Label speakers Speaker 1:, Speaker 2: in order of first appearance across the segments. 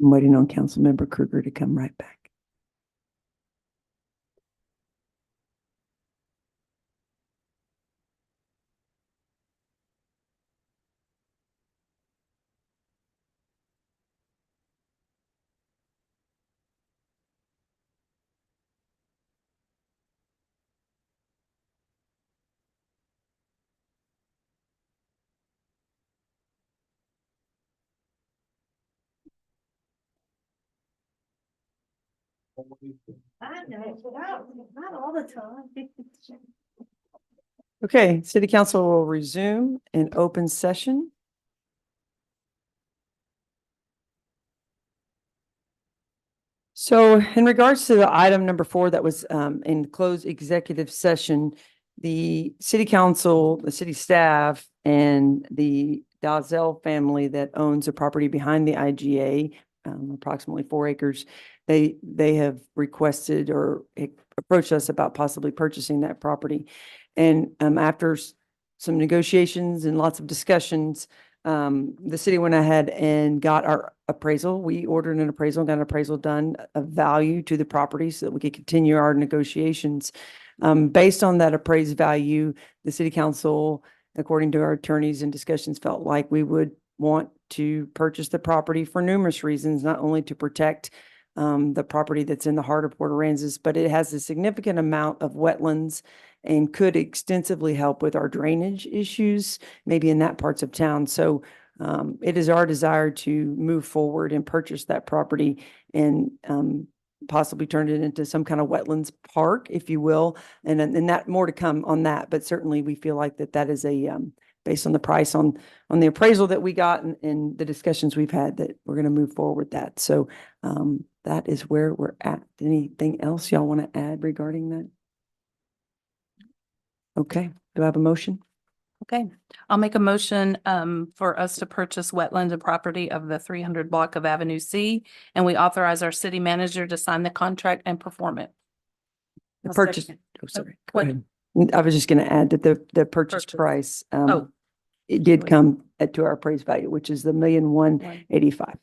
Speaker 1: I'm waiting on Councilmember Kruger to come right back.
Speaker 2: I know, but not all the time.
Speaker 1: Okay, City Council will resume in open session. So in regards to the item number 4 that was in closed executive session, the city council, the city staff, and the Dalzell family that owns a property behind the IGA, approximately 4 acres, they have requested or approached us about possibly purchasing that property. And after some negotiations and lots of discussions, the city went ahead and got our appraisal. We ordered an appraisal, got an appraisal done of value to the property so that we could continue our negotiations. Based on that appraised value, the city council, according to our attorneys and discussions, felt like we would want to purchase the property for numerous reasons, not only to protect the property that's in the heart of Port Aransas, but it has a significant amount of wetlands and could extensively help with our drainage issues, maybe in that parts of town. So it is our desire to move forward and purchase that property and possibly turn it into some kind of wetlands park, if you will. And that more to come on that, but certainly we feel like that is a based on the price on the appraisal that we got and the discussions we've had, that we're going to move forward with that. So that is where we're at. Anything else y'all want to add regarding that? Okay, do I have a motion?
Speaker 3: Okay, I'll make a motion for us to purchase wetland and property of the 300 block of Avenue C, and we authorize our city manager to sign the contract and perform it.
Speaker 1: The
Speaker 3: I'll
Speaker 1: purchase,
Speaker 3: second.
Speaker 1: oh, sorry. Go
Speaker 3: what?
Speaker 1: ahead. I was just going to add that the purchase
Speaker 3: Purchase.
Speaker 1: price,
Speaker 3: Oh.
Speaker 1: it did come to our appraised value, which is the $1,185,000.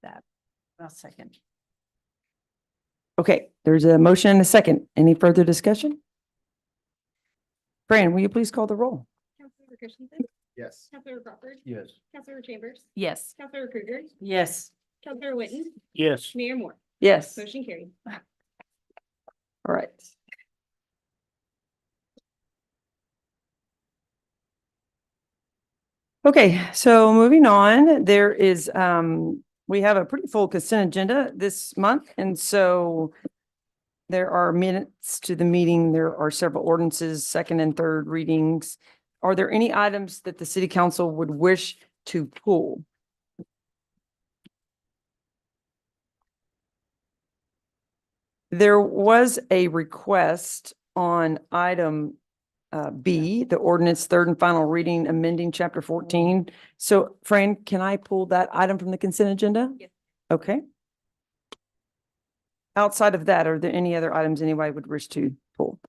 Speaker 3: That. I'll second.
Speaker 1: Okay, there's a motion and a second. Any further discussion? Fran, will you please call the roll?
Speaker 4: Councilmember Christensen,
Speaker 5: Yes.
Speaker 4: Councilmember Crawford,
Speaker 5: Yes.
Speaker 4: Councilmember Chambers,
Speaker 3: Yes.
Speaker 4: Councilmember Kruger,
Speaker 2: Yes.
Speaker 4: Councilmember Whitten,
Speaker 5: Yes.
Speaker 4: Mayor Moore.
Speaker 1: Yes.
Speaker 4: Motion carried.
Speaker 1: All right. Okay, so moving on, there is, we have a pretty full consent agenda this month. And so there are minutes to the meeting. There are several ordinances, second and third readings. Are there any items that the city council would wish to pull? There was a request on item B, the ordinance third and final reading, amending chapter 14. So Fran, can I pull that item from the consent agenda?
Speaker 4: Yes.
Speaker 1: Okay. Outside of that, are there any other items anybody would wish to pull?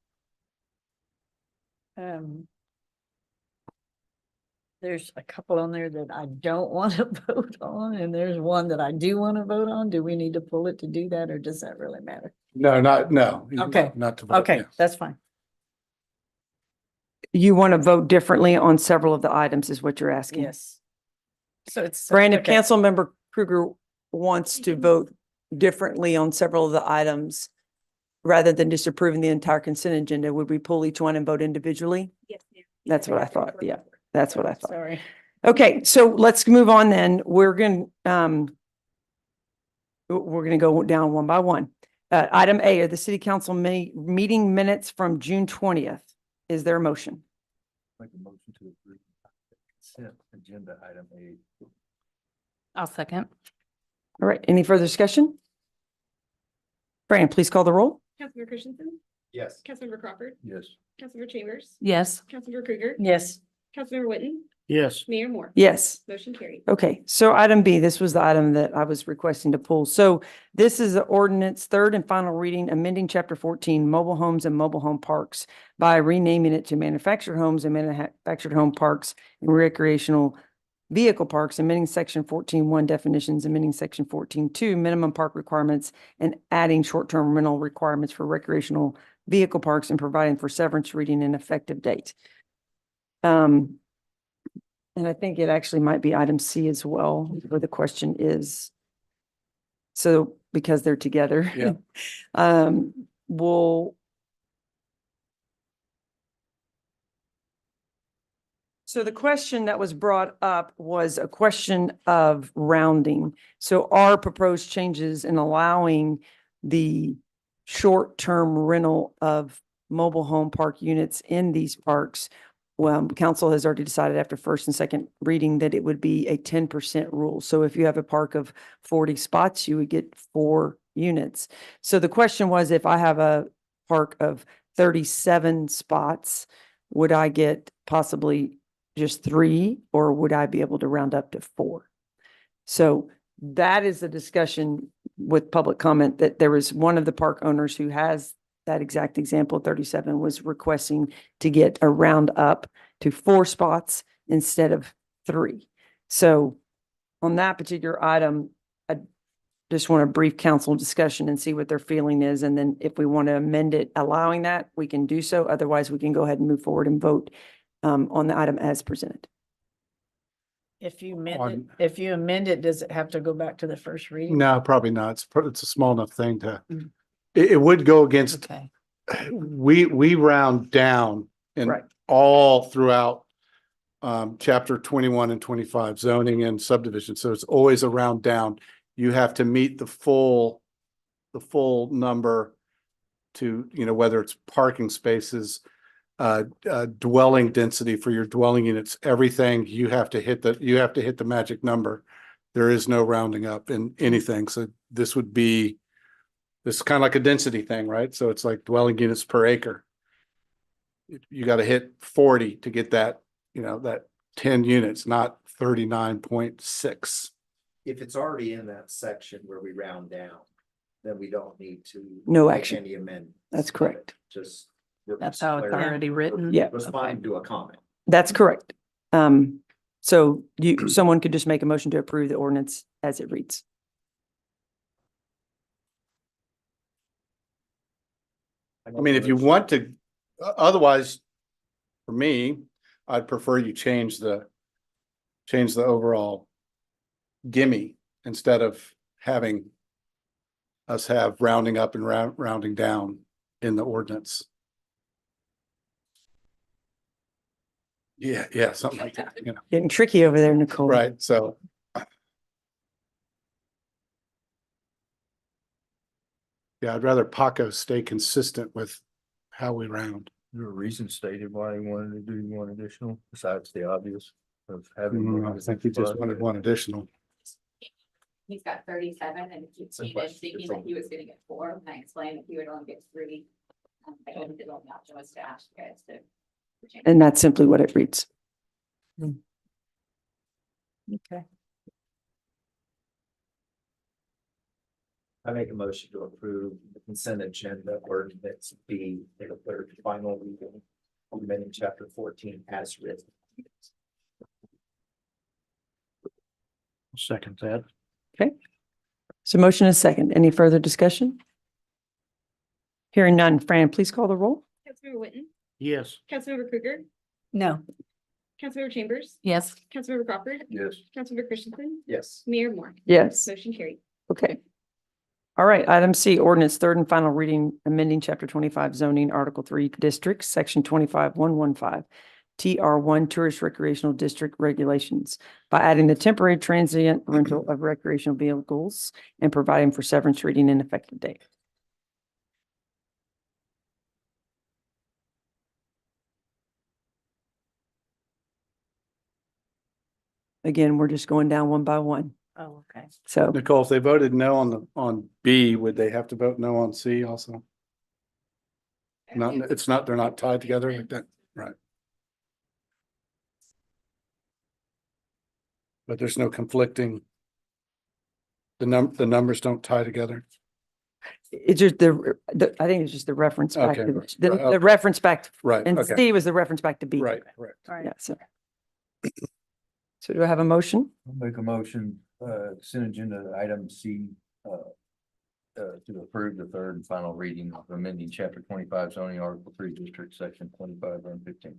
Speaker 2: There's a couple on there that I don't want to vote on, and there's one that I do want to vote on. Do we need to pull it to do that, or does that really matter?
Speaker 5: No, no.
Speaker 2: Okay.
Speaker 5: Not to vote.
Speaker 2: Okay,
Speaker 5: yeah.
Speaker 2: that's fine.
Speaker 1: You want to vote differently on several of the items is what you're asking?
Speaker 2: Yes. So it's.
Speaker 1: Fran, if
Speaker 2: okay.
Speaker 1: Councilmember Kruger wants to vote differently on several of the items, rather than just approving the entire consent agenda, would we pull each one and vote individually?
Speaker 4: Yes, ma'am.
Speaker 1: That's what I thought. Yeah, that's what I thought.
Speaker 2: Sorry.
Speaker 1: Okay, so let's move on then. We're going to go down one by one. Item A are the city council meeting minutes from June 20th. Is there a motion?
Speaker 5: Make a motion to approve consent agenda item A.
Speaker 3: I'll second.
Speaker 1: All right, any further discussion? Fran, please call the roll.
Speaker 4: Councilmember Christensen,
Speaker 5: Yes.
Speaker 4: Councilmember Crawford,
Speaker 5: Yes.
Speaker 4: Councilmember Chambers,
Speaker 3: Yes.
Speaker 4: Councilmember Kruger,
Speaker 2: Yes.
Speaker 4: Councilmember Whitten,
Speaker 5: Yes.
Speaker 4: Mayor Moore.
Speaker 1: Yes.
Speaker 4: Motion carried.
Speaker 1: Okay, so item B, this was the item that I was requesting to pull. So this is the ordinance third and final reading, amending chapter 14, mobile homes and mobile home parks by renaming it to manufactured homes and manufactured home parks and recreational vehicle parks, amending section 14.1 definitions, amending section 14.2 minimum park requirements, and adding short-term rental requirements for recreational vehicle parks and providing for severance reading and effective date. And I think it actually might be item C as well, where the question is. So because they're together.
Speaker 5: Yeah.
Speaker 1: We'll. So the question that was brought up was a question of rounding. So our proposed changes in allowing the short-term rental of mobile home park units in these parks. Well, council has already decided after first and second reading that it would be a 10% rule. So if you have a park of 40 spots, you would get 4 units. So the question was, if I have a park of 37 spots, would I get possibly just 3, or would I be able to round up to 4? So that is the discussion with public comment, that there was one of the park owners who has that exact example, 37, was requesting to get a round up to 4 spots instead of 3. So on that particular item, I just want a brief council discussion and see what their feeling is. And then if we want to amend it, allowing that, we can do so. Otherwise, we can go ahead and move forward and vote on the item as presented.
Speaker 2: If you amend it, does it have to go back to the first reading?
Speaker 6: No, probably not. It's a small enough thing to,
Speaker 1: Mm.
Speaker 6: it would go against,
Speaker 3: Okay.
Speaker 6: we round down in
Speaker 1: Right.
Speaker 6: all throughout chapter 21 and 25 zoning and subdivision. So it's always a round down. You have to meet the full number to, whether it's parking spaces, dwelling density for your dwelling units, everything, you have to hit the magic number. There is no rounding up in anything. So this is kind of like a density thing, right? So it's like dwelling units per acre. You got to hit 40 to get that, that 10 units, not 39.6.
Speaker 7: If it's already in that section where we round down, then we don't need to.
Speaker 1: No
Speaker 7: make
Speaker 1: action.
Speaker 7: Any amendments.
Speaker 1: That's correct.
Speaker 7: Just.
Speaker 3: That's how it's already written.
Speaker 1: Yeah.
Speaker 7: Responding to a comment.
Speaker 1: That's correct. So someone could just make a motion to approve the ordinance as it reads.
Speaker 6: I mean, if you want to, otherwise, for me, I'd prefer you change the overall gimme instead of having us have rounding up and rounding down in the ordinance. Yeah, something like that,
Speaker 1: Getting tricky over there, Nicole.
Speaker 6: right, so. Yeah, I'd rather Paco stay consistent with how we round.
Speaker 5: Is there a reason stated why you wanted to do one additional besides the obvious of having?
Speaker 6: I think we just wanted one additional.
Speaker 8: He's got 37 and he
Speaker 5: Some
Speaker 8: was
Speaker 5: questions
Speaker 8: thinking
Speaker 5: from-
Speaker 8: that he was gonna get 4, and I explained that he would only get 3. I told him the only option was to ask you guys to. change.
Speaker 1: And that's simply what it reads.
Speaker 2: Okay.
Speaker 7: I make a motion to approve the consent agenda ordinance B, the third final reading, amending chapter 14 as written.
Speaker 5: Second that.
Speaker 1: So motion is second. Any further discussion? Hearing none. Fran, please call the roll.
Speaker 4: Councilmember Whitten,
Speaker 5: Yes.
Speaker 4: Councilmember Krueger,
Speaker 2: No.
Speaker 4: Councilmember Chambers,
Speaker 3: Yes.
Speaker 4: Councilmember Crawford,
Speaker 5: Yes.
Speaker 4: Councilmember Christensen,
Speaker 7: Yes.
Speaker 4: Mayor Moore.
Speaker 1: Yes.
Speaker 4: Motion carried.
Speaker 1: Okay. All right, item C, ordinance third and final reading, amending chapter 25 zoning, article 3 districts, section 25-115, TR1 tourist recreational district regulations by adding the temporary transient rental of recreational vehicles and providing for severance reading and effective date. Again, we're just going down one by one.
Speaker 2: Oh, okay.
Speaker 1: So
Speaker 6: Nicole, if they voted no on B, would they have to vote no on C also? They're not tied together like that, right? But there's no conflicting. The numbers don't tie together.
Speaker 1: it's just I think it's just the reference back
Speaker 6: Okay,
Speaker 1: to
Speaker 6: right,
Speaker 1: the
Speaker 6: okay.
Speaker 1: reference back,
Speaker 6: Right,
Speaker 1: and
Speaker 6: okay,
Speaker 1: C was the reference back to B.
Speaker 6: right, correct.
Speaker 2: All right.
Speaker 1: Yeah, so. So do I have a motion?
Speaker 5: I'll make a motion, consent agenda item C, to approve the third and final reading of amending chapter 25 zoning article 3 district section 25 and 15.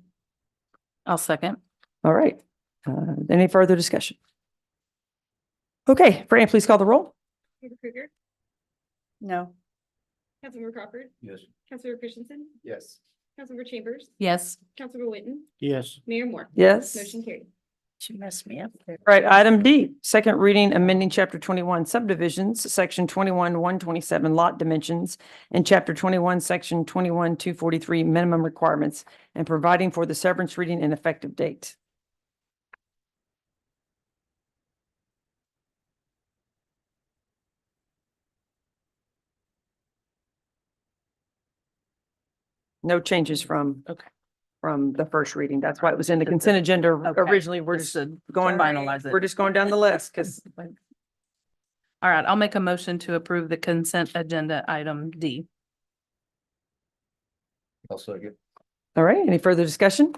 Speaker 3: I'll second.
Speaker 1: All right. Any further discussion? Okay, Fran, please call the roll.
Speaker 4: Councilmember Krueger,
Speaker 2: No.
Speaker 4: Councilmember Crawford,
Speaker 5: Yes.
Speaker 4: Councilmember Christensen,
Speaker 7: Yes.
Speaker 4: Councilmember Chambers,
Speaker 3: Yes.
Speaker 4: Councilmember Whitten,
Speaker 6: Yes.
Speaker 4: Mayor Moore.
Speaker 1: Yes.
Speaker 4: Motion carried.
Speaker 2: She messed me up there.
Speaker 1: All right, item D, second reading amending chapter 21 subdivisions, section 21-127 lot dimensions, and chapter 21, section 21-243 minimum requirements, and providing for the severance reading and effective date. No changes from.
Speaker 3: Okay.
Speaker 1: From the first reading. That's why it was in the consent agenda
Speaker 3: Okay.
Speaker 1: originally. We're just going,
Speaker 3: finalize it.
Speaker 1: we're just going down the list because
Speaker 3: All right, I'll make a motion to approve the consent agenda item D.
Speaker 5: I'll second.
Speaker 1: all right, any further discussion?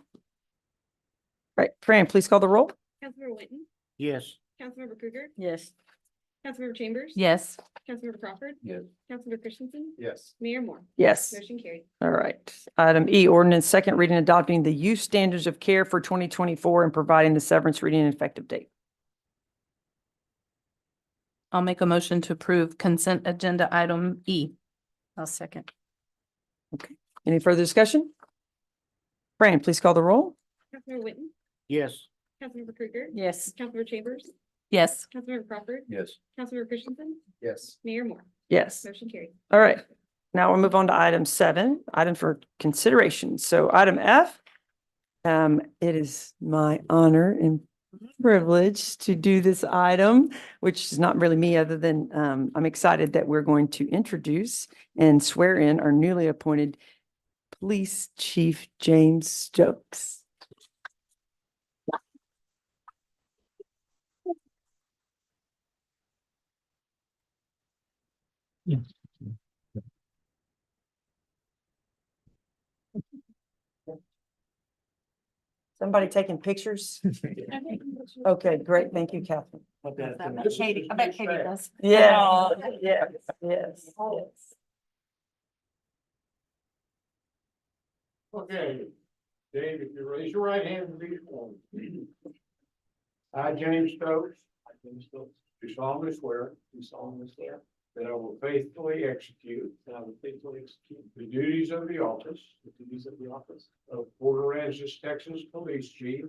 Speaker 1: Right, Fran, please call the roll.
Speaker 4: Councilmember Whitten,
Speaker 6: Yes.
Speaker 4: Councilmember Krueger,
Speaker 2: Yes.
Speaker 4: Councilmember Chambers.
Speaker 3: Yes.
Speaker 4: Councilmember Crawford,
Speaker 5: Yes.
Speaker 4: Councilmember Christensen,
Speaker 7: Yes.
Speaker 4: Mayor Moore.
Speaker 1: Yes.
Speaker 4: Motion carried.
Speaker 1: All right. Item E, ordinance second reading adopting the use standards of care for 2024 and providing the severance reading and effective date.
Speaker 3: I'll make a motion to approve consent agenda item E.
Speaker 2: I'll second.
Speaker 1: Any further discussion? Fran, please call the roll.
Speaker 4: Councilmember Whitten,
Speaker 6: Yes.
Speaker 4: Councilmember Krueger,
Speaker 2: Yes.
Speaker 4: Councilmember Chambers,
Speaker 3: Yes.
Speaker 4: Councilmember Crawford,
Speaker 5: Yes.
Speaker 4: Councilmember Christensen,
Speaker 7: Yes.
Speaker 4: Mayor Moore.
Speaker 1: Yes.
Speaker 4: Motion carried.
Speaker 1: All right. Now we'll move on to item 7, item for consideration. So item F, it is my honor and privilege to do this item, which is not really me other than, I'm excited that we're going to introduce and swear in our newly appointed Police Chief James Stokes. Somebody taking pictures? Okay, great. Thank you, Catherine.
Speaker 3: I bet Katie does.
Speaker 1: Yeah, yes, yes, yes.
Speaker 9: Okay, Dave, if you raise your right hand and repeat for me. I, James Stokes. Do solemnly swear. That I will faithfully execute. The duties of the office. Of Port Aransas, Texas Police Chief.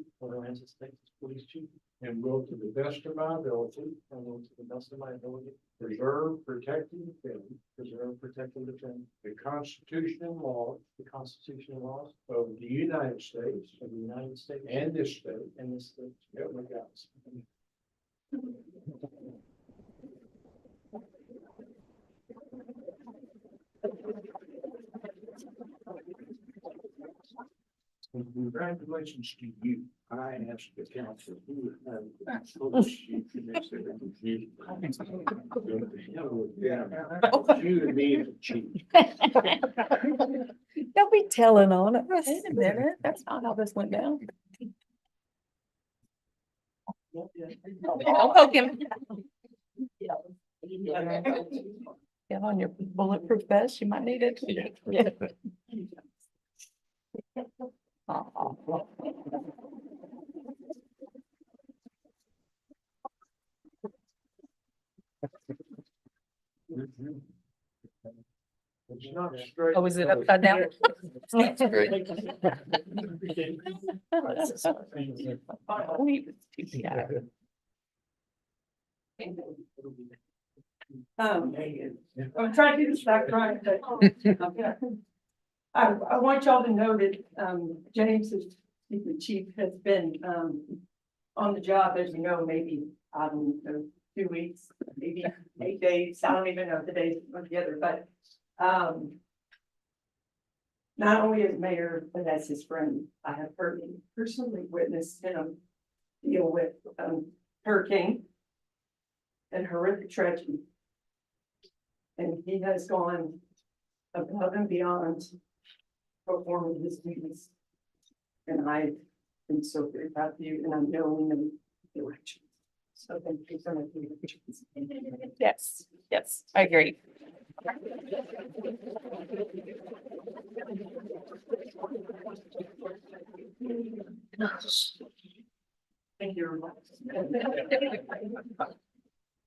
Speaker 9: And will to the best of my ability. Preserve, protect, and defend. The Constitution and laws. Of the United States. And this state. Help me God. Congratulations to you. I asked the council who you to be the chief.
Speaker 2: Don't be telling on it.
Speaker 3: Wait a minute, that's not how this went down. Don't poke him. Get on your bulletproof vest, you might need it. Yeah.
Speaker 9: It's not straight.
Speaker 3: Oh, is it upside down?
Speaker 1: I'm trying to do this back right, but I want y'all to know that, James is, the chief has been, on the job, as you know, maybe, I don't know, 2 weeks, maybe 8 days. I don't even know the days put together, but, not only as mayor, but as his friend, I have personally witnessed him deal with, hurricane and horrific tragedy. And he has gone above and beyond performing his duties. And I am so very proud of you, and I'm knowing him
Speaker 3: Yes, yes, I agree.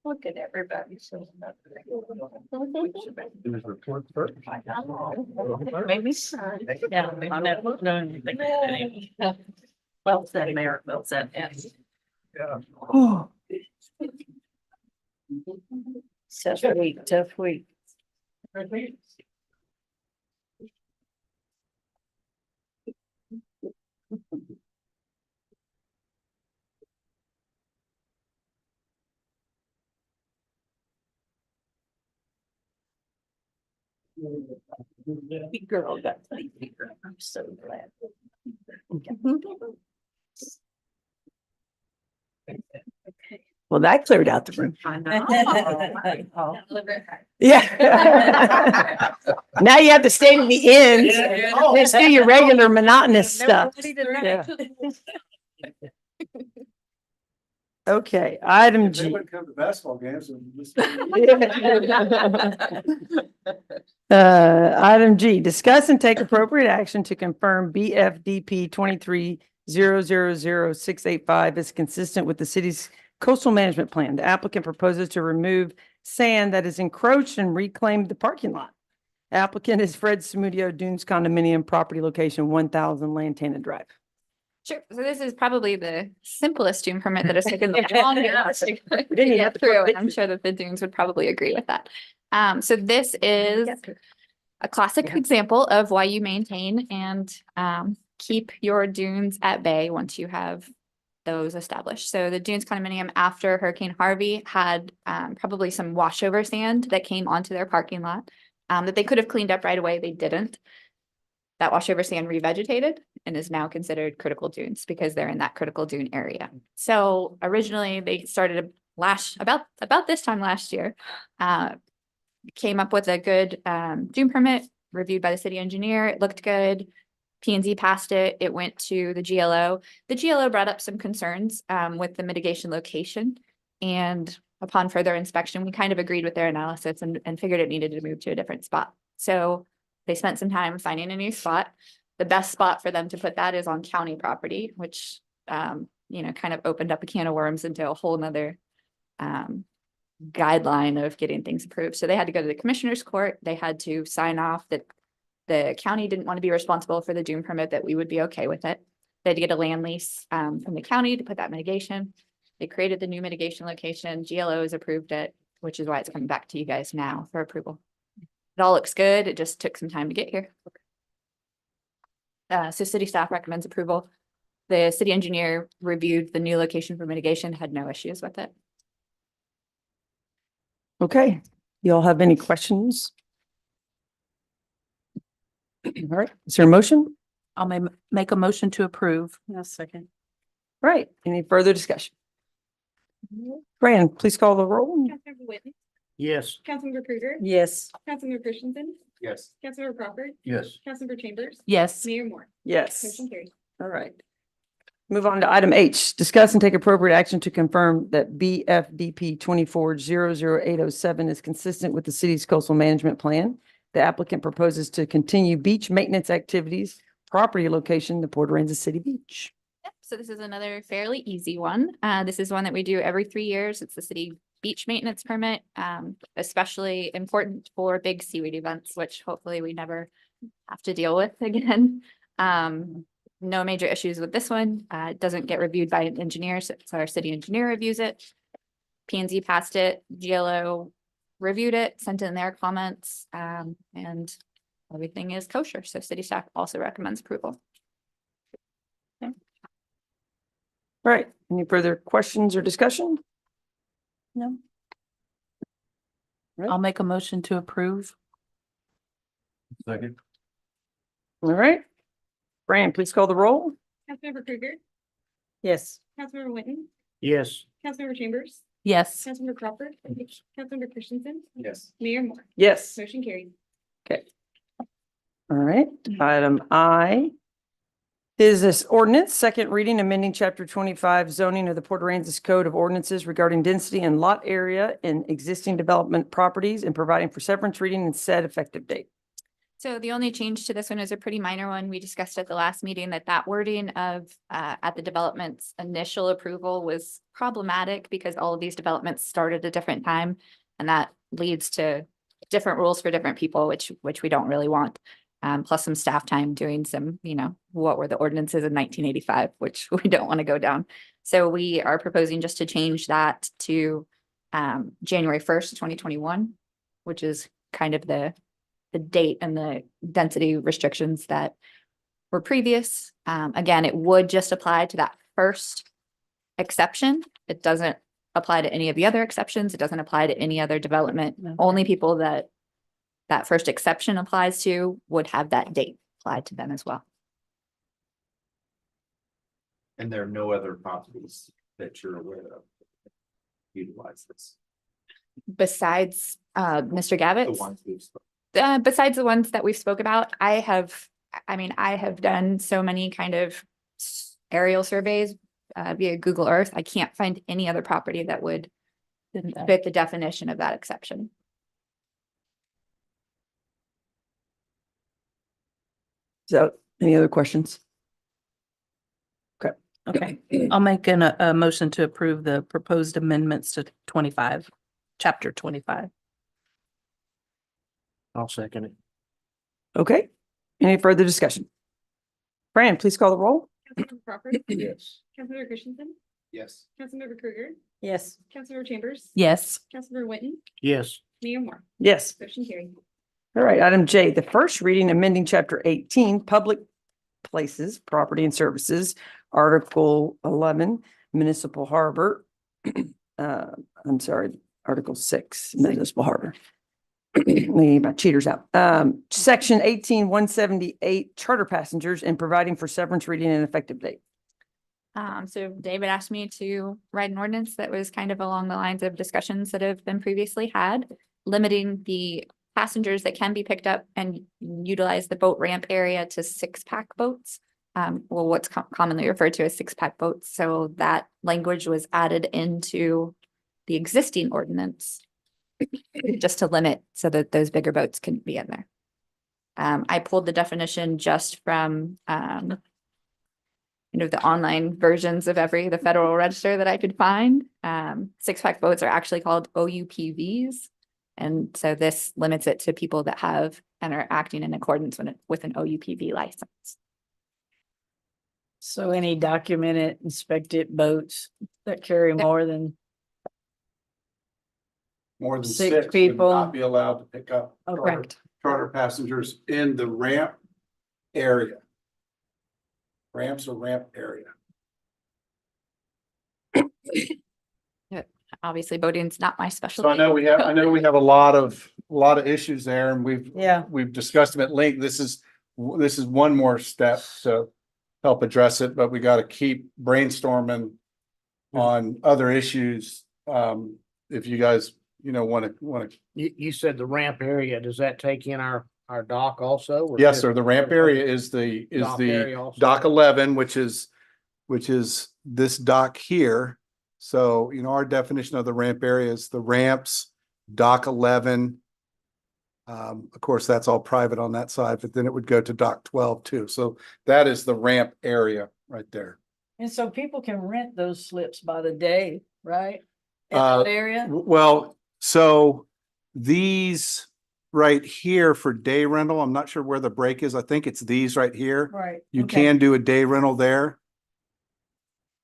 Speaker 3: Look at everybody.
Speaker 5: Do his report first.
Speaker 3: Maybe. Yeah, I never know anything. Well said, Mayor, well said, yes.
Speaker 1: Oh,
Speaker 2: Tough week, tough week.
Speaker 3: Big girl got to be bigger. I'm so glad.
Speaker 1: well, that cleared out the room.
Speaker 3: I know.
Speaker 1: Yeah. Now you have to stay to the end. Just do your regular monotonous stuff. Yeah. Okay, item
Speaker 6: If they
Speaker 1: G.
Speaker 6: wouldn't come to basketball games and just.
Speaker 1: Item G, discuss and take appropriate action to confirm BFDP 23-000685 is consistent with the city's coastal management plan. The applicant proposes to remove sand that is encroached and reclaim the parking lot. Applicant is Fred Smudio Dunes Condominium, property location 1000 Lantana Drive.
Speaker 10: Sure. So this is probably the simplest dune permit that has taken the longest to
Speaker 1: didn't even have
Speaker 10: get
Speaker 1: to put
Speaker 10: through, and I'm
Speaker 1: pictures.
Speaker 10: sure that the dunes would probably agree with that. So this is a classic example of why you maintain and keep your dunes at bay once you have those established. So the Dunes condominium after Hurricane Harvey had probably some washover sand that came onto their parking lot that they could have cleaned up right away. They didn't. That washover sand revegetated and is now considered critical dunes because they're in that critical dune area. So originally they started about this time last year, came up with a good dune permit reviewed by the city engineer. It looked good. P&Z passed it. It went to the GLO. The GLO brought up some concerns with the mitigation location, and upon further inspection, we kind of agreed with their analysis and figured it needed to move to a different spot. So they spent some time finding a new spot. The best spot for them to put that is on county property, which, kind of opened up a can of worms into a whole nother guideline of getting things approved. So they had to go to the commissioner's court. They had to sign off that the county didn't want to be responsible for the dune permit, that we would be okay with it. They had to get a land lease from the county to put that mitigation. They created the new mitigation location. GLO has approved it, which is why it's coming back to you guys now for approval. It all looks good. It just took some time to get here. So city staff recommends approval. The city engineer reviewed the new location for mitigation, had no issues with it.
Speaker 1: Okay, you all have any questions? All right, is there a motion?
Speaker 3: I'll make a motion to approve.
Speaker 2: Second.
Speaker 1: All right, any further discussion? Fran, please call the roll.
Speaker 4: Councilmember Whitten,
Speaker 9: Yes.
Speaker 4: Councilmember Krüger,
Speaker 2: Yes.
Speaker 4: Councilmember Christensen,
Speaker 7: Yes.
Speaker 4: Councilmember Crawford,
Speaker 5: Yes.
Speaker 4: Councilmember Chambers,
Speaker 3: Yes,
Speaker 4: Mayor Moore.
Speaker 1: Yes.
Speaker 4: Motion carries.
Speaker 1: All right. Move on to item H, discuss and take appropriate action to confirm that BFDP 24-00807 is consistent with the city's coastal management plan. The applicant proposes to continue beach maintenance activities, property location, the Port Aransas City Beach.
Speaker 10: Yep, so this is another fairly easy one. This is one that we do every 3 years. It's the city beach maintenance permit, especially important for big seaweed events, which hopefully we never have to deal with again. No major issues with this one. It doesn't get reviewed by an engineer, so our city engineer reviews it. P&Z passed it, GLO reviewed it, sent in their comments, and everything is kosher. So city staff also recommends approval.
Speaker 1: All right, any further questions or discussion?
Speaker 3: no,
Speaker 1: Right.
Speaker 3: I'll make a motion to approve.
Speaker 5: Second.
Speaker 1: All right. Fran, please call the roll.
Speaker 4: Councilmember Krüger,
Speaker 1: Yes.
Speaker 4: Councilmember Whitten,
Speaker 9: Yes.
Speaker 4: Councilmember Chambers,
Speaker 3: Yes,
Speaker 4: Councilmember Crawford, Councilmember Christensen,
Speaker 7: Yes.
Speaker 4: Mayor Moore.
Speaker 1: Yes.
Speaker 4: Motion carried.
Speaker 1: All right, item I. Is this ordinance, second reading, amending chapter 25 zoning of the Port Aransas Code of Ordinances regarding density and lot area in existing development properties and providing for severance reading and said effective date.
Speaker 10: So the only change to this one is a pretty minor one. We discussed at the last meeting that wording of at the development's initial approval was problematic because all of these developments started at a different time. And that leads to different rules for different people, which we don't really want. Plus some staff time doing some, what were the ordinances in 1985, which we don't want to go down. So we are proposing just to change that to January 1st, 2021, which is kind of the date and the density restrictions that were previous. Again, it would just apply to that first exception. It doesn't apply to any of the other exceptions. It doesn't apply to any other development.
Speaker 2: No.
Speaker 10: Only people that first exception applies to would have that date applied to them as well.
Speaker 7: And there are no other properties that you're aware of utilize this.
Speaker 10: Besides Mr.
Speaker 7: The
Speaker 10: Gavitt's,
Speaker 7: ones we've spoken.
Speaker 10: besides the ones that we've spoke about, I have done so many kind of aerial surveys via Google Earth. I can't find any other property that would fit the definition of that exception.
Speaker 1: So any other questions?
Speaker 3: Okay, I'll make a motion to approve the proposed amendments to 25, chapter 25.
Speaker 9: I'll second it.
Speaker 1: Okay. Any further discussion? Fran, please call the roll.
Speaker 4: Councilmember Crawford.
Speaker 9: Yes.
Speaker 4: Councilmember Christensen,
Speaker 7: Yes.
Speaker 4: Councilmember Krueger,
Speaker 2: Yes.
Speaker 4: Councilmember Chambers.
Speaker 3: Yes.
Speaker 4: Councilmember Winton,
Speaker 9: Yes.
Speaker 4: Mayor Moore.
Speaker 1: Yes.
Speaker 4: Motion carried.
Speaker 1: All right, item J, the first reading amending chapter 18, public places, property and services, article 11, municipal harbor. I'm sorry, article 6, municipal harbor. Leave my cheaters out. Section 18-178, charter passengers and providing for severance reading and effective date.
Speaker 10: So David asked me to write an ordinance that was kind of along the lines of discussions that have been previously had, limiting the passengers that can be picked up and utilize the boat ramp area to 6-pack boats. What's commonly referred to as 6-pack boats. So that language was added into the existing ordinance just to limit so that those bigger boats can be in there. I pulled the definition just from the online versions of the Federal Register that I could find. 6-pack boats are actually called OUPVs. And so this limits it to people that have and are acting in accordance with an OUPV license.
Speaker 2: So any documented inspected boats that carry more than,
Speaker 6: More than
Speaker 2: 6
Speaker 6: 6 would
Speaker 2: people.
Speaker 6: not be allowed to pick up
Speaker 2: oh,
Speaker 6: charter passengers in the ramp area. Ramps or ramp area.
Speaker 10: Obviously, boating's not my specialty.
Speaker 6: So I know we have a lot of issues there and we've discussed them at length. This is one more step to help address it, but we got to keep brainstorming on other issues. If you guys, want to.
Speaker 9: You said the ramp area, does that take in our dock also? or
Speaker 6: Yes,
Speaker 9: just-
Speaker 6: sir. The ramp area is
Speaker 9: Dock area also?
Speaker 6: dock 11, which is this dock here. So, our definition of the ramp area is the ramps, dock 11. Of course, that's all private on that side, but then it would go to dock 12 too. So that is the ramp area right there.
Speaker 2: and so people can rent those slips by the day, right? In
Speaker 6: Uh,
Speaker 2: that area?
Speaker 6: Well, so these right here for day rental, I'm not sure where the break is. I think it's these right here.
Speaker 2: Right.
Speaker 6: You
Speaker 2: okay.
Speaker 6: can do a day rental there.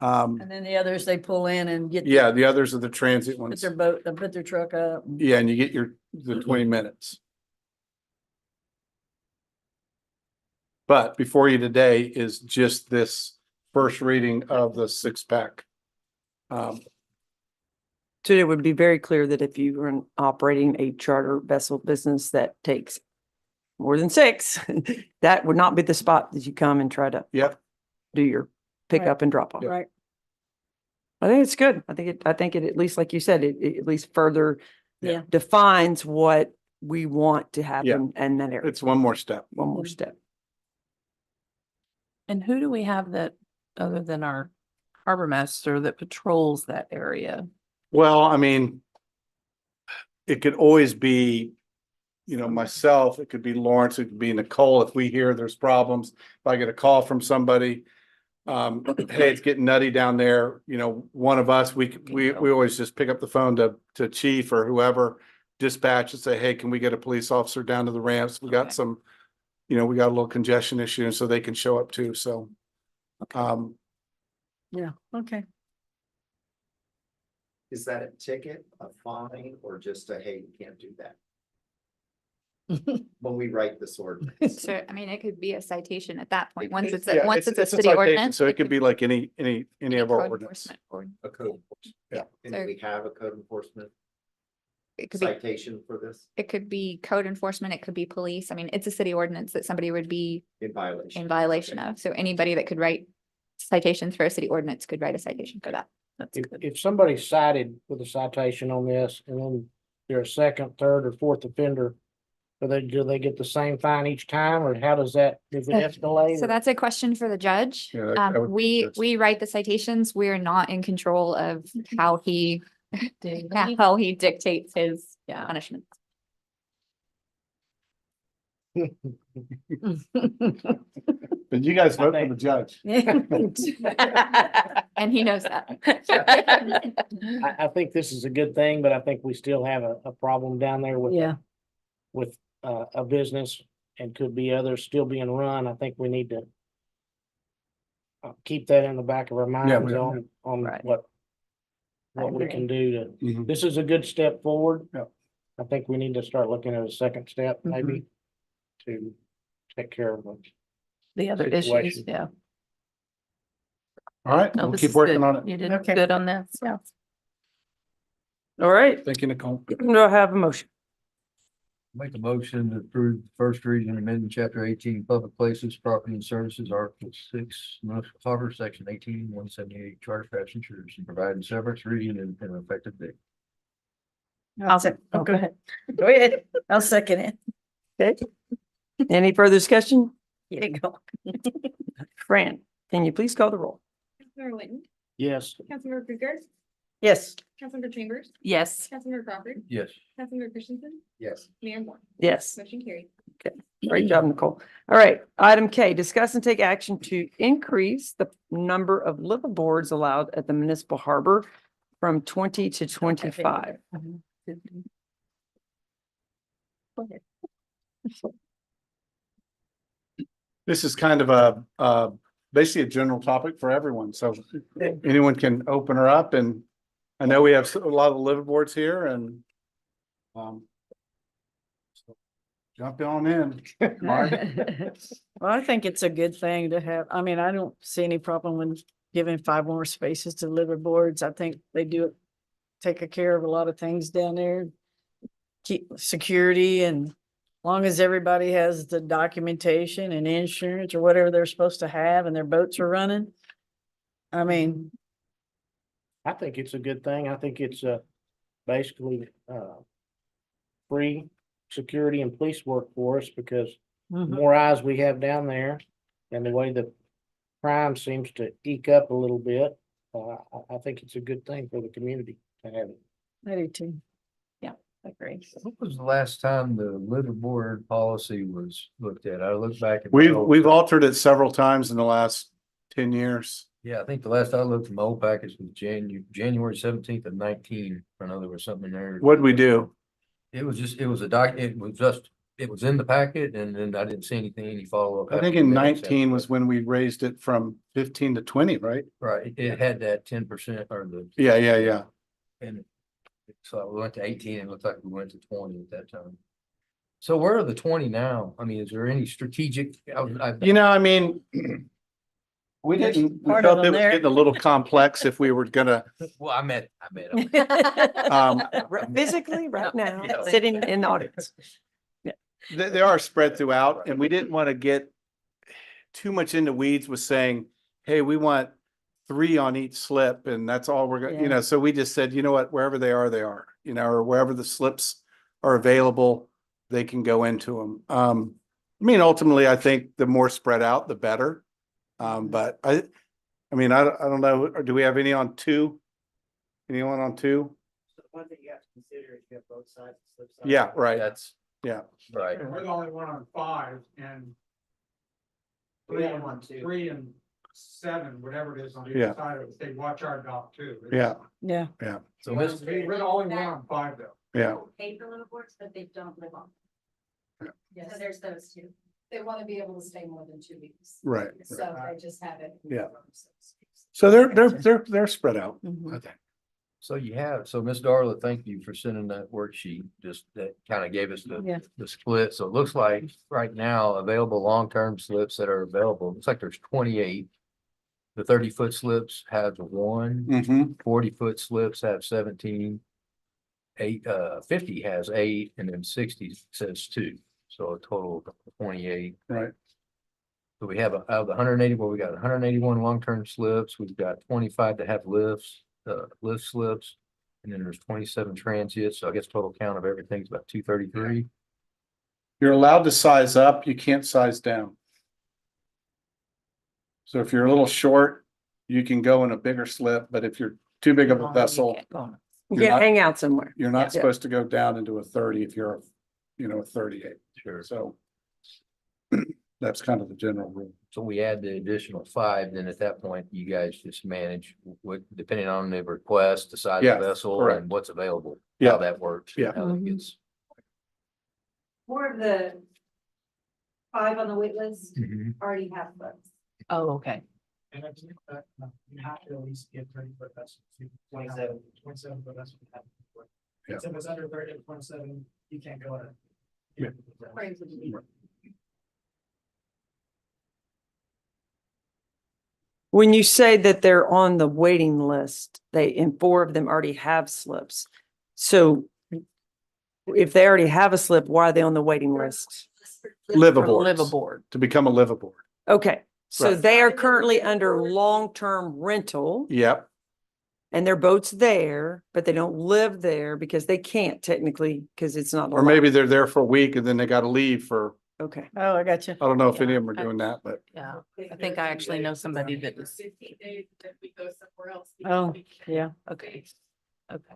Speaker 2: And then the others, they pull in and get.
Speaker 6: Yeah, the others are the transit
Speaker 2: Put
Speaker 6: ones.
Speaker 2: their boat, they put their truck up.
Speaker 6: Yeah, and you get the 20 minutes. But before you today is just this first reading of the 6-pack.
Speaker 1: So it would be very clear that if you were operating a charter vessel business that takes more than 6, that would not be the spot that you come and try to
Speaker 6: Yep.
Speaker 1: do your pickup and drop off.
Speaker 2: Right.
Speaker 1: I think it's good. I think it, at least like you said, it at least further
Speaker 2: Yeah.
Speaker 1: defines what we want to happen in that area.
Speaker 6: It's one more step.
Speaker 1: One more step.
Speaker 3: And who do we have that, other than our harbor master, that patrols that area?
Speaker 6: Well, I mean, it could always be, myself, it could be Lawrence, it could be Nicole. If we hear there's problems, if I get a call from somebody, hey, it's getting nutty down there, one of us, we always just pick up the phone to chief or whoever, dispatch and say, hey, can we get a police officer down to the ramps? We got
Speaker 3: Okay.
Speaker 6: some, we got a little congestion issue, and so they can show up too, so.
Speaker 2: Yeah, okay.
Speaker 7: Is that a ticket, a fine, or just a, hey, you can't do that? When we write this ordinance.
Speaker 10: So, I mean, it could be a citation at that point, once it's,
Speaker 6: Yeah,
Speaker 10: once it's a city
Speaker 6: citation,
Speaker 10: ordinance.
Speaker 6: So it could be like any
Speaker 10: any
Speaker 6: of our
Speaker 10: code
Speaker 6: ordinance.
Speaker 10: enforcement or-
Speaker 7: A code enforcement.
Speaker 6: Yeah.
Speaker 7: And do we have a code enforcement
Speaker 10: It could be,
Speaker 7: citation for this
Speaker 10: it could be code enforcement, it could be police. I mean, it's a city ordinance that somebody would be
Speaker 7: in violation?
Speaker 10: in violation
Speaker 7: Okay.
Speaker 10: of. So anybody that could write citations for a city ordinance could write a citation for that.
Speaker 3: That's
Speaker 9: If,
Speaker 3: good.
Speaker 9: if somebody's cited with a citation on this and then they're a second, third or fourth offender, do they get the same fine each time, or how does it escalate?
Speaker 10: So that's a question for the judge.
Speaker 6: Yeah, that would be
Speaker 10: We,
Speaker 6: good.
Speaker 10: we write the citations. We are not in control of how he,
Speaker 3: Do
Speaker 10: how he dictates his
Speaker 3: Yeah.
Speaker 10: punishments.
Speaker 6: But you guys vote for the judge.
Speaker 10: And he knows that.
Speaker 9: I think this is a good thing, but I think we still have a problem down there with.
Speaker 2: Yeah.
Speaker 9: With, a business, and could be others still being run. I think we need to. Keep that in the back of our minds
Speaker 6: we-
Speaker 9: on
Speaker 3: Right.
Speaker 9: what.
Speaker 2: I
Speaker 9: What we
Speaker 2: agree.
Speaker 9: can do to,
Speaker 6: Mhm.
Speaker 9: this is a good step forward.
Speaker 6: Yeah.
Speaker 9: I think we need to start looking at a second step, maybe. To take care of them.
Speaker 3: The other issues,
Speaker 9: Situation.
Speaker 3: yeah.
Speaker 6: All right,
Speaker 3: No,
Speaker 6: we'll
Speaker 3: this
Speaker 6: keep
Speaker 3: is
Speaker 6: working
Speaker 3: good.
Speaker 6: on it.
Speaker 3: You did
Speaker 2: Okay.
Speaker 3: good on this, yeah.
Speaker 1: All right,
Speaker 6: Thank you, Nicole.
Speaker 1: do I have a motion?
Speaker 5: Make a motion to approve first reading amending chapter 18, public places, property and services, article 6, municipal harbor, section 18, 178, charter passengers, and providing severance reading and an effective date.
Speaker 2: I'll
Speaker 1: Oh, go ahead.
Speaker 2: Go ahead. I'll second it.
Speaker 1: Okay. Any further discussion?
Speaker 2: Here you go.
Speaker 1: Fran, can you please call the roll?
Speaker 4: Councilmember Whitten,
Speaker 9: Yes,
Speaker 4: Councilmember Krueger,
Speaker 2: Yes.
Speaker 4: Councilmember Chambers,
Speaker 3: Yes,
Speaker 4: Councilmember Crawford,
Speaker 5: Yes.
Speaker 4: Councilmember Christensen,
Speaker 7: Yes.
Speaker 4: Mayor Moore.
Speaker 1: Yes,
Speaker 4: Motion carried.
Speaker 1: great job, Nicole. All right, item K, discuss and take action to increase the number of liveaboards allowed at the municipal harbor from 20 to 25.
Speaker 6: This is kind of basically a general topic for everyone, so anyone can open her up, and I know we have a lot of liveaboards here, and so jump on in. Mark.
Speaker 2: Well, I think it's a good thing to have. I mean, I don't see any problem with giving 5 more spaces to liveaboards. I think they do take care of a lot of things down there. Keep security, and long as everybody has the documentation and insurance or whatever they're supposed to have and their boats are running. I mean,
Speaker 9: I think it's a good thing. I think it's basically free security and police work for us, because the more eyes we have down there and the way the crime seems to eke up a little bit, I think it's a good thing for the community to have it.
Speaker 2: I do too.
Speaker 3: agree.
Speaker 5: What was the last time the liveaboard policy was looked at? I looked back. at my
Speaker 6: We've
Speaker 5: old-
Speaker 6: altered it several times in the last 10 years.
Speaker 5: Yeah, I think the last I looked at my old package was January 17th of 19. I know there was something in there.
Speaker 6: What'd we do?
Speaker 5: It was just, it was it was in the packet, and then I didn't see any follow-up.
Speaker 6: I think in 19 was when we raised it from 15 to 20, right?
Speaker 5: Right, it had that 10% or the.
Speaker 6: Yeah.
Speaker 5: And so we went to 18, and it looked like we went to 20 at that time. So where are the 20 now? I mean, is there any strategic?
Speaker 6: I mean, we didn't, we
Speaker 2: part of
Speaker 6: felt it
Speaker 2: them
Speaker 6: was
Speaker 2: there.
Speaker 6: getting a little complex if we were gonna,
Speaker 5: Well, I met them.
Speaker 1: Physically, right now,
Speaker 5: Yeah.
Speaker 1: sitting in the audience.
Speaker 6: they are spread throughout, and we didn't want to get too much into weeds with saying, hey, we want 3 on each slip, and that's all we're gonna,
Speaker 2: Yeah.
Speaker 6: so we just said, you know what, wherever they are, or wherever the slips are available, they can go into them. I mean, ultimately, I think the more spread out, the better. But I mean, I don't know, or do we have any on two? Anyone on two?
Speaker 7: The one thing you have to consider is you have both sides.
Speaker 6: Yeah, right,
Speaker 5: That's
Speaker 6: yeah,
Speaker 5: right.
Speaker 9: And we're the only one on 5 and
Speaker 7: We have one too.
Speaker 9: 3 and 7, whatever it is on
Speaker 6: Yeah.
Speaker 9: each side of it, they watch our dock too.
Speaker 6: yeah,
Speaker 2: Yeah.
Speaker 5: So
Speaker 9: We're
Speaker 5: Ms.
Speaker 9: the only one on 5 though.
Speaker 6: yeah.
Speaker 8: Pay for live boards, but they don't live on.
Speaker 4: Yes.
Speaker 8: So there's those two.
Speaker 4: They want to be able to stay more than 2 weeks.
Speaker 6: Right.
Speaker 4: So they just have it.
Speaker 6: Yeah. So they're spread out, I think.
Speaker 5: So you have, so Ms. Darla, thank you for sending that worksheet, just that kind of gave us
Speaker 2: Yeah.
Speaker 5: the split. So it looks like right now, available long-term slips that are available, looks like there's 28. The 30-foot slips have 1,
Speaker 6: Mm-hmm.
Speaker 5: 40-foot slips have 17. 50 has 8, and then 60 says 2. So a total of 28.
Speaker 6: Right.
Speaker 5: So we have out of the 180, well, we got 181 long-term slips. We've got 25 that have lifts, lift slips. And then there's 27 transients. So I guess total count of everything's about 233.
Speaker 6: You're allowed to size up, you can't size down. So if you're a little short, you can go in a bigger slip, but if you're too big of a vessel, You're
Speaker 1: Yeah,
Speaker 6: not-
Speaker 1: hang out somewhere.
Speaker 6: you're not
Speaker 1: Yeah.
Speaker 6: supposed to go down into a 30 if you're, a 38.
Speaker 5: Sure.
Speaker 6: So that's kind of the general rule.
Speaker 5: So we add the additional 5, then at that point, you guys just manage what, depending on the request, the size
Speaker 6: Yeah,
Speaker 5: of the vessel
Speaker 6: correct.
Speaker 5: and what's available.
Speaker 6: Yeah.
Speaker 5: How that works.
Speaker 6: Yeah.
Speaker 5: How that gets.
Speaker 4: More of the 5 on the wait list already have books.
Speaker 3: Oh, okay.
Speaker 9: And I think that you have to at least get 30-foot vessels. 27-foot vessel.
Speaker 6: Yeah.
Speaker 9: So if it's under 30 to 27, you can't go in.
Speaker 6: Yeah.
Speaker 4: According to the-
Speaker 1: When you say that they're on the waiting list, and 4 of them already have slips. So if they already have a slip, why are they on the waiting list?
Speaker 6: Liveaboard.
Speaker 3: Liveaboard.
Speaker 6: To become a liveaboard.
Speaker 1: Okay, so
Speaker 6: Right.
Speaker 1: they are currently under long-term rental
Speaker 6: Yep,
Speaker 1: and their boat's there, but they don't live there because they can't technically, because it's not.
Speaker 6: or
Speaker 1: allowed.
Speaker 6: maybe they're there for a week and then they gotta leave for,
Speaker 1: Okay,
Speaker 2: Oh, I got you.
Speaker 6: I don't know if any
Speaker 3: Yeah.
Speaker 6: of them are doing that, but
Speaker 3: Yeah, I think I actually know somebody that is.
Speaker 4: 15 days that we go somewhere else.
Speaker 2: Oh, yeah.
Speaker 3: Okay. Okay.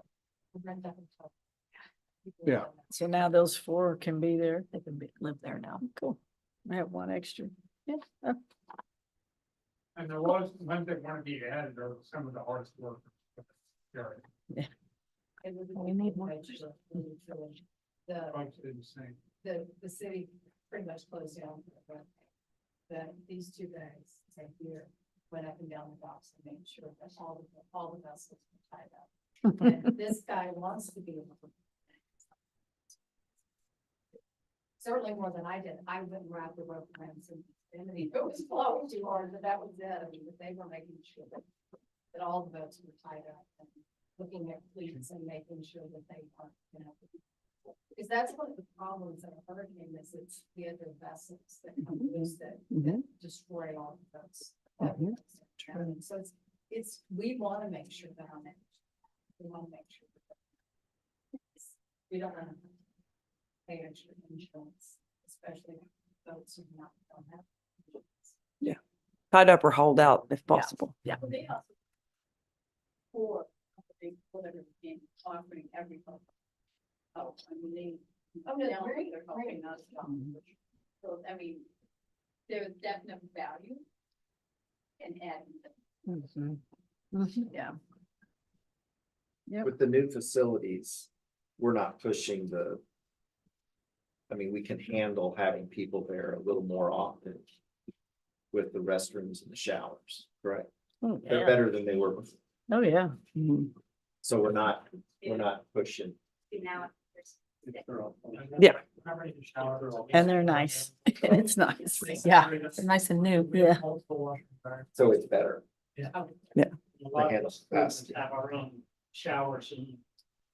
Speaker 6: Yeah.
Speaker 2: So now those 4 can be there.
Speaker 3: They can live there now.
Speaker 2: Cool. I have 1 extra. Yeah.
Speaker 9: And there was ones that want to be added or some of the hardest work.
Speaker 3: We need more.
Speaker 4: The city pretty much closed down. These 2 guys right here went up and down the docks and made sure that all the vessels were tied up. And this guy wants to be able to. Certainly more than I did. I wouldn't wrap the rope around some, and it was flowing too hard, but that was it. I mean, but they were making sure that all the boats were tied up and looking at fleets and making sure that they weren't, because that's one of the problems of a hurricane is it's the other vessels that come loose that destroy all the boats. And so we want to make sure that we want to make sure that we don't have to pay extra insurance, especially if boats are not, don't have.
Speaker 1: tied up or hauled out if possible.
Speaker 3: Yeah.
Speaker 4: They also for whatever game offering every boat. Oh, I mean, they're helping us. So, I mean, there's definite value in adding.
Speaker 2: Yeah.
Speaker 7: With the new facilities, we're not pushing we can handle having people there a little more often. With the restrooms and the showers, correct?
Speaker 2: Oh,
Speaker 7: They're
Speaker 2: yeah.
Speaker 7: better than they were before,
Speaker 2: Oh, yeah.
Speaker 7: so we're not pushing.
Speaker 8: Now,
Speaker 1: Yeah.
Speaker 2: And they're nice. It's nice. Yeah.
Speaker 3: They're nice and new.
Speaker 2: Yeah.
Speaker 7: So it's better.
Speaker 1: Yeah.
Speaker 9: A lot
Speaker 7: handle
Speaker 9: of
Speaker 7: capacity.
Speaker 9: schools have our own showers and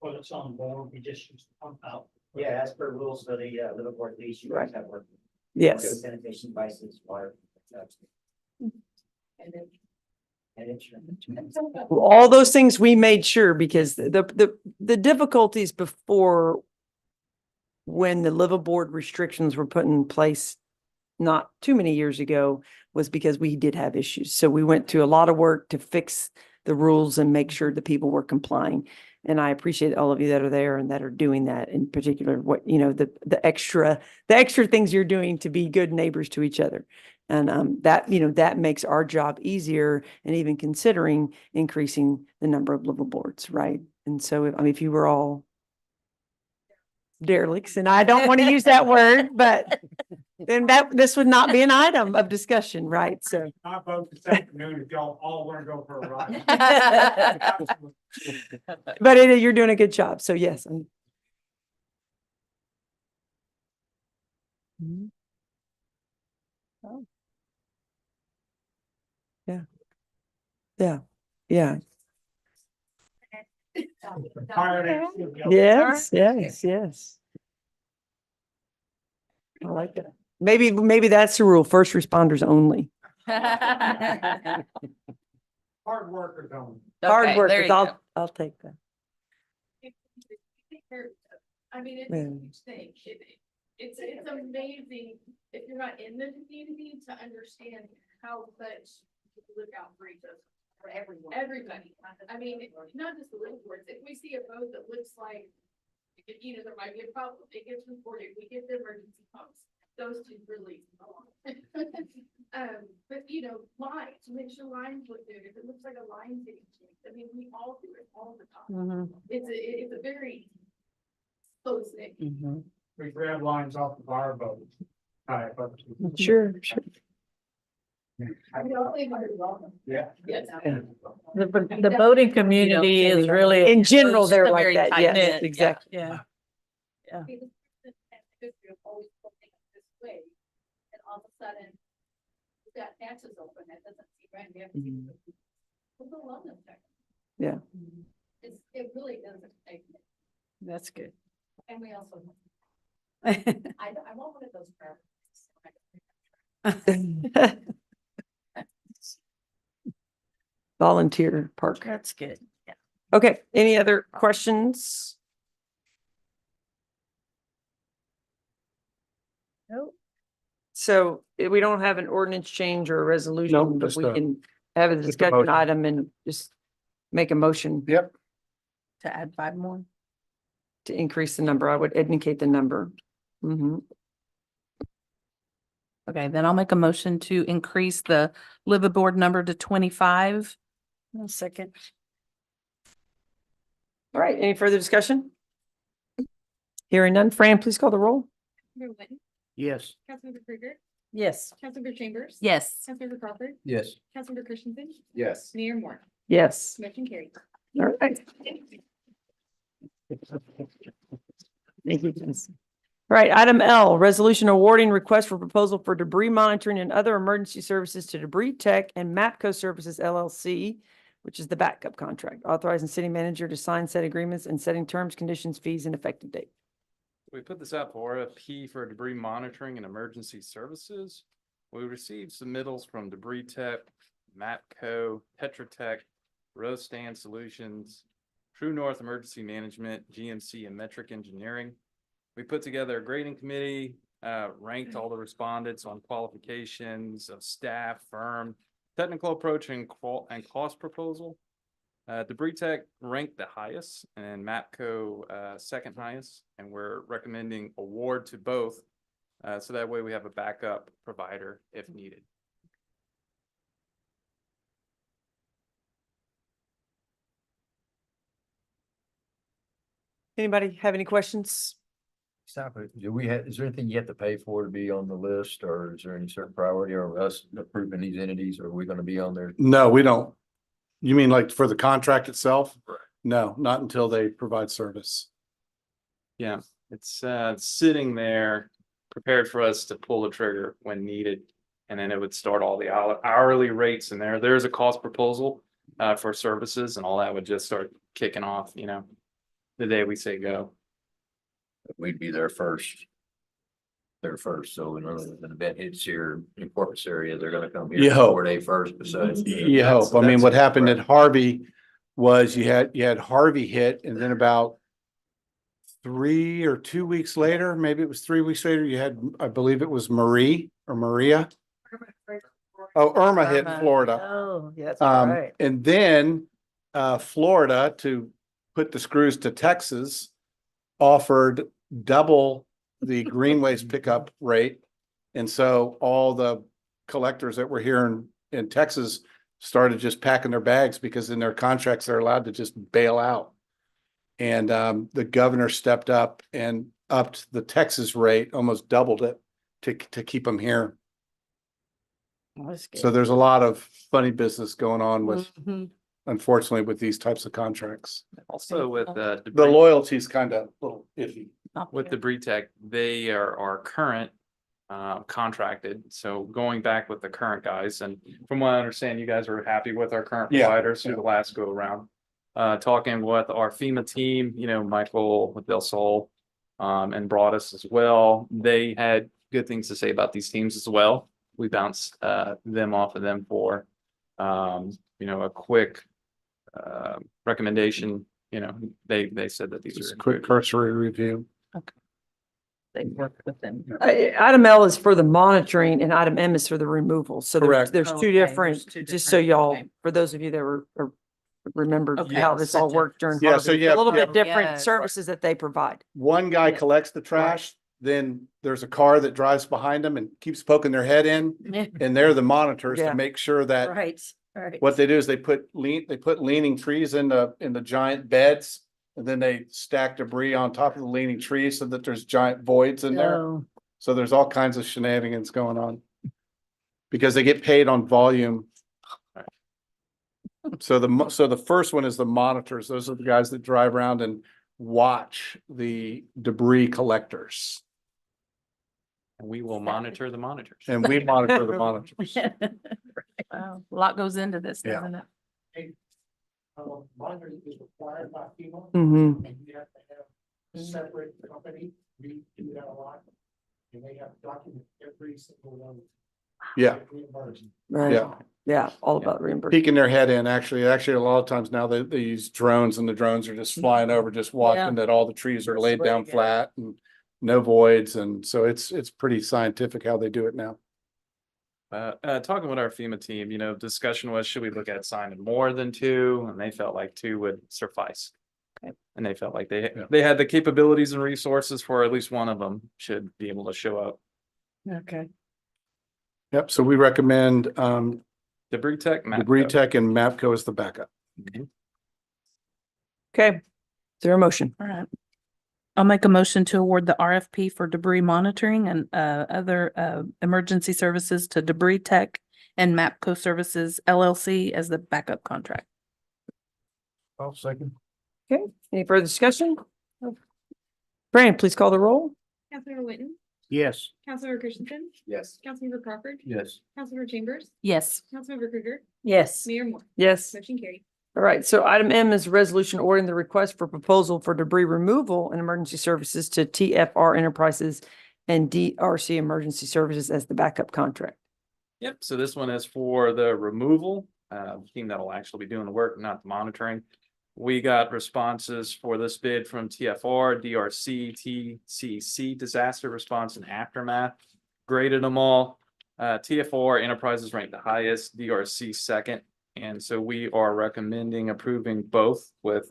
Speaker 9: toilets on board, we just use the pump out.
Speaker 7: Yeah, as per rules for the liveaboard lease, you guys have work.
Speaker 1: Yes.
Speaker 7: Sanitation devices, water.
Speaker 4: And then
Speaker 7: And insurance.
Speaker 1: All those things we made sure because the difficulties before when the liveaboard restrictions were put in place not too many years ago was because we did have issues. So we went through a lot of work to fix the rules and make sure the people were complying. And I appreciate all of you that are there and that are doing that, in particular, what, the extra things you're doing to be good neighbors to each other. And that, that makes our job easier, and even considering increasing the number of livable boards, right? And so, if you were all derelicts, and I don't want to use that word, but then this would not be an item of discussion, right? So.
Speaker 9: I vote this afternoon if y'all all want to go for a ride.
Speaker 1: But you're doing a good job, so yes. Mhm. Oh. Yeah. Yeah, yeah. Yes, yes. I like that. Maybe that's the rule, first responders only.
Speaker 9: Hard workers only.
Speaker 1: Hard
Speaker 3: Okay, there
Speaker 1: workers,
Speaker 3: you go.
Speaker 1: I'll take that.
Speaker 4: I mean, it's
Speaker 1: Yeah.
Speaker 4: a huge thing. It's amazing if you're not in the community to understand how much people look out for each other. For everyone. Everybody. I mean, not just the little boards. If we see a boat that looks like, there might be a problem, it gets reported, we get the emergency pumps. Those two really. But lines, make sure lines look good. If it looks like a line getting changed, I mean, we all do it all the time. It's a very close thing.
Speaker 9: We grab lines off of our boat. Tie it up to-
Speaker 1: Sure.
Speaker 4: I mean, I'll say very welcome.
Speaker 9: Yeah.
Speaker 4: Yes.
Speaker 2: The boating community is really.
Speaker 1: In general, they're
Speaker 3: Just a
Speaker 1: like
Speaker 3: very
Speaker 1: that,
Speaker 3: tight
Speaker 1: yes,
Speaker 3: knit,
Speaker 1: exactly.
Speaker 2: Yeah.
Speaker 4: Okay, this person has a history of always looking this way, and all of a sudden, that hatches open, that doesn't seem right, we have to see. What's the wellness check?
Speaker 1: Yeah.
Speaker 4: It really doesn't take,
Speaker 2: That's good.
Speaker 4: and we also, I want one of those forever.
Speaker 1: Volunteer park.
Speaker 2: That's good. Yeah.
Speaker 1: Okay, any other questions?
Speaker 2: Nope.
Speaker 1: So we don't have an ordinance change or a resolution, but
Speaker 6: just
Speaker 1: we
Speaker 6: a-
Speaker 1: can have a
Speaker 6: just a
Speaker 1: discussion
Speaker 6: motion.
Speaker 1: item and just make a motion
Speaker 6: Yep.
Speaker 3: To add 5 more.
Speaker 1: to increase the number. I would indicate the number.
Speaker 3: Okay, then I'll make a motion to increase the liveaboard number to 25.
Speaker 2: One second.
Speaker 1: All right, any further discussion? Hearing none. Fran, please call the roll.
Speaker 4: Councilmember Witten,
Speaker 5: Yes.
Speaker 4: Councilmember Krueger,
Speaker 2: Yes.
Speaker 4: Councilmember Chambers.
Speaker 3: Yes.
Speaker 4: Councilmember Crawford,
Speaker 5: Yes.
Speaker 4: Councilmember Christensen,
Speaker 7: Yes.
Speaker 4: Mayor Moore,
Speaker 1: Yes.
Speaker 4: motion carried.
Speaker 1: All right. Thank you, Jess. All right, item L, resolution awarding request for proposal for debris monitoring and other emergency services to Debris Tech and MAPCO Services LLC, which is the backup contract, authorizing city manager to sign said agreements and setting terms, conditions, fees, and effective date.
Speaker 11: We put this out for RFP for debris monitoring and emergency services. We received submittals from Debris Tech, MAPCO, Tetra Tech, Rose Stand Solutions, True North Emergency Management, GMC, and Metric Engineering. We put together a grading committee, ranked all the respondents on qualifications of staff, firm, technical approach, and cost proposal. Debris Tech ranked the highest and MAPCO second highest, and we're recommending award to both. So that way we have a backup provider if needed.
Speaker 1: Anybody have any questions?
Speaker 5: Stop it. Is there anything you have to pay for to be on the list, or is there any certain priority, or us approving these entities, or are we gonna be on there?
Speaker 6: No, we don't. You mean like for the contract itself?
Speaker 5: Right.
Speaker 6: No, not until they provide service.
Speaker 11: Yeah, it's sitting there prepared for us to pull the trigger when needed. And then it would start all the hourly rates in there. There's a cost proposal for services, and all that would just start kicking off, the day we say go.
Speaker 5: We'd be there first. There first, so when an event hits here in Corpus area, they're gonna come here.
Speaker 6: You hope.
Speaker 5: before they first besides.
Speaker 6: You hope. I mean, what happened at Harvey was you had Harvey hit, and then about 3 or 2 weeks later, maybe it was 3 weeks later, you had, I believe it was Maria. Oh, Irma hit
Speaker 3: Irma.
Speaker 6: Florida.
Speaker 2: Oh, yeah, that's
Speaker 6: Um,
Speaker 2: right.
Speaker 6: and then, Florida, to put the screws to Texas, offered double the green waste pickup rate. And so all the collectors that were here in Texas started just packing their bags because in their contracts, they're allowed to just bail out. And, the governor stepped up and upped the Texas rate, almost doubled it to keep them here.
Speaker 2: That's good.
Speaker 6: So there's a lot of funny business going on with,
Speaker 2: Mhm.
Speaker 6: unfortunately, with these types of contracts.
Speaker 11: Also with,
Speaker 6: The
Speaker 11: debris,
Speaker 6: loyalty's kind of a little iffy.
Speaker 11: with Debris Tech, they are current, contracted. So going back with the current guys, and from what I understand, you guys are happy with our current
Speaker 6: Yeah,
Speaker 11: providers through the last go around. Talking with our FEMA team, Michael with Del Sol, and Broadus as well. They had good things to say about these teams as well. We bounced, them off of them for, a quick, recommendation. They said that these
Speaker 6: Just
Speaker 11: are
Speaker 6: a quick cursory review.
Speaker 3: They work with them.
Speaker 1: Item L is for the monitoring and item M is for the removal. So
Speaker 6: Correct.
Speaker 1: there's two
Speaker 3: Okay,
Speaker 1: different,
Speaker 3: there's two
Speaker 1: just so
Speaker 3: different,
Speaker 1: y'all,
Speaker 3: okay.
Speaker 1: for those of you that were remembered
Speaker 3: Okay,
Speaker 1: how this all
Speaker 3: such a-
Speaker 1: worked during
Speaker 6: Yeah,
Speaker 1: Harvey.
Speaker 6: so
Speaker 1: It's
Speaker 6: yeah,
Speaker 1: a little
Speaker 6: yeah.
Speaker 1: bit different
Speaker 3: Yes.
Speaker 1: services that they provide.
Speaker 6: One guy
Speaker 3: Yeah.
Speaker 6: collects the trash, then there's a car that drives behind them and keeps poking their head in. And they're the monitors
Speaker 1: Yeah.
Speaker 6: to make sure that
Speaker 2: Right, right.
Speaker 6: what they do is they put leaning trees in the giant beds. And then they stack debris on top of the leaning trees so that there's giant voids in there.
Speaker 2: Oh,
Speaker 6: So there's all kinds of shenanigans going on. Because they get paid on volume. So the first one is the monitors. Those are the guys that drive around and watch the debris collectors.
Speaker 11: And we will monitor the monitors.
Speaker 6: And we monitor the monitors.
Speaker 3: Wow, a lot goes into this,
Speaker 6: Yeah.
Speaker 3: doesn't it?
Speaker 9: Monitoring is required by FEMA.
Speaker 1: Mm-hmm.
Speaker 9: And you have to have a separate company, we do that a lot. And they have to document every single one.
Speaker 6: Yeah.
Speaker 9: Reimbursed.
Speaker 1: Right.
Speaker 6: Yeah.
Speaker 1: Yeah, all about reimbursement.
Speaker 6: Peeking their head in, actually, a lot of times now they use drones and the drones are just flying over, just watching that all the trees are laid down flat and no voids. And so it's pretty scientific how they do it now.
Speaker 11: Talking with our FEMA team, discussion was, should we look at signing more than 2? And they felt like 2 would suffice.
Speaker 3: Okay.
Speaker 11: And they felt like they
Speaker 6: Yeah.
Speaker 11: had the capabilities and resources for at least one of them should be able to show up.
Speaker 2: okay.
Speaker 6: Yep, so we recommend
Speaker 11: Debris Tech,
Speaker 6: Debris
Speaker 11: Matco.
Speaker 6: Tech and MAPCO as the backup.
Speaker 1: Okay. Is there a motion?
Speaker 3: All right. I'll make a motion to award the RFP for debris monitoring and other emergency services to Debris Tech and MAPCO Services LLC as the backup contract.
Speaker 5: I'll second.
Speaker 1: Okay, any further discussion? Brandon, please call the roll.
Speaker 12: Councilmember Whitten,
Speaker 5: Yes.
Speaker 12: Councilmember Christensen,
Speaker 7: Yes.
Speaker 12: Councilmember Crawford,
Speaker 5: Yes.
Speaker 12: Councilmember Chambers,
Speaker 3: Yes.
Speaker 12: Councilmember Krueger,
Speaker 2: Yes.
Speaker 12: Mayor Moore.
Speaker 1: Yes.
Speaker 12: Motion carried.
Speaker 1: All right, so item M is a resolution ordering the request for proposal for debris removal and emergency services to TFR Enterprises and DRC Emergency Services as the backup contract.
Speaker 11: Yep, so this one is for the removal, team that'll actually be doing the work, not the monitoring. We got responses for this bid from TFR, DRC, TCC, Disaster Response and Aftermath. Graded them all. TFR Enterprises ranked the highest, DRC second. And so we are recommending approving both with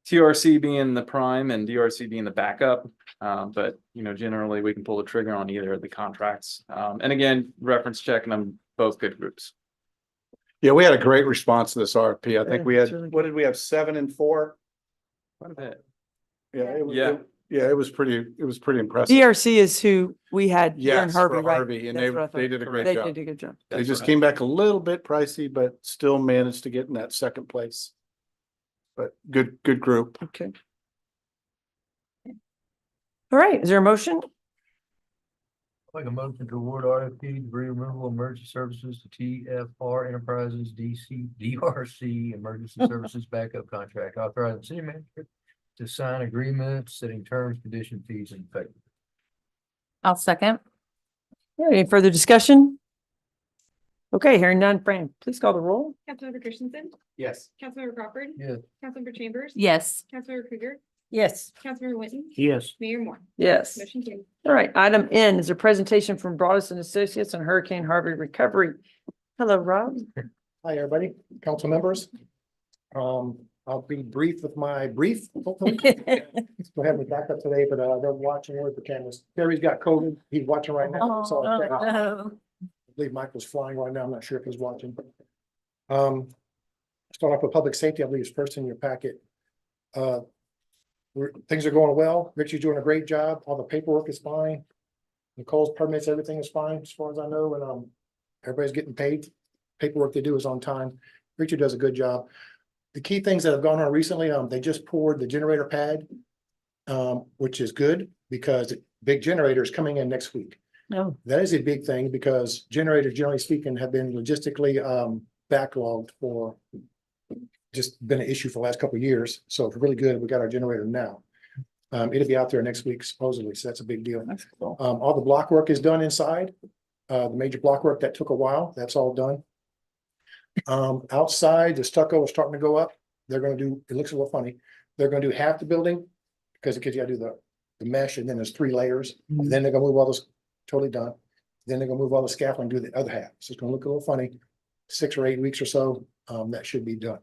Speaker 11: TRC being the prime and DRC being the backup. But generally we can pull the trigger on either of the contracts. And again, reference checking them, both good groups.
Speaker 6: Yeah, we had a great response to this RFP. I think we
Speaker 1: it's
Speaker 6: had,
Speaker 1: really
Speaker 6: what did we have, 7 and 4?
Speaker 11: Quite a bit.
Speaker 6: Yeah,
Speaker 11: Yeah.
Speaker 6: it was pretty impressive.
Speaker 1: DRC is who we had here in
Speaker 6: Yes,
Speaker 1: Harvey,
Speaker 6: for
Speaker 1: right?
Speaker 6: Harvey, and
Speaker 1: That's what I
Speaker 6: they
Speaker 1: thought.
Speaker 6: did a great
Speaker 1: They
Speaker 6: job.
Speaker 1: did a good job.
Speaker 6: They
Speaker 11: That's
Speaker 6: just
Speaker 11: right.
Speaker 6: came back a little bit pricey, but still managed to get in that second place. But good group.
Speaker 1: Okay. All right, is there a motion?
Speaker 5: Make a motion to award RFP debris removal emergency services to TFR Enterprises DRC Emergency Services Backup Contract. Authorizing city manager to sign agreements, setting terms, conditions, fees, and effective.
Speaker 3: I'll second.
Speaker 1: All right, any further discussion? Okay, hearing none, Fran, please call the roll.
Speaker 12: Councilmember Christensen,
Speaker 7: Yes.
Speaker 12: Councilmember Crawford.
Speaker 5: Yes.
Speaker 12: Councilmember Chambers.
Speaker 3: Yes.
Speaker 12: Councilmember Krueger,
Speaker 2: Yes.
Speaker 12: Councilmember Whitten,
Speaker 9: Yes.
Speaker 12: Mayor Moore.
Speaker 1: Yes.
Speaker 12: Motion carried.
Speaker 1: All right, item N is a presentation from Broadus and Associates on Hurricane Harvey recovery. Hello, Rob.
Speaker 13: Hi, everybody, council members. I'll be brief with my brief. Hopefully. We'll have me back up today, but they're watching with the cameras. Terry's got COVID. He's watching right now. So I
Speaker 2: no.
Speaker 13: believe Michael's flying right now. I'm not sure if he's watching. Start off with public safety, I believe is first in your packet. Things are going well. Richie's doing a great job. All the paperwork is fine. Nicole's permits, everything is fine as far as I know, and everybody's getting paid. Paperwork they do is on time. Richard does a good job. The key things that have gone on recently, they just poured the generator pad, which is good because the big generator is coming in next week.
Speaker 2: No.
Speaker 13: That is a big thing because generators, generally speaking, have been logistically backlogged for just been an issue for the last couple of years. So it's really good. We got our generator now. It'll be out there next week supposedly. So that's a big deal.
Speaker 1: That's cool.
Speaker 13: All the block work is done inside. The major block work that took a while, that's all done. Outside, the stucco is starting to go up. They're gonna do, it looks a little funny. They're gonna do half the building because you gotta do the mesh and then there's 3 layers.
Speaker 1: Mhm.
Speaker 13: Then they're gonna move all this, totally done. Then they're gonna move all the scaffolding, do the other half. So it's gonna look a little funny. 6 or 8 weeks or so, that should be done.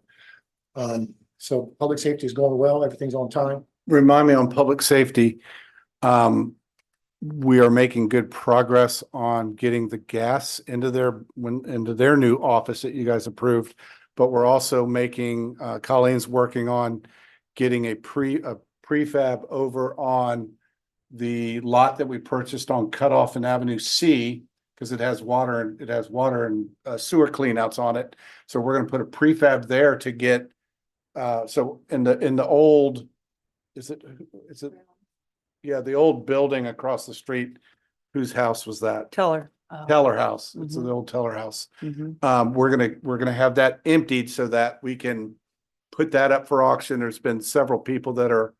Speaker 13: So public safety is going well. Everything's on time.
Speaker 6: Remind me on public safety. We are making good progress on getting the gas into their new office that you guys approved. But we're also making, Colleen's working on getting a prefab over on the lot that we purchased on Cutoff and Avenue C, because it has water and sewer cleanouts on it. So we're gonna put a prefab there to get, so in the old, is it? Yeah, the old building across the street, whose house was that?
Speaker 1: Teller.
Speaker 6: Teller House. It's
Speaker 1: Mhm.
Speaker 6: the old Teller House.
Speaker 1: Mhm.
Speaker 6: We're gonna have that emptied so that we can put that up for auction. There's been several people that are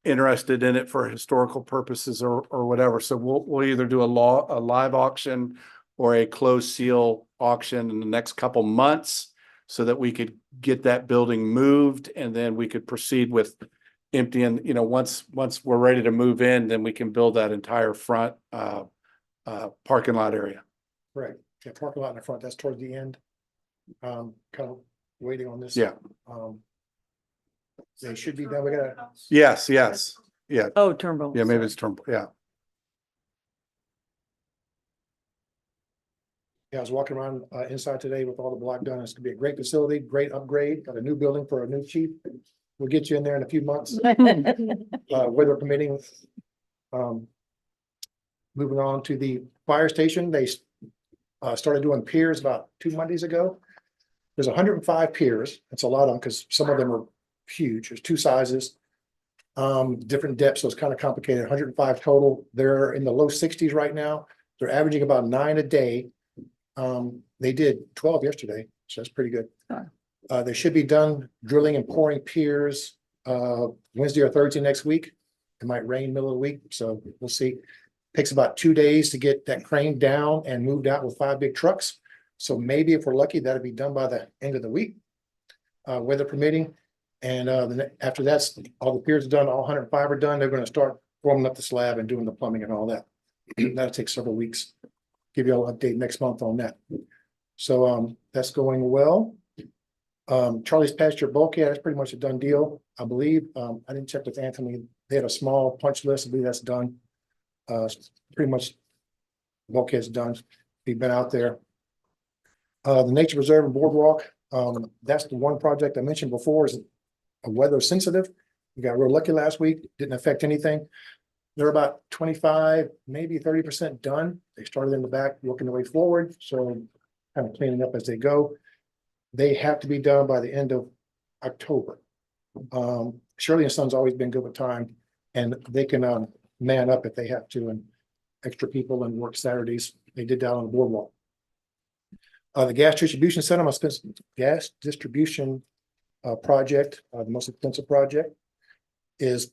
Speaker 6: interested in it for historical purposes or whatever. So we'll either do a live auction or a closed seal auction in the next couple months so that we could get that building moved and then we could proceed with emptying, once we're ready to move in, then we can build that entire front parking lot area.
Speaker 13: Right. Yeah, parking lot in the front, that's towards the end. Kind of waiting on this.
Speaker 6: Yeah.
Speaker 13: They should be done. We gotta,
Speaker 6: Yes. Yeah,
Speaker 1: Oh, Turnbull.
Speaker 6: yeah, maybe it's Turnbull, yeah.
Speaker 13: I was walking around inside today with all the block done. It's gonna be a great facility, great upgrade, got a new building for a new chief. We'll get you in there in a few months, weather permitting. Moving on to the fire station, they started doing piers about 2 Mondays ago. There's 105 piers. That's a lot of them because some of them are huge. There's 2 sizes, different depths, so it's kind of complicated. 105 total. They're in the low 60s right now. They're averaging about 9 a day. They did 12 yesterday, so that's pretty good. They should be done drilling and pouring piers Wednesday or Thursday next week. It might rain middle of the week, so we'll see. Takes about 2 days to get that crane down and moved out with 5 big trucks. So maybe if we're lucky, that'll be done by the end of the week, weather permitting. And after that's, all the piers are done, all 105 are done. They're going to start forming up the slab and doing the plumbing and all that. That'll take several weeks. Give you all an update next month on that. So that's going well. Charlie's Pasture bulkhead, that's pretty much a done deal, I believe. I didn't check with Anthony. They had a small punch list. I believe that's done. Pretty much bulkhead's done. We've been out there. The Nature Reserve and Boardwalk, that's the one project I mentioned before is weather sensitive. We got real lucky last week, didn't affect anything. They're about 25, maybe 30% done. They started in the back, working their way forward, so kind of cleaning up as they go. They have to be done by the end of October. Shirley and Son's always been good with time, and they can man up if they have to, and extra people and work Saturdays. They did that on the boardwalk. The gas distribution center, gas distribution project, the most expensive project, is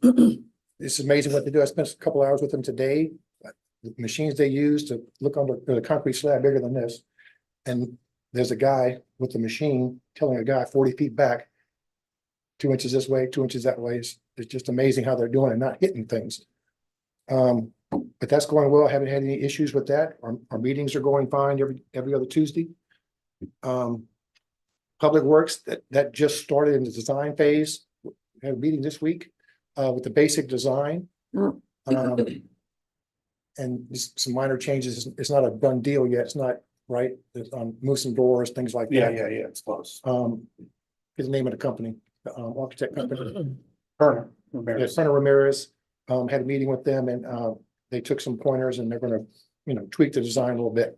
Speaker 13: it's amazing what they do. I spent a couple hours with them today. The machines they use to look under the concrete slab bigger than this, and there's a guy with the machine telling a guy 40 feet back 2 inches this way, 2 inches that way. It's just amazing how they're doing and not hitting things. But that's going well. I haven't had any issues with that. Our meetings are going fine every other Tuesday. Public Works, that just started in the design phase. We had a meeting this week with the basic design.
Speaker 1: Mm.
Speaker 13: And some minor changes. It's not a done deal yet. It's not right. Move some doors, things like that.
Speaker 6: Yeah, it's close.
Speaker 13: Is the name of the company, architect company.
Speaker 6: Turner.
Speaker 13: Yeah, Senator Ramirez, had a meeting with them and, they took some pointers and they're gonna, tweak the design a little bit,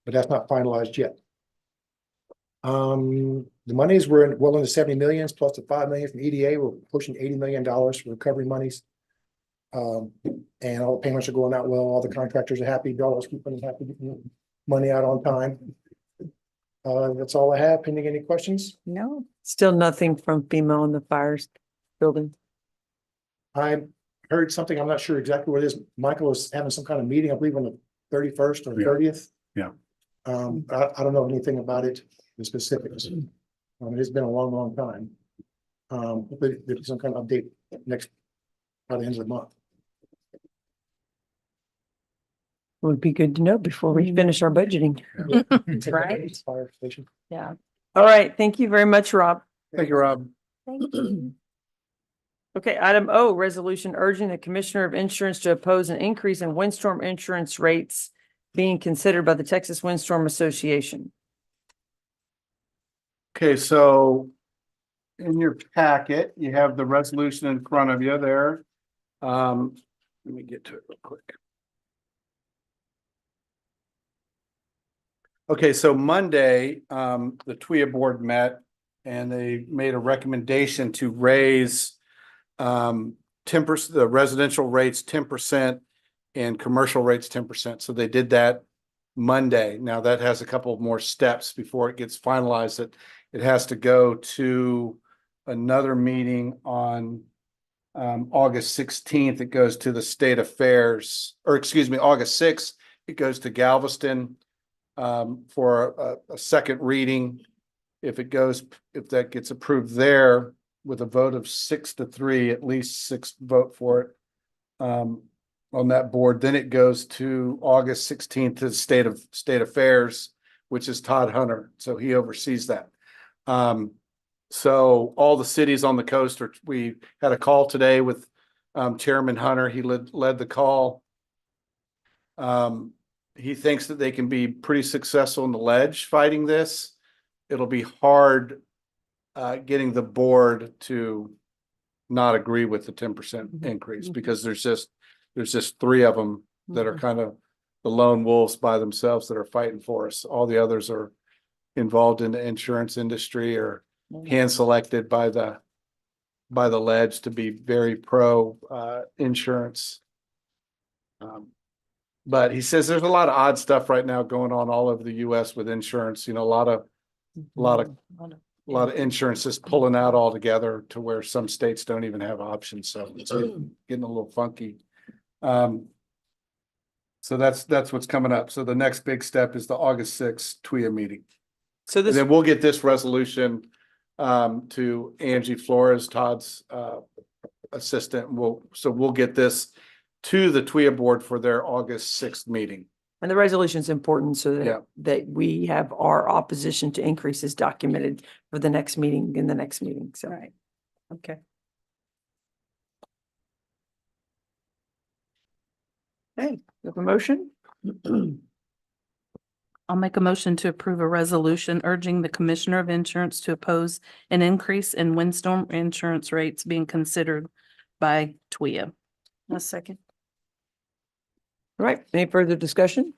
Speaker 13: but that's not finalized yet. The monies were well into 70 millions plus the 5 million from EDA. We're pushing $80 million for recovery monies. And all the payments are going out well. All the contractors are happy. Dollars keeping happy, getting money out on time. That's all I have. Pending any questions?
Speaker 1: No, still nothing from FEMA on the fires building.
Speaker 13: I heard something. I'm not sure exactly what it is. Michael is having some kind of meeting, I believe on the 31st or 30th.
Speaker 6: Yeah.
Speaker 13: I don't know anything about it, the specifics. It's been a long time. But there's some kind of update by the end of the month.
Speaker 1: Would be good to know before we finish our budgeting.
Speaker 13: Right. Fire station.
Speaker 1: Yeah. All right. Thank you very much, Rob.
Speaker 6: Thank you, Rob.
Speaker 1: Okay, item O, resolution urging the Commissioner of Insurance to oppose an increase in windstorm insurance rates being considered by the Texas Windstorm Association.
Speaker 6: Okay, so in your packet, you have the resolution in front of you there. Let me get to it real quick. Okay, so Monday, the TWIA board met and they made a recommendation to raise 10%, the residential rates 10% and commercial rates 10%. So they did that Monday. Now that has a couple more steps before it gets finalized. It has to go to another meeting on August 16th. It goes to the state affairs, or excuse me, August 6th. It goes to Galveston for a second reading. If that gets approved there with a vote of 6-3, at least 6 vote for it on that board, then it goes to August 16th to the state affairs, which is Todd Hunter. So he oversees that. So all the cities on the coast we had a call today with Chairman Hunter. He led the call. He thinks that they can be pretty successful in the ledge fighting this. It'll be hard getting the board to not agree with the 10% increase because there's just 3 of them that are kind of the lone wolves by themselves that are fighting for us. All the others are involved in the insurance industry or hand selected by the ledge to be very pro insurance. But he says there's a lot of odd stuff right now going on all over the US with insurance, a lot of insurance just pulling out altogether to where some states don't even have options. So it's getting a little funky. So that's what's coming up. So the next big step is the August 6th TWIA meeting.
Speaker 1: So
Speaker 6: And
Speaker 1: this,
Speaker 6: then we'll get this resolution to Angie Flores, Todd's assistant. We'll get this to the TWIA board for their August 6th meeting.
Speaker 1: and the resolution is important so
Speaker 6: Yeah.
Speaker 1: that we have our opposition to increases documented for the next meeting in the next meeting. So. Right. Okay. Hey, you have a motion?
Speaker 3: I'll make a motion to approve a resolution urging the Commissioner of Insurance to oppose an increase in windstorm insurance rates being considered by TWIA.
Speaker 2: A second.
Speaker 1: All right, any further discussion?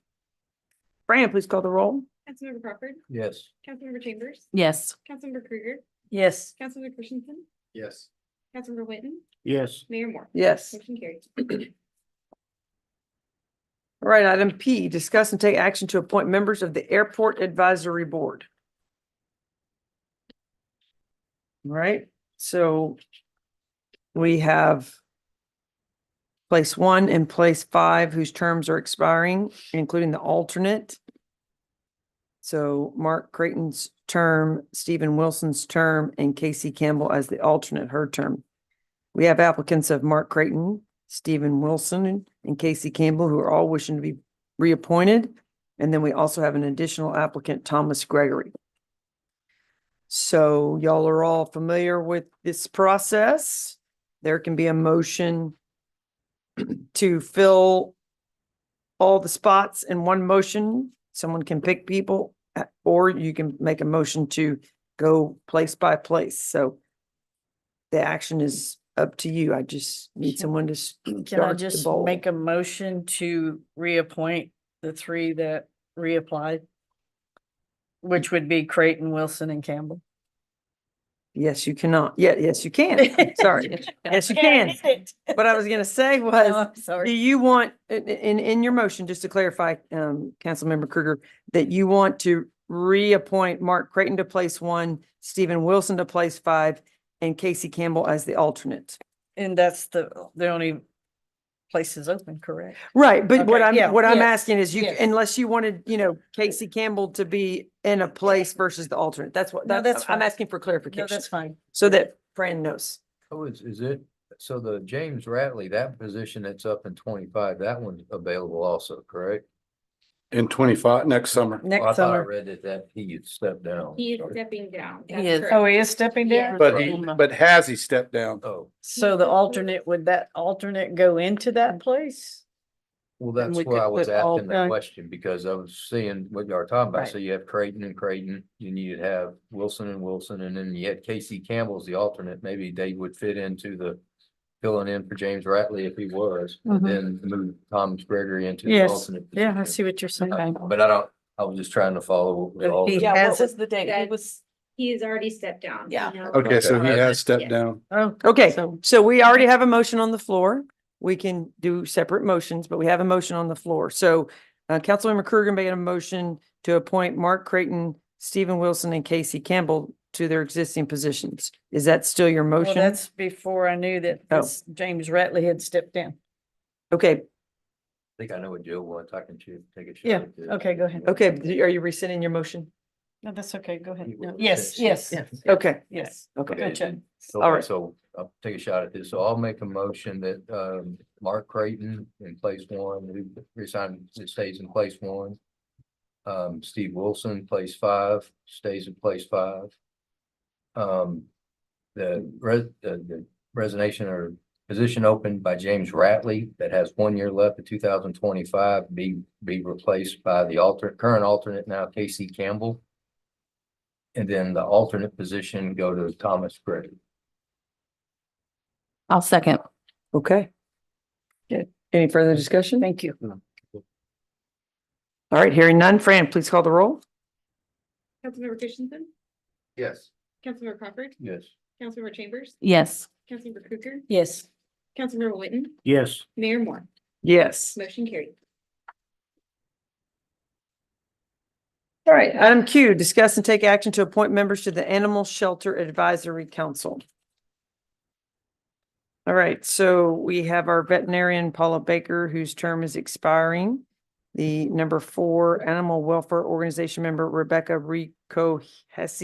Speaker 1: Fran, please call the roll.
Speaker 12: Councilmember Crawford,
Speaker 5: Yes.
Speaker 12: Councilmember Chambers,
Speaker 3: Yes.
Speaker 12: Councilmember Krieger,
Speaker 1: Yes.
Speaker 12: Councilmember Christensen,
Speaker 5: Yes.
Speaker 12: Councilmember Whitten,
Speaker 6: Yes.
Speaker 12: Mayor Moore.
Speaker 1: Yes.
Speaker 12: Motion carried.
Speaker 1: All right, item P, discuss and take action to appoint members of the Airport Advisory Board. All right, so we have place 1 and place 5 whose terms are expiring, including the alternate. So Mark Creighton's term, Stephen Wilson's term, and Casey Campbell as the alternate, her term. We have applicants of Mark Creighton, Stephen Wilson, and Casey Campbell, who are all wishing to be reappointed. And then we also have an additional applicant, Thomas Gregory. So y'all are all familiar with this process. There can be a motion to fill all the spots in one motion. Someone can pick people, or you can make a motion to go place by place. So the action is up to you. I just need someone to
Speaker 2: Can I
Speaker 1: start the
Speaker 2: just
Speaker 1: ball.
Speaker 2: make a motion to reappoint the three that reapplied? Which would be Creighton, Wilson, and Campbell.
Speaker 1: Yes, you cannot. Yeah, yes, you can. Sorry. Yes, you can. What I was gonna say was,
Speaker 2: I'm
Speaker 1: do
Speaker 2: sorry.
Speaker 1: you want, in your motion, just to clarify, Councilmember Kruger, that you want to reappoint Mark Creighton to place 1, Stephen Wilson to place 5, and Casey Campbell as the alternate?
Speaker 2: And that's the only places open, correct?
Speaker 1: Right, but what
Speaker 2: Okay, yeah,
Speaker 1: what I'm
Speaker 2: yes,
Speaker 1: asking is
Speaker 2: yes.
Speaker 1: unless you wanted, Casey Campbell to be in a place versus the alternate, that's what,
Speaker 2: No, that's
Speaker 1: I'm
Speaker 2: fine.
Speaker 1: asking for
Speaker 2: No,
Speaker 1: clarification,
Speaker 2: that's fine.
Speaker 1: so that Fran knows.
Speaker 5: Oh, is it, so the James Ratley, that position that's up in 25, that one's available also, correct?
Speaker 6: In 25, next summer.
Speaker 5: Oh, I
Speaker 2: Next
Speaker 5: thought I
Speaker 2: summer.
Speaker 5: read that he had stepped down.
Speaker 12: He is
Speaker 5: Sorry.
Speaker 12: stepping down.
Speaker 3: He
Speaker 12: That's
Speaker 3: is.
Speaker 12: correct.
Speaker 2: Oh, he is stepping
Speaker 12: Yeah.
Speaker 2: down?
Speaker 6: But has he stepped down?
Speaker 5: Oh,
Speaker 2: So the alternate, would that alternate go into that place?
Speaker 5: well,
Speaker 3: And
Speaker 5: that's
Speaker 3: we
Speaker 5: where
Speaker 3: could
Speaker 5: I was
Speaker 3: put all-
Speaker 5: asking the question, because I was seeing what you are talking about.
Speaker 1: Right.
Speaker 5: So you have Creighton and Creighton, you need to have Wilson and Wilson, and then you had Casey Campbell's the alternate. Maybe they would fit into the filling in for James Ratley if he was, and
Speaker 2: Mhm.
Speaker 5: then move Thomas Gregory into the
Speaker 2: Yes,
Speaker 5: alternate.
Speaker 2: yeah, I
Speaker 5: position.
Speaker 2: see what you're saying.
Speaker 5: But I was just trying to follow with
Speaker 2: But
Speaker 5: all
Speaker 2: he
Speaker 5: the.
Speaker 2: has
Speaker 3: Yeah, what
Speaker 2: it.
Speaker 3: was the date? He
Speaker 12: That-
Speaker 3: was,
Speaker 12: He has already stepped down.
Speaker 3: Yeah.
Speaker 12: Now-
Speaker 6: Okay, so he
Speaker 5: Okay.
Speaker 6: has stepped
Speaker 12: Yeah.
Speaker 6: down.
Speaker 2: Oh,
Speaker 1: Okay,
Speaker 2: so
Speaker 1: so we already have a motion on the floor. We can do separate motions, but we have a motion on the floor. So Councilmember Kruger made a motion to appoint Mark Creighton, Stephen Wilson, and Casey Campbell to their existing positions. Is that still your
Speaker 2: well,
Speaker 1: motion?
Speaker 2: that's before I knew that
Speaker 1: Oh.
Speaker 2: this James Ratley had stepped down.
Speaker 1: Okay,
Speaker 5: I think I know what Joe wants. I can take a shot.
Speaker 2: Yeah,
Speaker 5: at this.
Speaker 2: okay, go ahead.
Speaker 1: okay. Are you rescinding your motion?
Speaker 2: No, that's okay, go ahead.
Speaker 5: He will
Speaker 2: Yes,
Speaker 5: rescind.
Speaker 2: yes,
Speaker 3: yes.
Speaker 1: Okay,
Speaker 2: yes.
Speaker 1: okay.
Speaker 2: Gotcha.
Speaker 1: All
Speaker 5: Okay,
Speaker 1: right.
Speaker 5: so I'll take a shot at this. So I'll make a motion that Mark Creighton in place 1, who resigned, stays in place 1. Steve Wilson, place 5, stays in place 5. The resignation or position opened by James Ratley that has 1 year left in 2025 be replaced by the current alternate now, Casey Campbell. And then the alternate position go to Thomas Gregory.
Speaker 3: I'll second.
Speaker 1: Okay. Good. Any further discussion?
Speaker 2: Thank you.
Speaker 1: All right, hearing none. Fran, please call the roll.
Speaker 12: Councilmember Christensen,
Speaker 5: Yes.
Speaker 12: Councilmember Crawford,
Speaker 5: Yes.
Speaker 12: Councilmember Chambers,
Speaker 3: Yes.
Speaker 12: Councilmember Kruger,
Speaker 2: Yes.
Speaker 12: Councilmember Whitten,
Speaker 9: Yes.
Speaker 12: Mayor Moore,
Speaker 1: Yes.
Speaker 12: motion carried.
Speaker 1: All right, item Q, discuss and take action to appoint members to the Animal Shelter Advisory Council. All right, so we have our veterinarian Paula Baker, whose term is expiring. The number 4 Animal Welfare Organization member Rebecca Rico Hesse,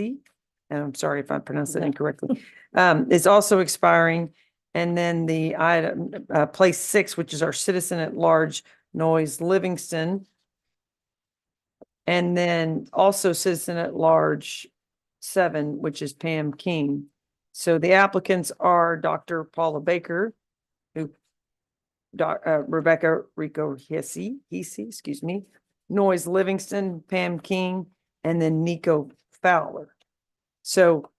Speaker 1: and I'm sorry if I pronounced that incorrectly, is also expiring. And then the item, place 6, which is our citizen at large, Noyes Livingston. And then also citizen at large 7, which is Pam King. So the applicants are Dr. Paula Baker, who, Rebecca Rico Hesse, excuse me, Noyes Livingston, Pam King, and then Nico Fowler. So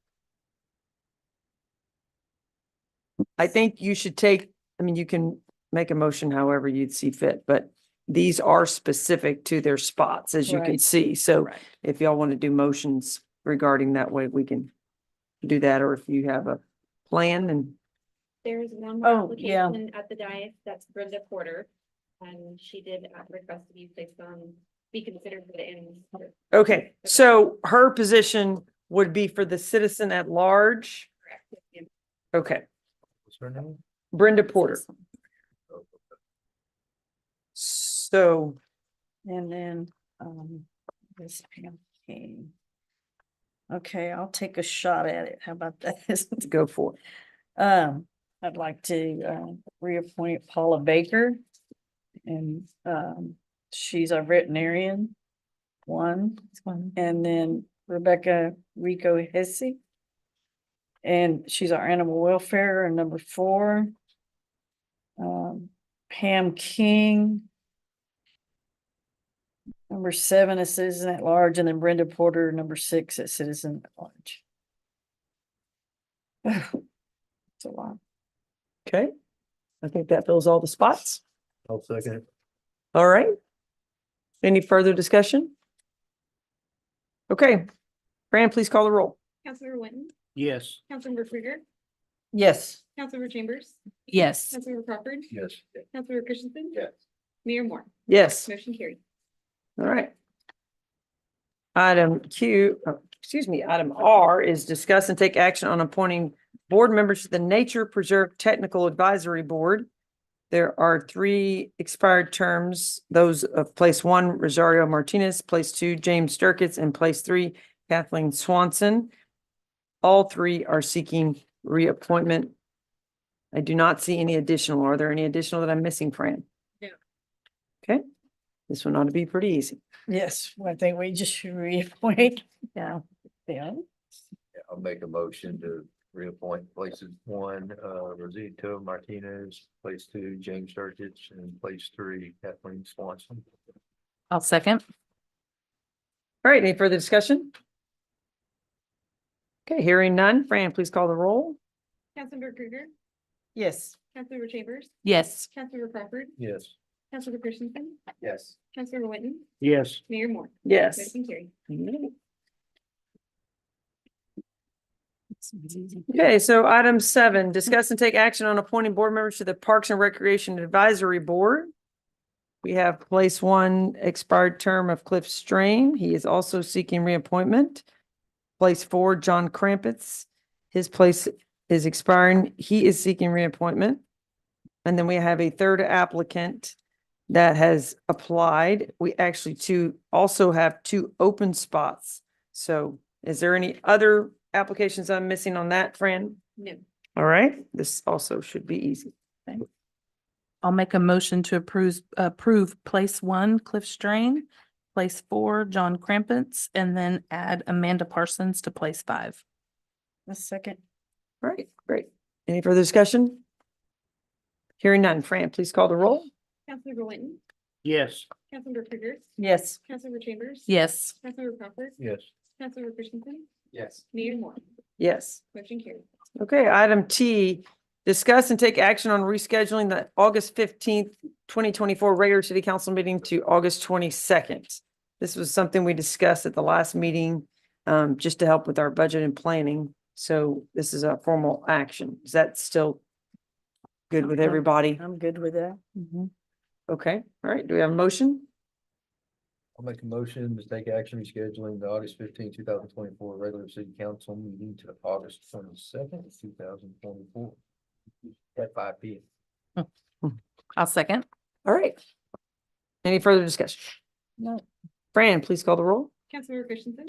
Speaker 1: I think you should you can make a motion however you'd see fit, but these are specific to their spots, as you can
Speaker 2: Right.
Speaker 1: see. So
Speaker 2: Right.
Speaker 1: if y'all want to do motions regarding that way, we can do that, or if you have a plan and,
Speaker 12: There's one more
Speaker 2: Oh, yeah.
Speaker 12: application at the dais, that's Brenda Porter. And she did request to be placed on, be considered for the animal. shelter.
Speaker 1: okay, so her position would be for the citizen at large.
Speaker 12: Correct. Yeah.
Speaker 1: Okay,
Speaker 5: What's her name?
Speaker 1: Brenda Porter. So,
Speaker 2: And then, this Pam King. Okay, I'll take a shot at it. How about that?
Speaker 1: Go for it.
Speaker 2: I'd like to, reappoint Paula Baker. And, she's our veterinarian, one, and then Rebecca Rico Hesse. And she's our animal welfare, and number 4. Pam King. Number 7 is citizen at large, and then Brenda Porter, number 6 is citizen at large. It's a lot.
Speaker 1: Okay. I think that fills all the spots.
Speaker 5: I'll second it.
Speaker 1: All right. Any further discussion? Okay. Fran, please call the roll.
Speaker 12: Councilmember Winton,
Speaker 9: Yes.
Speaker 12: Councilmember Krieger,
Speaker 1: Yes.
Speaker 12: Councilmember Chambers,
Speaker 3: Yes.
Speaker 12: Councilmember Crawford,
Speaker 5: Yes.
Speaker 12: Councilmember Christensen.
Speaker 5: Yes.
Speaker 12: Mayor Moore,
Speaker 1: Yes.
Speaker 12: motion carried.
Speaker 1: All right. Item item R is discuss and take action on appointing board members to the Nature Preserve Technical Advisory Board. There are 3 expired terms, those of place 1, Rosario Martinez, place 2, James Sturkitz, and place 3, Kathleen Swanson. All 3 are seeking reappointment. I do not see any additional. Are there any additional that I'm missing, Fran?
Speaker 2: No.
Speaker 1: Okay, this one ought to be pretty easy.
Speaker 2: Yes, I think we just should reappoint. Yeah.
Speaker 5: Yeah, I'll make a motion to reappoint places 1, Rosita Martinez, place 2, James Sturgis, and place 3, Kathleen Swanson.
Speaker 3: I'll second.
Speaker 1: All right, any further discussion? Okay, hearing none. Fran, please call the roll.
Speaker 12: Councilmember Krieger,
Speaker 2: Yes.
Speaker 12: Councilmember Chambers,
Speaker 3: Yes.
Speaker 12: Councilmember Crawford,
Speaker 5: Yes.
Speaker 12: Councilmember Christensen,
Speaker 7: Yes.
Speaker 12: Councilmember Winton,
Speaker 9: Yes.
Speaker 12: Mayor Moore,
Speaker 1: Yes.
Speaker 12: motion carried.
Speaker 1: Okay, so item 7, discuss and take action on appointing board members to the Parks and Recreation Advisory Board. We have place 1 expired term of Cliff Strain. He is also seeking reappointment. Place 4, John Krampitz. His place is expiring. He is seeking reappointment. And then we have a 3rd applicant that has applied. We actually also have 2 open spots. So is there any other applications I'm missing on that, Fran?
Speaker 12: No.
Speaker 1: All right, this also should be easy.
Speaker 3: I'll make a motion to approve place 1, Cliff Strain, place 4, John Crampets, and then add Amanda Parsons to place 5.
Speaker 2: A second.
Speaker 1: All right, great. Any further discussion? Hearing none. Fran, please call the roll.
Speaker 12: Councilmember Winton,
Speaker 9: Yes.
Speaker 12: Councilmember Krieger,
Speaker 2: Yes.
Speaker 12: Councilmember Chambers.
Speaker 3: Yes.
Speaker 12: Councilmember Crawford,
Speaker 5: Yes.
Speaker 12: Councilmember Christensen,
Speaker 7: Yes.
Speaker 12: Mayor Moore,
Speaker 1: Yes.
Speaker 12: motion carried.
Speaker 1: Okay, item T, discuss and take action on rescheduling the August 15th, 2024 regular city council meeting to August 22nd. This was something we discussed at the last meeting, just to help with our budget and planning. So this is a formal action. Is that still good with everybody?
Speaker 2: I'm good with that.
Speaker 1: Okay, all right. Do we have a motion?
Speaker 5: I'll make a motion to take action rescheduling the August 15, 2024 regular city council meeting to August 22nd, 2024 at 5 p.m.
Speaker 3: I'll second.
Speaker 1: All right. Any further discussion?
Speaker 2: No.
Speaker 1: Fran, please call the roll.
Speaker 12: Councilmember Christensen,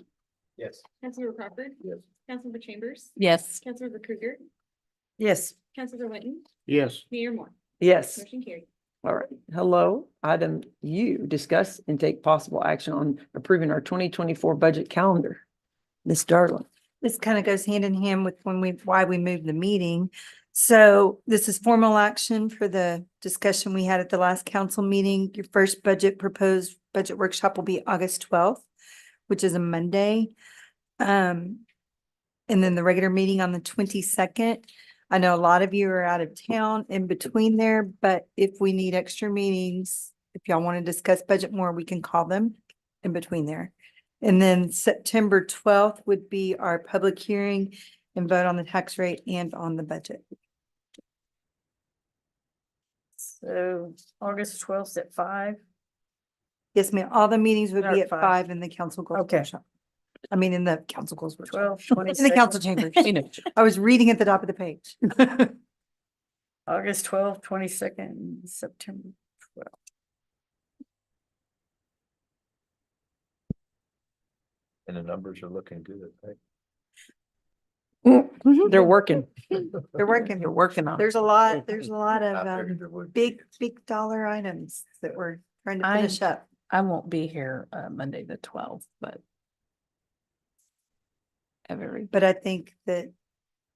Speaker 7: Yes.
Speaker 12: Councilmember Crawford.
Speaker 5: Yes.
Speaker 12: Councilmember Chambers,
Speaker 3: Yes.
Speaker 12: Councilmember Krieger,
Speaker 1: Yes.
Speaker 12: Councilmember Winton,
Speaker 9: Yes.
Speaker 12: Mayor Moore,
Speaker 1: Yes.
Speaker 12: motion carried.
Speaker 1: All right. Hello. Item U, discuss and take possible action on approving our 2024 budget calendar. Ms. Darling.
Speaker 14: This kind of goes hand in hand with why we moved the meeting. So this is formal action for the discussion we had at the last council meeting. Your first proposed budget workshop will be August 12th, which is a Monday. And then the regular meeting on the 22nd. I know a lot of you are out of town in between there, but if we need extra meetings, if y'all want to discuss budget more, we can call them in between there. And then September 12th would be our public hearing and vote on the tax rate and on the budget.
Speaker 2: So August 12th at 5.
Speaker 14: Yes, ma'am. All the meetings would be
Speaker 2: At
Speaker 14: at
Speaker 2: 5.
Speaker 14: 5 in the council goals
Speaker 2: Okay.
Speaker 14: workshop. I mean, in the council goals workshop.
Speaker 2: 12,
Speaker 14: In the council
Speaker 2: 22nd.
Speaker 14: chambers. I was reading at the top of the page.
Speaker 2: August 12th, 22nd, September 12th.
Speaker 5: And the numbers are looking good, right?
Speaker 1: They're working.
Speaker 14: They're working.
Speaker 3: You're working on it.
Speaker 14: There's a lot of,
Speaker 5: I figured there would be.
Speaker 14: big dollar items that we're trying to
Speaker 3: I-
Speaker 14: finish up.
Speaker 3: I won't be here Monday, the 12th, but every,
Speaker 14: But I think that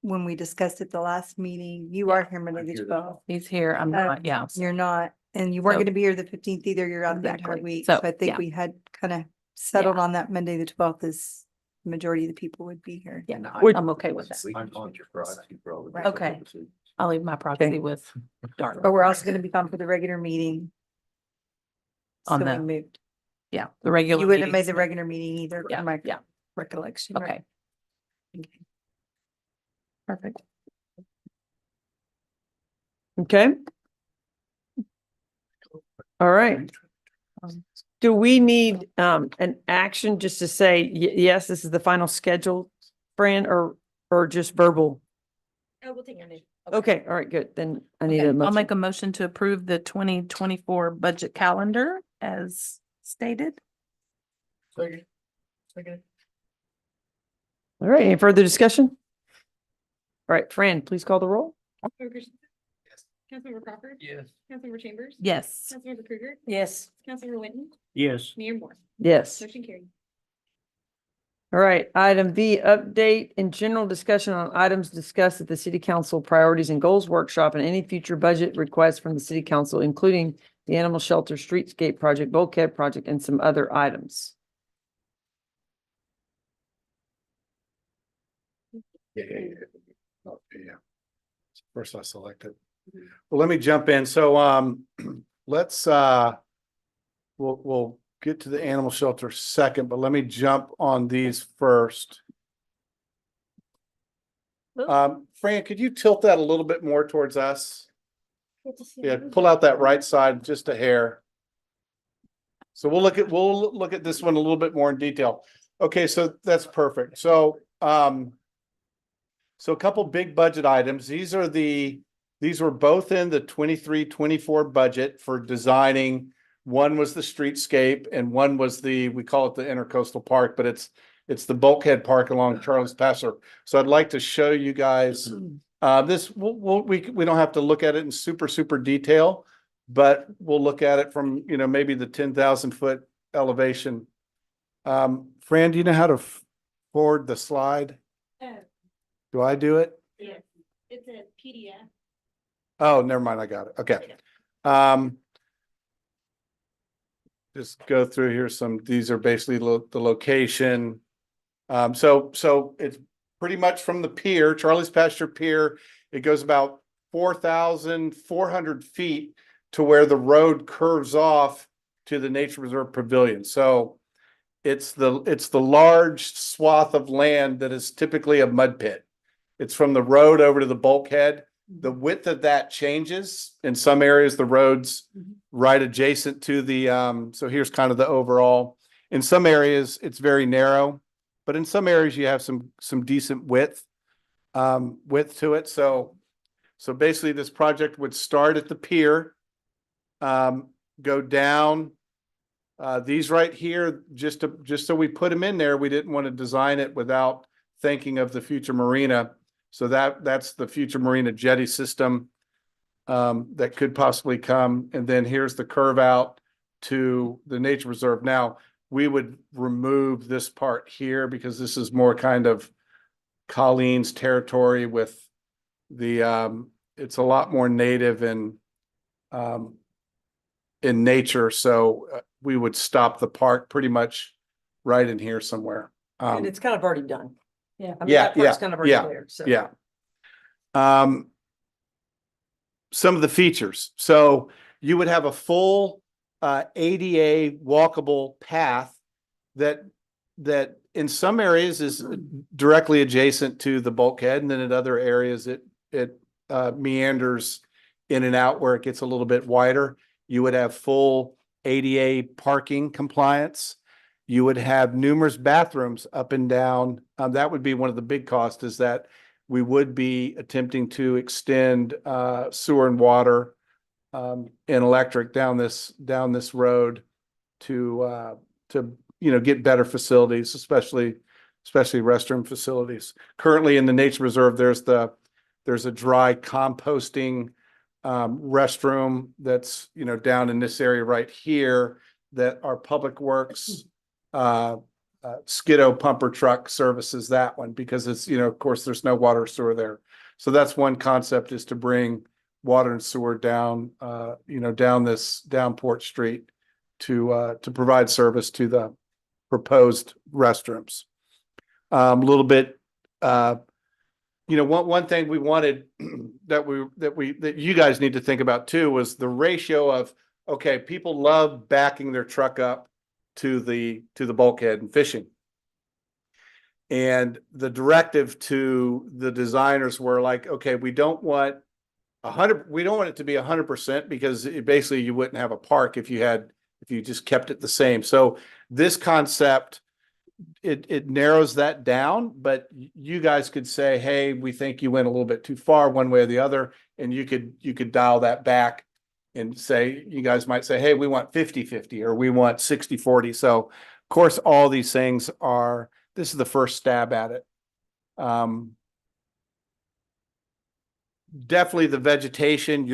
Speaker 14: when we discussed at the last meeting, you are here Monday
Speaker 5: I'm
Speaker 14: the
Speaker 5: here the
Speaker 14: 12th.
Speaker 3: he's here. I'm
Speaker 14: Uh,
Speaker 3: not, yeah.
Speaker 14: You're not, and you weren't
Speaker 3: So-
Speaker 14: going to be here the 15th either. You're out the entire
Speaker 3: Exactly.
Speaker 14: week.
Speaker 3: So,
Speaker 14: So I think
Speaker 3: yeah.
Speaker 14: we had kind of settled on that Monday the 12th is the majority of the people would be here.
Speaker 3: Yeah, no,
Speaker 1: Would-
Speaker 3: I'm okay with that.
Speaker 5: I'm on your proxy for all the
Speaker 14: Right.
Speaker 3: Okay.
Speaker 5: purposes.
Speaker 3: I'll leave my proxy with Darla.
Speaker 14: But we're also going to be gone for the regular meeting.
Speaker 3: On
Speaker 14: So we
Speaker 3: the
Speaker 14: moved.
Speaker 3: Yeah, the regular.
Speaker 14: You wouldn't have made
Speaker 3: meetings.
Speaker 14: the regular meeting either,
Speaker 3: Yeah,
Speaker 14: from my
Speaker 3: yeah.
Speaker 14: recollection. right?
Speaker 3: Okay. Perfect.
Speaker 1: Okay. All right. Do we need an action just to say, yes, this is the final schedule, Fran, or just verbal?
Speaker 12: Oh, we'll take your name.
Speaker 1: Okay, all right, good. Then I need
Speaker 3: Okay,
Speaker 1: a
Speaker 3: I'll
Speaker 1: motion.
Speaker 3: make a motion to approve the 2024 budget calendar as stated.
Speaker 5: Second. Second.
Speaker 1: All right, any further discussion? All right, Fran, please call the roll.
Speaker 12: Councilmember Christensen?
Speaker 5: Yes.
Speaker 12: Councilmember Crawford?
Speaker 5: Yes.
Speaker 12: Councilmember Chambers?
Speaker 3: Yes.
Speaker 12: Councilmember Krueger?
Speaker 2: Yes.
Speaker 12: Councilmember Winton?
Speaker 9: Yes.
Speaker 12: Mayor Moore?
Speaker 1: Yes.
Speaker 12: Motion carried.
Speaker 1: All right, item B, update and general discussion on items discussed at the city council priorities and goals workshop and any future budget requests from the city council, including the animal shelter, streetscape project, bulkhead project, and some other items.
Speaker 6: Yeah. Oh, yeah. First I selected. Well, let me jump in. So, let's, we'll get to the animal shelter second, but let me jump on these first. Fran, could you tilt that a little bit more towards us? Yeah, pull out that right side just a hair. So we'll look at this one a little bit more in detail. Okay, so that's perfect. So, so a couple big budget items. These were both in the 23-24 budget for designing. One was the streetscape and one was we call it the intercoastal park, but it's the bulkhead park along Charles Passer. So I'd like to show you guys, this, we don't have to look at it in super detail, but we'll look at it from, maybe the 10,000 foot elevation. Fran, do you know how to forward the slide? Do I do it?
Speaker 12: Yeah, it's a PDF.
Speaker 6: Oh, never mind. I got it. Okay. Just go through here. These are basically the location. So it's pretty much from the pier, Charlie's Pasture Pier. It goes about 4,400 feet to where the road curves off to the Nature Reserve Pavilion. So it's the large swath of land that is typically a mud pit. It's from the road over to the bulkhead. The width of that changes. In some areas, the road's right adjacent to the, so here's kind of the overall. In some areas, it's very narrow, but in some areas you have some decent width to it. So basically this project would start at the pier, go down, these right here, just so we put them in there, we didn't want to design it without thinking of the future marina. So that's the future marina jetty system that could possibly come. And then here's the curve out to the nature reserve. Now, we would remove this part here because this is more kind of Colleen's territory with the, it's a lot more native in nature. So we would stop the park pretty much right in here somewhere.
Speaker 1: And it's kind of already done.
Speaker 2: Yeah.
Speaker 1: I mean, that part's kind of already
Speaker 6: yeah,
Speaker 1: there, so.
Speaker 6: Yeah. Some of the features. So you would have a full ADA walkable path that in some areas is directly adjacent to the bulkhead, and then in other areas it meanders in and out where it gets a little bit wider. You would have full ADA parking compliance. You would have numerous bathrooms up and down. That would be one of the big costs, is that we would be attempting to extend sewer and water and electric down this road to get better facilities, especially especially restroom facilities. Currently in the nature reserve, there's a dry composting restroom that's, down in this area right here that our Public Works skiddo pumper truck services that one because it's, of course, there's no water or sewer there. So that's one concept, is to bring water and sewer down, down Port Street to provide service to the proposed restrooms. A little bit, one thing we wanted that you guys need to think about too was the ratio of, okay, people love backing their truck up to the bulkhead and fishing. And the directive to the designers were like, okay, we don't want it to be 100% because basically you wouldn't have a park if you just kept it the same. So this concept, it narrows that down, but you guys could say, hey, we think you went a little bit too far one way or the other, and you could dial that back and say, you guys might say, hey, we want 50-50 or we want 60-40. So of course, all these things this is the first stab at it. Definitely the vegetation,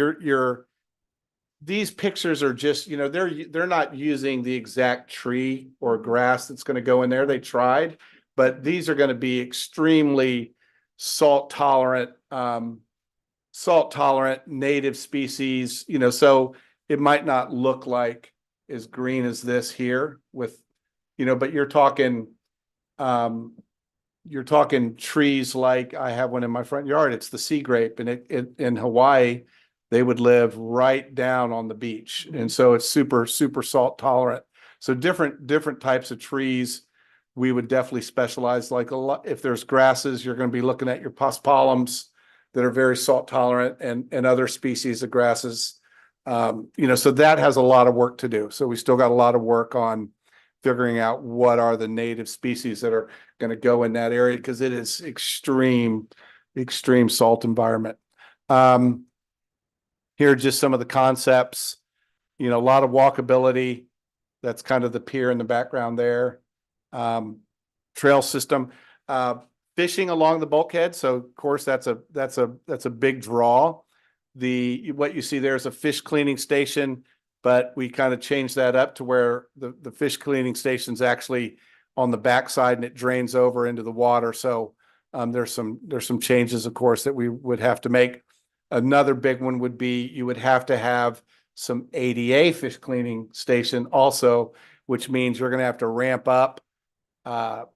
Speaker 6: these pictures are just, they're not using the exact tree or grass that's going to go in there. They tried, but these are going to be extremely salt tolerant native species, so it might not look like as green as this here with, but you're talking trees like I have one in my front yard. It's the sea grape, and it in Hawaii, they would live right down on the beach. And so it's super, super salt tolerant. So different types of trees, we would definitely specialize. Like if there's grasses, you're going to be looking at your paspalums that are very salt tolerant and other species of grasses. So that has a lot of work to do. So we still got a lot of work on figuring out what are the native species that are going to go in that area, because it is extreme salt environment. Here are just some of the concepts, a lot of walkability. That's kind of the pier in the background there. Trail system, fishing along the bulkhead. So of course that's a big draw. What you see there is a fish cleaning station, but we kind of changed that up to where the fish cleaning station's actually on the backside and it drains over into the water. So there's some changes, of course, that we would have to make. Another big one would be you would have to have some ADA fish cleaning station also, which means you're going to have to ramp up, have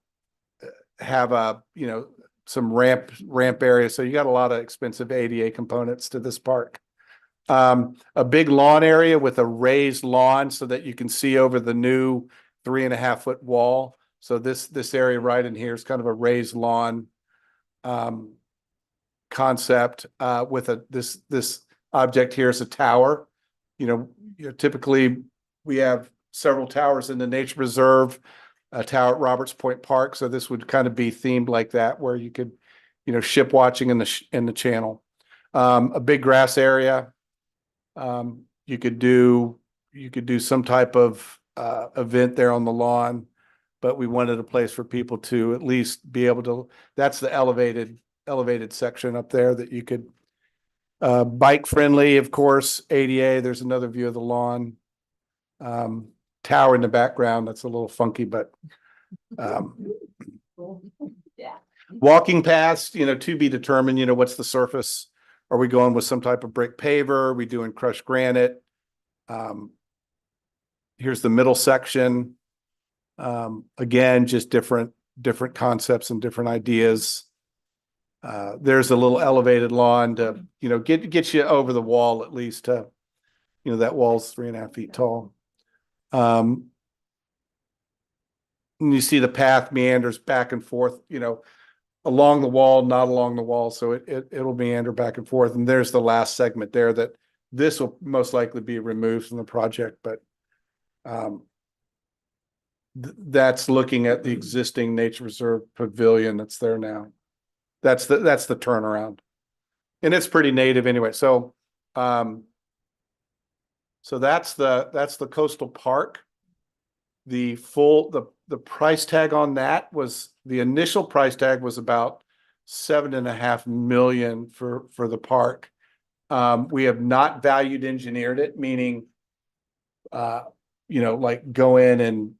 Speaker 6: some ramp area. So you got a lot of expensive ADA components to this park. A big lawn area with a raised lawn so that you can see over the new 3.5-foot wall. So this area right in here is kind of a raised lawn concept with this object here is a tower. Typically we have several towers in the nature reserve, a tower at Roberts Point Park. So this would kind of be themed like that, where you could, ship watching in the channel. A big grass area. You could do some type of event there on the lawn, but we wanted a place for people to at least be able to, that's the elevated section up there that you could, bike friendly, of course, ADA, there's another view of the lawn. Tower in the background, that's a little funky, but,
Speaker 8: Yeah.
Speaker 6: walking paths, to be determined, what's the surface? Are we going with some type of brick paver? Are we doing crushed granite? Here's the middle section. Again, just different concepts and different ideas. There's a little elevated lawn to, get you over the wall at least to, that wall's 3.5 feet tall. And you see the path meanders back and forth, along the wall, not along the wall. So it'll meander back and forth. And there's the last segment there that this will most likely be removed from the project, but that's looking at the existing nature reserve pavilion that's there now. That's the turnaround, and it's pretty native anyway. So, so that's the coastal park. the price tag on that was, the initial price tag was about 7.5 million for the park. We have not valued engineered it, meaning, like go in and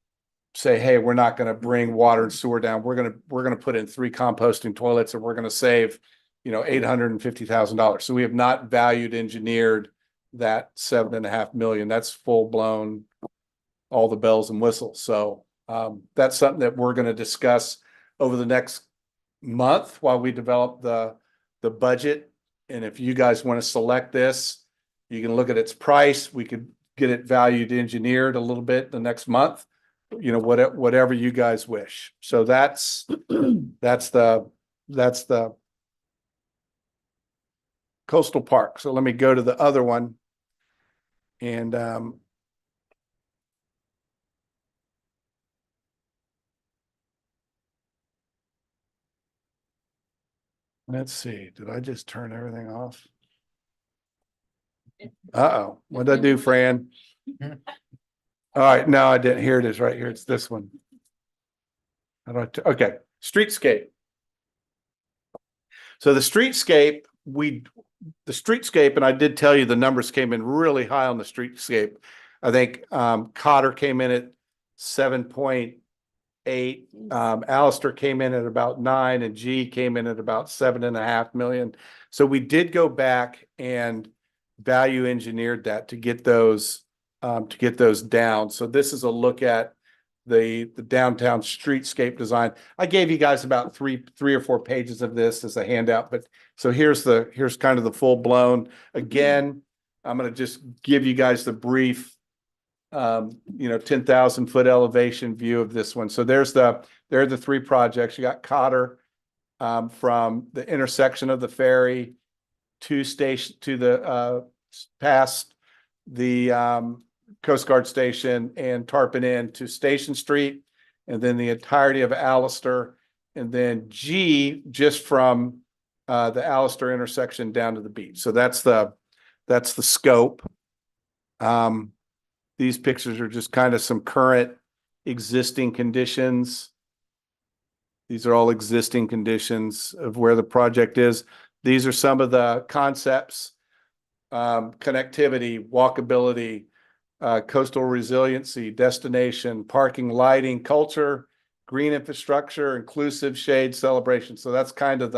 Speaker 6: say, hey, we're not going to bring water and sewer down. We're going to put in 3 composting toilets and we're going to save, $850,000. So we have not valued engineered that 7.5 million. That's full blown, all the bells and whistles. So that's something that we're going to discuss over the next month while we develop the budget. And if you guys want to select this, you can look at its price. We could get it valued engineered a little bit the next month, whatever you guys wish. So that's the coastal park. So let me go to the other one. And let's see, did I just turn everything off? Uh-oh, what did I do, Fran? All right, no, I didn't. Here it is, right here. It's this one. How do I okay, streetscape. So the streetscape, and I did tell you the numbers came in really high on the streetscape. I think Cotter came in at 7.8. Alistair came in at about 9, and G came in at about 7.5 million. So we did go back and value engineered that to get those down. So this is a look at the downtown streetscape design. I gave you guys about three or 4 pages of this as a handout, but so here's kind of the full blown. Again, I'm going to just give you guys the brief 10,000 foot elevation view of this one. So there are the 3 projects. You got Cotter from the intersection of the ferry to the past the Coast Guard station and Tarpon Inn to Station Street, and then the entirety of Alistair, and then G just from the Alistair intersection down to the beach. So that's the scope. These pictures are just kind of some current existing conditions. These are all existing conditions of where the project is. These are some of the concepts: connectivity, walkability, coastal resiliency, destination, parking, lighting, culture, green infrastructure, inclusive shade, celebration. So that's kind of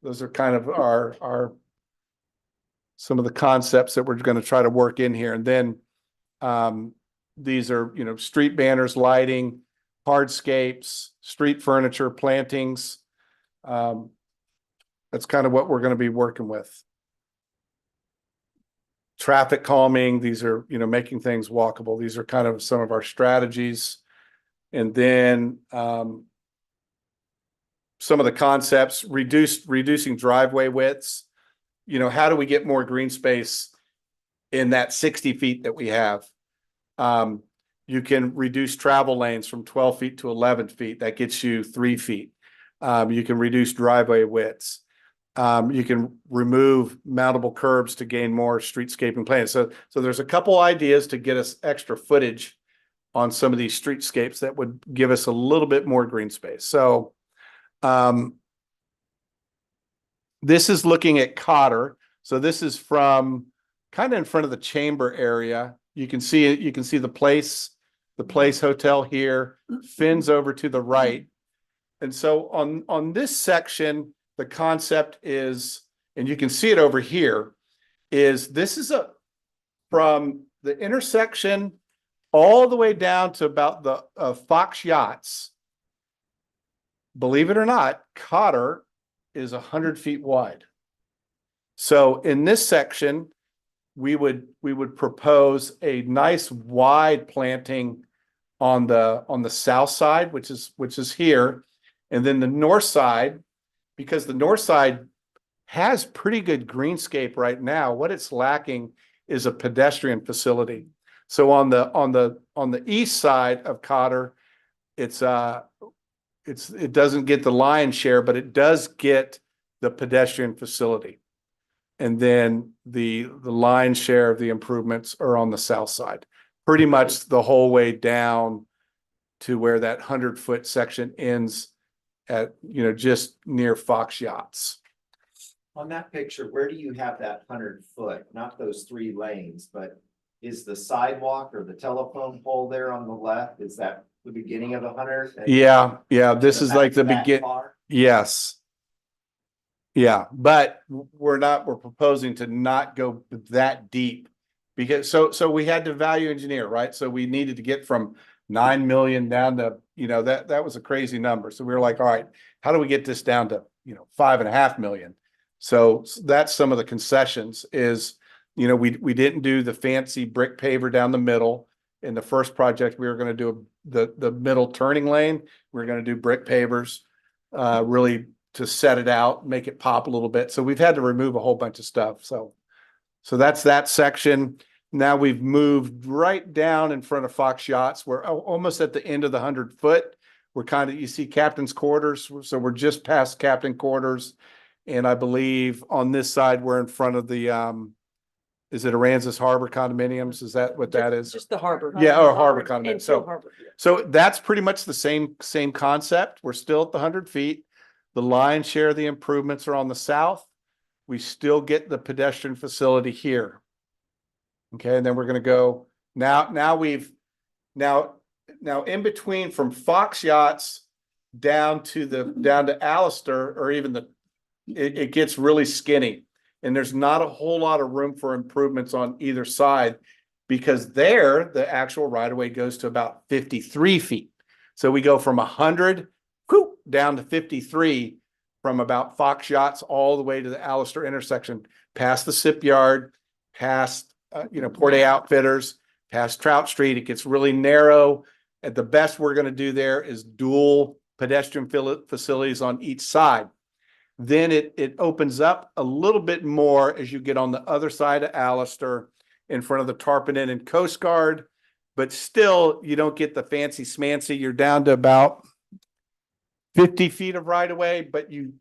Speaker 6: those are kind of our some of the concepts that we're going to try to work in here. And then these are, street banners, lighting, hardscapes, street furniture, plantings. That's kind of what we're going to be working with. Traffic calming, these are, making things walkable. These are kind of some of our strategies. And then some of the concepts, reducing driveway widths. How do we get more green space in that 60 feet that we have? You can reduce travel lanes from 12 feet to 11 feet. That gets you 3 feet. You can reduce driveway widths. You can remove mountable curbs to gain more streetscaping plans. So there's a couple ideas to get us extra footage on some of these streetscapes that would give us a little bit more green space. So this is looking at Cotter. So this is from kind of in front of the chamber area. You can see it. You can see the Place Hotel here, Finn's over to the right. And so on this section, the concept is, and you can see it over here, is this is from the intersection all the way down to about the Fox Yachts. Believe it or not, Cotter is 100 feet wide. So in this section, we would propose a nice wide planting on the south side, which is here, and then the north side, because the north side has pretty good greenscape right now. What it's lacking is a pedestrian facility. So on the east side of Cotter, it doesn't get the lion's share, but it does get the pedestrian facility. And then the lion's share of the improvements are on the south side. pretty much the whole way down to where that 100-foot section ends at, just near Fox Yachts.
Speaker 7: On that picture, where do you have that 100 foot? Not those 3 lanes, but is the sidewalk or the telephone pole there on the left? Is that the beginning of 100?
Speaker 6: Yeah, this is like the
Speaker 7: That
Speaker 6: begin.
Speaker 7: far?
Speaker 6: Yes. Yeah, but we're proposing to not go that deep. Because so we had to value engineer, right? So we needed to get from 9 million down to, that was a crazy number. So we were like, all right, how do we get this down to, 5.5 million? So that's some of the concessions is, we didn't do the fancy brick paver down the middle. In the first project, we were going to do the middle turning lane. We were going to do brick pavers, really to set it out, make it pop a little bit. So we've had to remove a whole bunch of stuff. So that's that section. Now we've moved right down in front of Fox Yachts. We're almost at the end of the 100-foot. We're you see captain's quarters. So we're just past captain quarters. And I believe on this side, we're in front of the, is it Aransas Harbor condominiums? Is that what that is?
Speaker 1: Just the harbor.
Speaker 6: Yeah, or harbor condominiums.
Speaker 1: Infield harbor.
Speaker 6: So that's pretty much the same concept. We're still at the 100 feet. The lion's share of the improvements are on the south. We still get the pedestrian facility here. Okay, and then we're going to go now in between from Fox Yachts down to Alistair, or even it gets really skinny, and there's not a whole lot of room for improvements on either side, because there the actual right of way goes to about 53 feet. So we go from 100 down to 53 from about Fox Yachts all the way to the Alistair intersection, past the SIP yard, past Port A Outfitters, past Trout Street. It gets really narrow. At the best we're going to do there is dual pedestrian facilities on each side. Then it opens up a little bit more as you get on the other side of Alistair in front of the Tarpon Inn and Coast Guard, but still you don't get the fancy smancy. You're down to about 50 feet of right of way, but you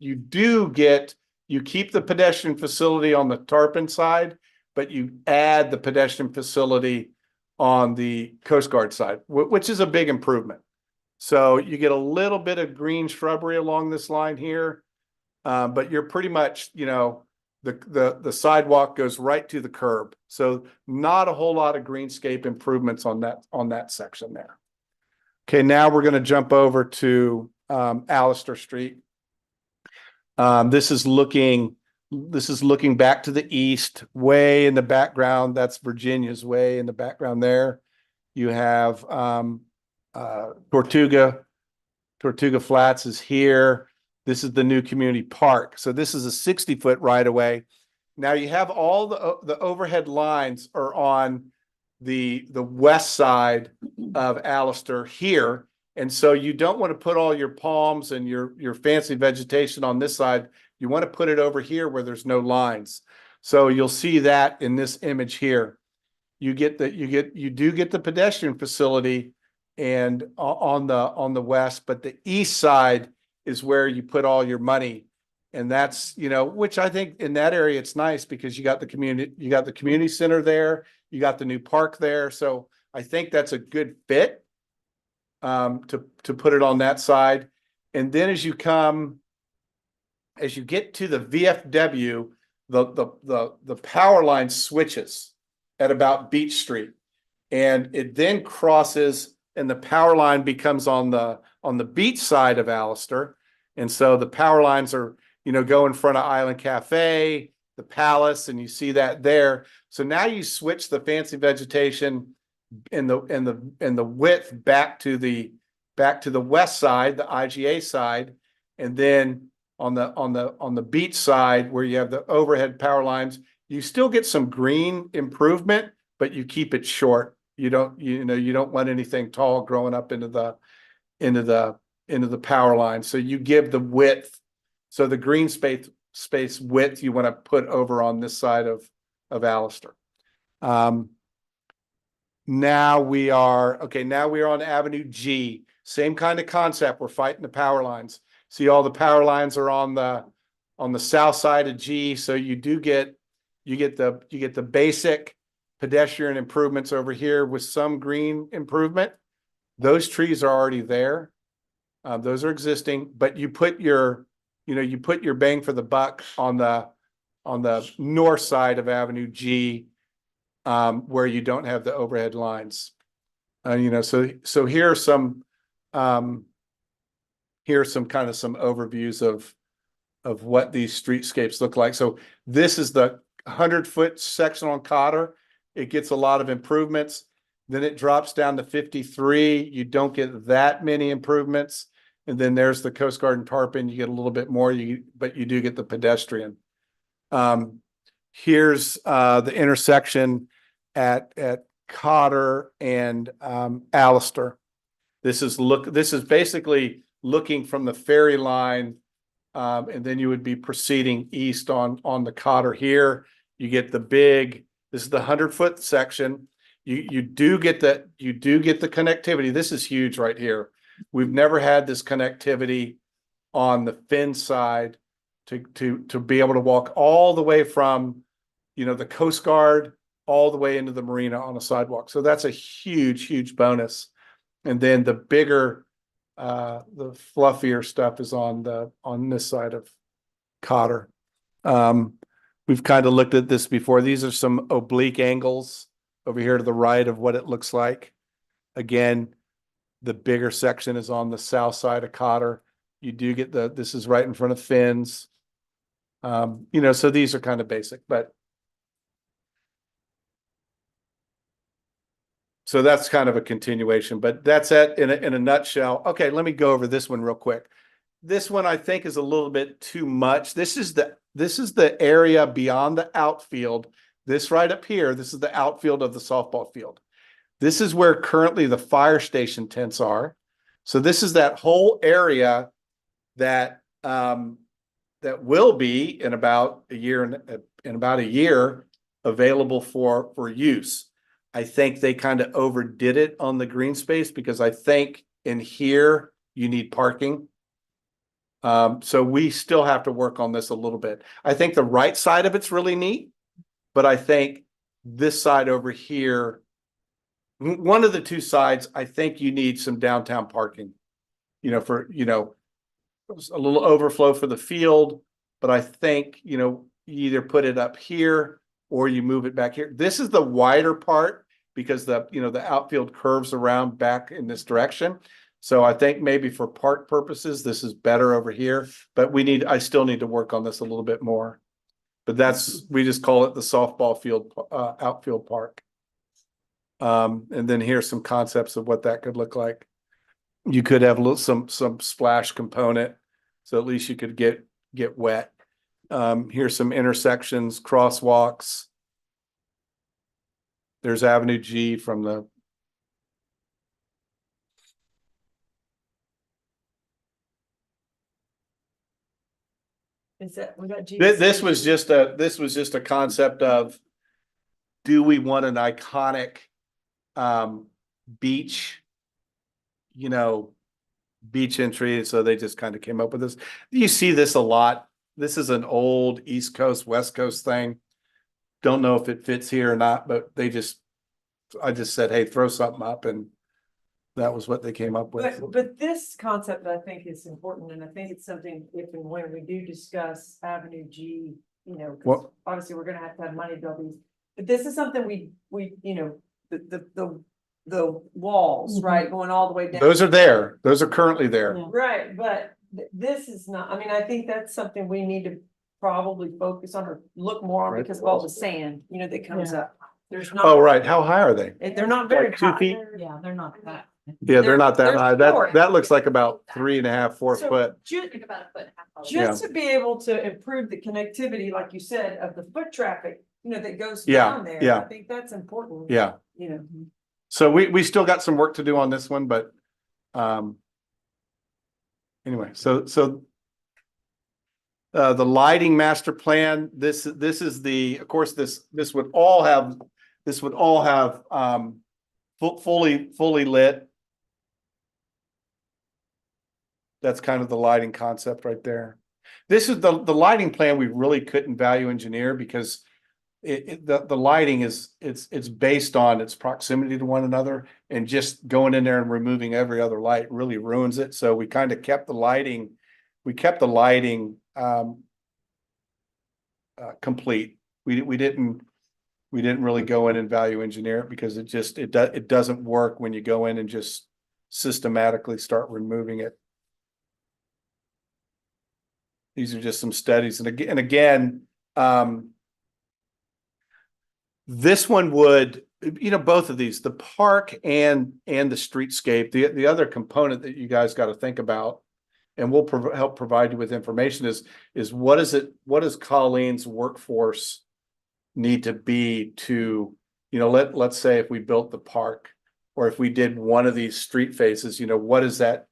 Speaker 6: keep the pedestrian facility on the Tarpon side, but you add the pedestrian facility on the Coast Guard side, which is a big improvement. So you get a little bit of green shrubbery along this line here, but you're pretty much, the sidewalk goes right to the curb. So not a whole lot of greenscape improvements on that section there. Okay, now we're going to jump over to Alistair Street. This is looking back to the east, way in the background. That's Virginia's way in the background there. You have Tortuga Flats is here. This is the new community park. So this is a 60-foot right of way. Now you have all the overhead lines are on the west side of Alistair here. And so you don't want to put all your palms and your fancy vegetation on this side. You want to put it over here where there's no lines. So you'll see that in this image here. You do get the pedestrian facility and on the west, but the east side is where you put all your money. And that's, which I think in that area, it's nice because you got the community center there, you got the new park there. So I think that's a good fit to put it on that side. And then as you get to the VFW, the power line switches at about Beach Street, and it then crosses, and the power line becomes on the beach side of Alistair. And so the power lines are, go in front of Island Cafe, the Palace, and you see that there. So now you switch the fancy vegetation in the width back to the west side, the IGA side, and then on the beach side where you have the overhead power lines, you still get some green improvement, but you keep it short. You don't want anything tall growing up into the power line. So you give the width. So the green space width you want to put over on this side of Alistair. Now we are on Avenue G. Same kind of concept. We're fighting the power lines. See, all the power lines are on the south side of G. So you get the basic pedestrian improvements over here with some green improvement. Those trees are already there. Those are existing, but you put your bang for the buck on the north side of Avenue G, where you don't have the overhead lines. So here are some kind of some overviews of what these streetscapes look like. So this is the 100-foot section on Cotter. It gets a lot of improvements. Then it drops down to 53. You don't get that many improvements. And then there's the Coast Guard and Tarpon. You get a little bit more, but you do get the pedestrian. Here's the intersection at Cotter and Allister. This is basically looking from the ferry line, and then you would be proceeding east on the Cotter here. You get this is the 100-foot section. You do get the connectivity. This is huge right here. We've never had this connectivity on the Finn side to be able to walk all the way from, the Coast Guard all the way into the marina on a sidewalk. So that's a huge bonus. And then the bigger, the fluffier stuff is on this side of Cotter. We've kind of looked at this before. These are some oblique angles over here to the right of what it looks like. Again, the bigger section is on the south side of Cotter. You do get this is right in front of Finn's. So these are kind of basic, but so that's kind of a continuation, but that's it in a nutshell. Okay, let me go over this one real quick. This one I think is a little bit too much. This is the area beyond the outfield. This right up here, this is the outfield of the softball field. This is where currently the fire station tents are. So this is that whole area that will be in about a year available for use. I think they kind of overdid it on the green space because I think in here you need parking. So we still have to work on this a little bit. I think the right side of it's really neat, but I think this side over here, one of the two sides, I think you need some downtown parking, for, a little overflow for the field, but I think, you either put it up here or you move it back here. This is the wider part because the outfield curves around back in this direction. So I think maybe for park purposes, this is better over here, but I still need to work on this a little bit more. But we just call it the softball field, outfield park. And then here's some concepts of what that could look like. You could have some splash component, so at least you could get wet. Here's some intersections, crosswalks. There's Avenue G from the.
Speaker 1: Is that, we got G.
Speaker 6: This was just a concept of, do we want an iconic beach, beach entry? So they just kind of came up with this. You see this a lot. This is an old East Coast, West Coast thing. Don't know if it fits here or not, but I just said, hey, throw something up, and that was what they came up with.
Speaker 1: But this concept, I think, is important, and I think it's something if and when we do discuss Avenue G, 'cause obviously we're gonna have to have money to build these. But this is something we the walls, right, going all the way down.
Speaker 6: Those are there. Those are currently there.
Speaker 1: Right, but this is not, I mean, I think that's something we need to probably focus on or look more on
Speaker 6: Right.
Speaker 1: because of all the sand, that comes up. There's not.
Speaker 6: Oh, right. How high are they?
Speaker 1: They're not very
Speaker 6: Like 2
Speaker 1: high.
Speaker 6: feet?
Speaker 2: Yeah, they're not that.
Speaker 6: Yeah, they're not that
Speaker 1: They're
Speaker 6: high.
Speaker 1: short.
Speaker 6: That looks like about 3.5, 4
Speaker 1: So
Speaker 6: foot.
Speaker 1: ju-
Speaker 8: Think about a foot and a half. taller.
Speaker 1: Just to be able to improve the connectivity, like you said, of the foot traffic, that goes
Speaker 6: Yeah,
Speaker 1: down there.
Speaker 6: yeah.
Speaker 1: I think that's important.
Speaker 6: Yeah. So we still got some work to do on this one, but anyway, so the lighting master plan, this is of course, this would all have fully lit. That's kind of the lighting concept right there. This is the lighting plan we really couldn't value engineer because the lighting is, it's based on its proximity to one another, and just going in there and removing every other light really ruins it. So we kind of kept the lighting, complete. We didn't really go in and value engineer it, because it doesn't work when you go in and just systematically start removing it. These are just some studies, and again, this one would, both of these, the park and the streetscape, the other component that you guys got to think about, and we'll help provide you with information, is what does Colleen's workforce need to be to, let's say if we built the park, or if we did one of these street faces, what does that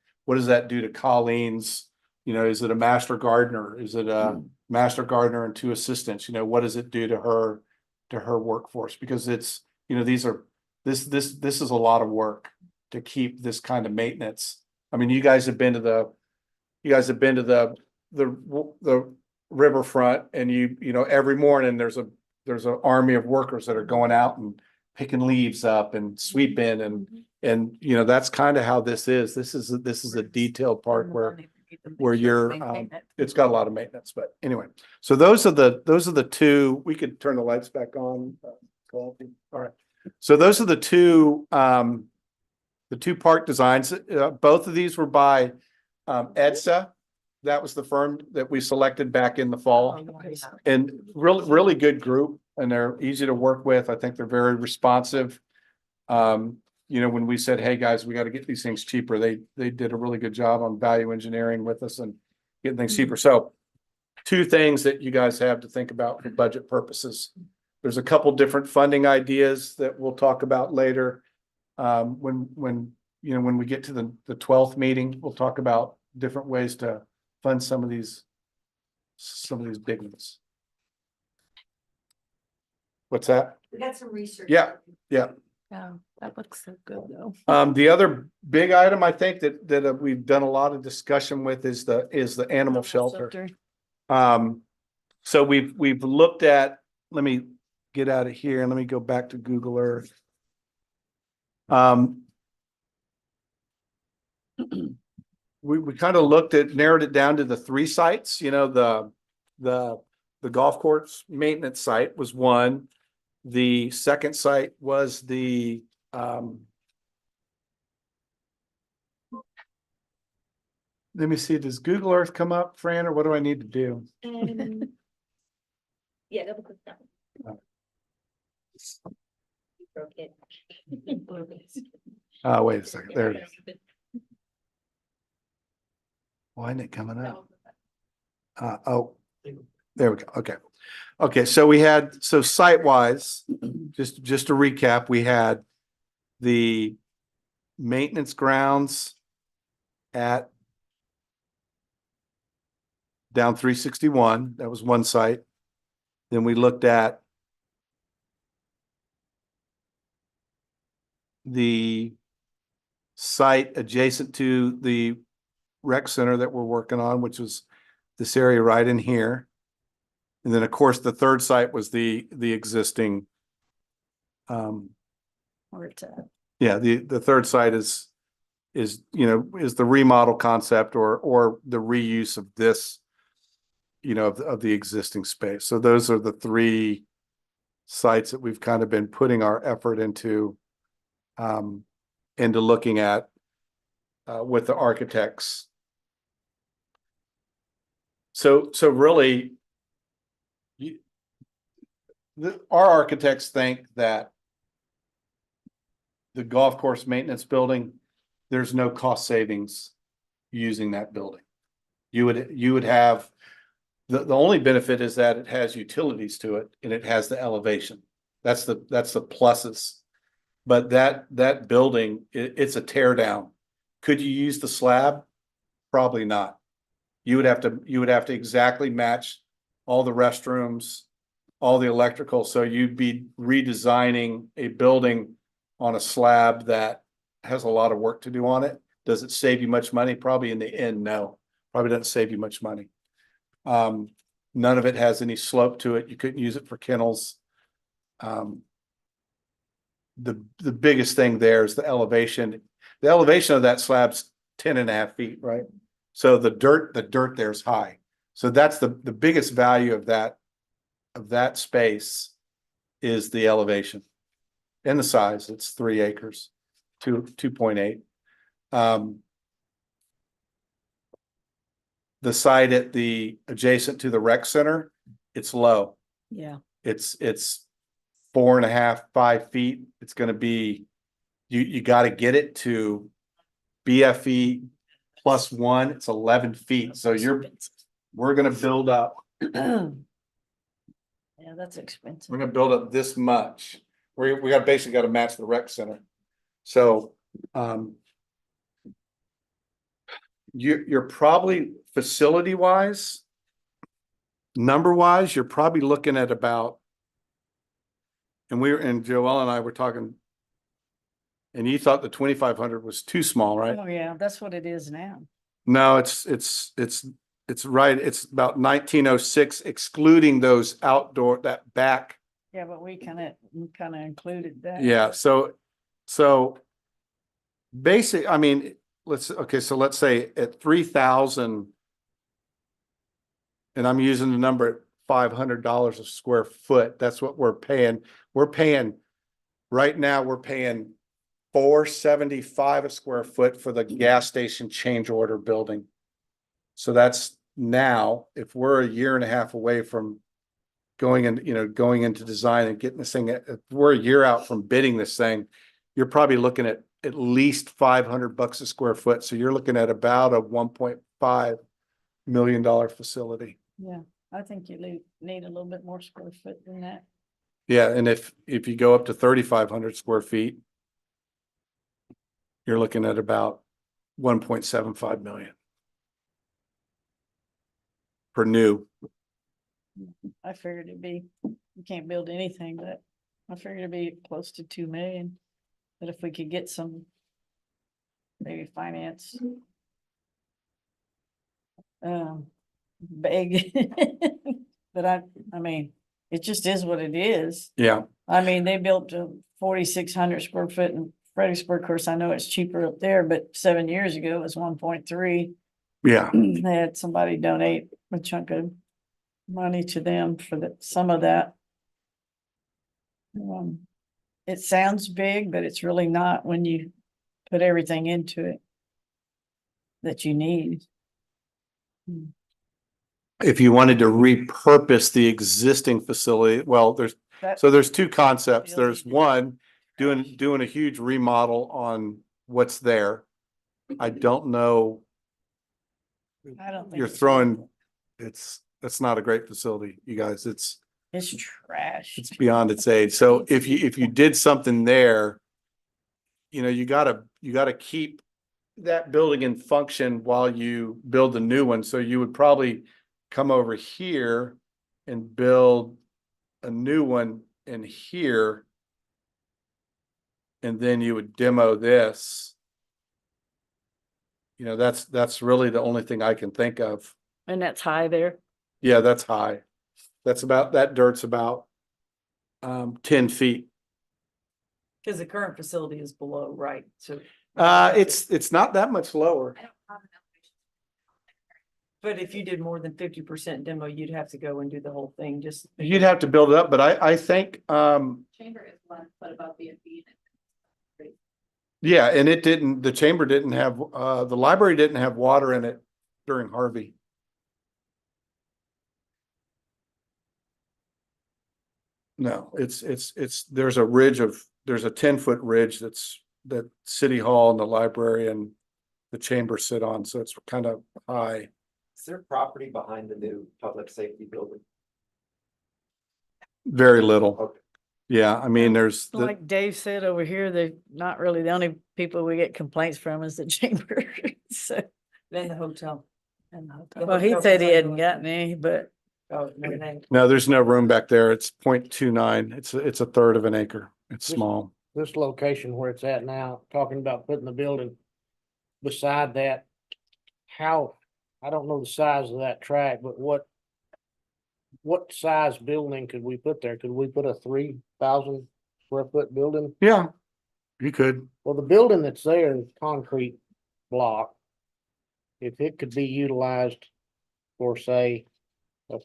Speaker 6: do to Colleen's? Is it a master gardener? Is it a master gardener and 2 assistants? What does it do to her workforce? Because it's, this is a lot of work to keep this kind of maintenance. I mean, you guys have been to the riverfront, and every morning there's an army of workers that are going out and picking leaves up and sweeping, and that's kind of how this is. This is a detailed park where you're, it's got a lot of maintenance, but anyway. So those are the 2, we could turn the lights back on. All right. So those are the 2 park designs. Both of these were by EDSA. That was the firm that we selected back in the fall, and really good group, and they're easy to work with. I think they're very responsive. When we said, hey guys, we got to get these things cheaper, they did a really good job on value engineering with us and getting things cheaper. So 2 things that you guys have to think about for budget purposes. There's a couple different funding ideas that we'll talk about later. When we get to the 12th meeting, we'll talk about different ways to fund some of these big ones. What's that?
Speaker 14: We got some research.
Speaker 6: Yeah.
Speaker 3: Oh, that looks so good though.
Speaker 6: The other big item I think that we've done a lot of discussion with is the animal shelter. So we've looked at, let me get out of here and let me go back to Google Earth. We kind of narrowed it down to the 3 sites, the golf course maintenance site was one. The second site was the let me see, does Google Earth come up, Fran, or what do I need to do?
Speaker 12: Yeah, double click that one. Broke it.
Speaker 6: Wait a second, there it is. Why isn't it coming up? There we go. Okay. So site-wise, just to recap, we had the maintenance grounds at down 361. That was one site. Then we looked at the site adjacent to the rec center that we're working on, which was this area right in here. And then of course, the third site was the existing. The third site is the remodel concept or the reuse of this, of the existing space. So those are the 3 sites that we've kind of been putting our effort into looking at with the architects. So really, our architects think that the golf course maintenance building, there's no cost savings using that building. You would have the only benefit is that it has utilities to it and it has the elevation. That's the pluses. But that building, it's a tear down. Could you use the slab? Probably not. You would have to exactly match all the restrooms, all the electrical. So you'd be redesigning a building on a slab that has a lot of work to do on it. Does it save you much money? Probably in the end, no. Probably doesn't save you much money. None of it has any slope to it. You couldn't use it for kennels. the biggest thing there is the elevation. The elevation of that slab's 10.5 feet, right? So the dirt there is high. So that's the biggest value of that space is the elevation and the size. It's 3 acres, 2.8. The site at the adjacent to the rec center, it's low.
Speaker 2: Yeah.
Speaker 6: It's 4.5, 5 feet. It's gonna be, you gotta get it to BFE +1. It's 11 feet. So we're gonna build up,
Speaker 2: Yeah, that's expensive.
Speaker 6: we're gonna build up this much. We got basically got to match the rec center. So, you're probably facility wise, number wise, you're probably looking at about, and Joelle and I were talking, and you thought the 2,500 was too small, right?
Speaker 2: Oh, yeah, that's what it is now.
Speaker 6: No, it's right. It's about 1906, excluding those outdoor, that back.
Speaker 2: Yeah, but we kind of included that.
Speaker 6: Yeah, so basic, I mean, so let's say at 3,000, and I'm using the number at $500 a square foot. That's what we're paying. Right now, we're paying $475 a square foot for the gas station change order building. So that's now, if we're a year and a half away from going into design and getting this thing, if we're a year out from bidding this thing, you're probably looking at least $500 a square foot. So you're looking at about a $1.5 million facility.
Speaker 2: Yeah, I think you need a little bit more square foot than that.
Speaker 6: Yeah, and if you go up to 3,500 square feet, you're looking at about 1.75 million per new.
Speaker 2: I figured you can't build anything, but I figured it'd be close to 2 million. But if we could get some, maybe finance. Big, but I mean, it just is what it is.
Speaker 6: Yeah,
Speaker 2: I mean, they built a 4,600 square foot in Fredericksburg. Of course, I know it's cheaper up there, but 7 years ago it was 1.3.
Speaker 6: yeah.
Speaker 2: They had somebody donate a chunk of money to them for some of that. It sounds big, but it's really not when you put everything into it that you need.
Speaker 6: If you wanted to repurpose the existing facility, well, there's two concepts. There's one, doing a huge remodel on what's there. I don't know.
Speaker 2: I don't think
Speaker 6: You're
Speaker 2: it's-
Speaker 6: throwing, that's not a great facility, you guys. It's
Speaker 2: trash.
Speaker 6: beyond its age. So if you did something there, you gotta keep that building in function while you build the new one. So you would probably come over here and build a new one in here. And then you would demo this. That's really the only thing I can think of.
Speaker 2: And that's high there.
Speaker 6: Yeah, that's high. That dirt's about 10 feet.
Speaker 1: Because the current facility is below, right? So.
Speaker 6: It's not that much lower.
Speaker 1: But if you did more than 50% demo, you'd have to go and do the whole thing, just.
Speaker 6: You'd have to build it up, but I think,
Speaker 8: Chamber is one, but above the B.
Speaker 6: yeah, and the chamber didn't have, the library didn't have water in it during Harvey. No, there's a 10-foot ridge that City Hall and the library and the chamber sit on, so it's kind of high.
Speaker 7: Is there property behind the new public safety building?
Speaker 6: Very little.
Speaker 7: Okay.
Speaker 6: Yeah, I mean, there's,
Speaker 2: Like Dave said over here, they're not really the only people we get complaints from is the chamber. So,
Speaker 1: Then the hotel.
Speaker 2: well, he said he hadn't gotten any, but
Speaker 1: Oh, no, they-
Speaker 6: no, there's no room back there. It's 0.29. It's a third of an acre. It's
Speaker 9: This-
Speaker 6: small.
Speaker 9: This location where it's at now, talking about putting the building beside that, I don't know the size of that track, but what what size building could we put there? Could we put a 3,000 square foot building?
Speaker 6: Yeah, you could.
Speaker 9: Well, the building that's there is concrete block. If it could be utilized for, say, a,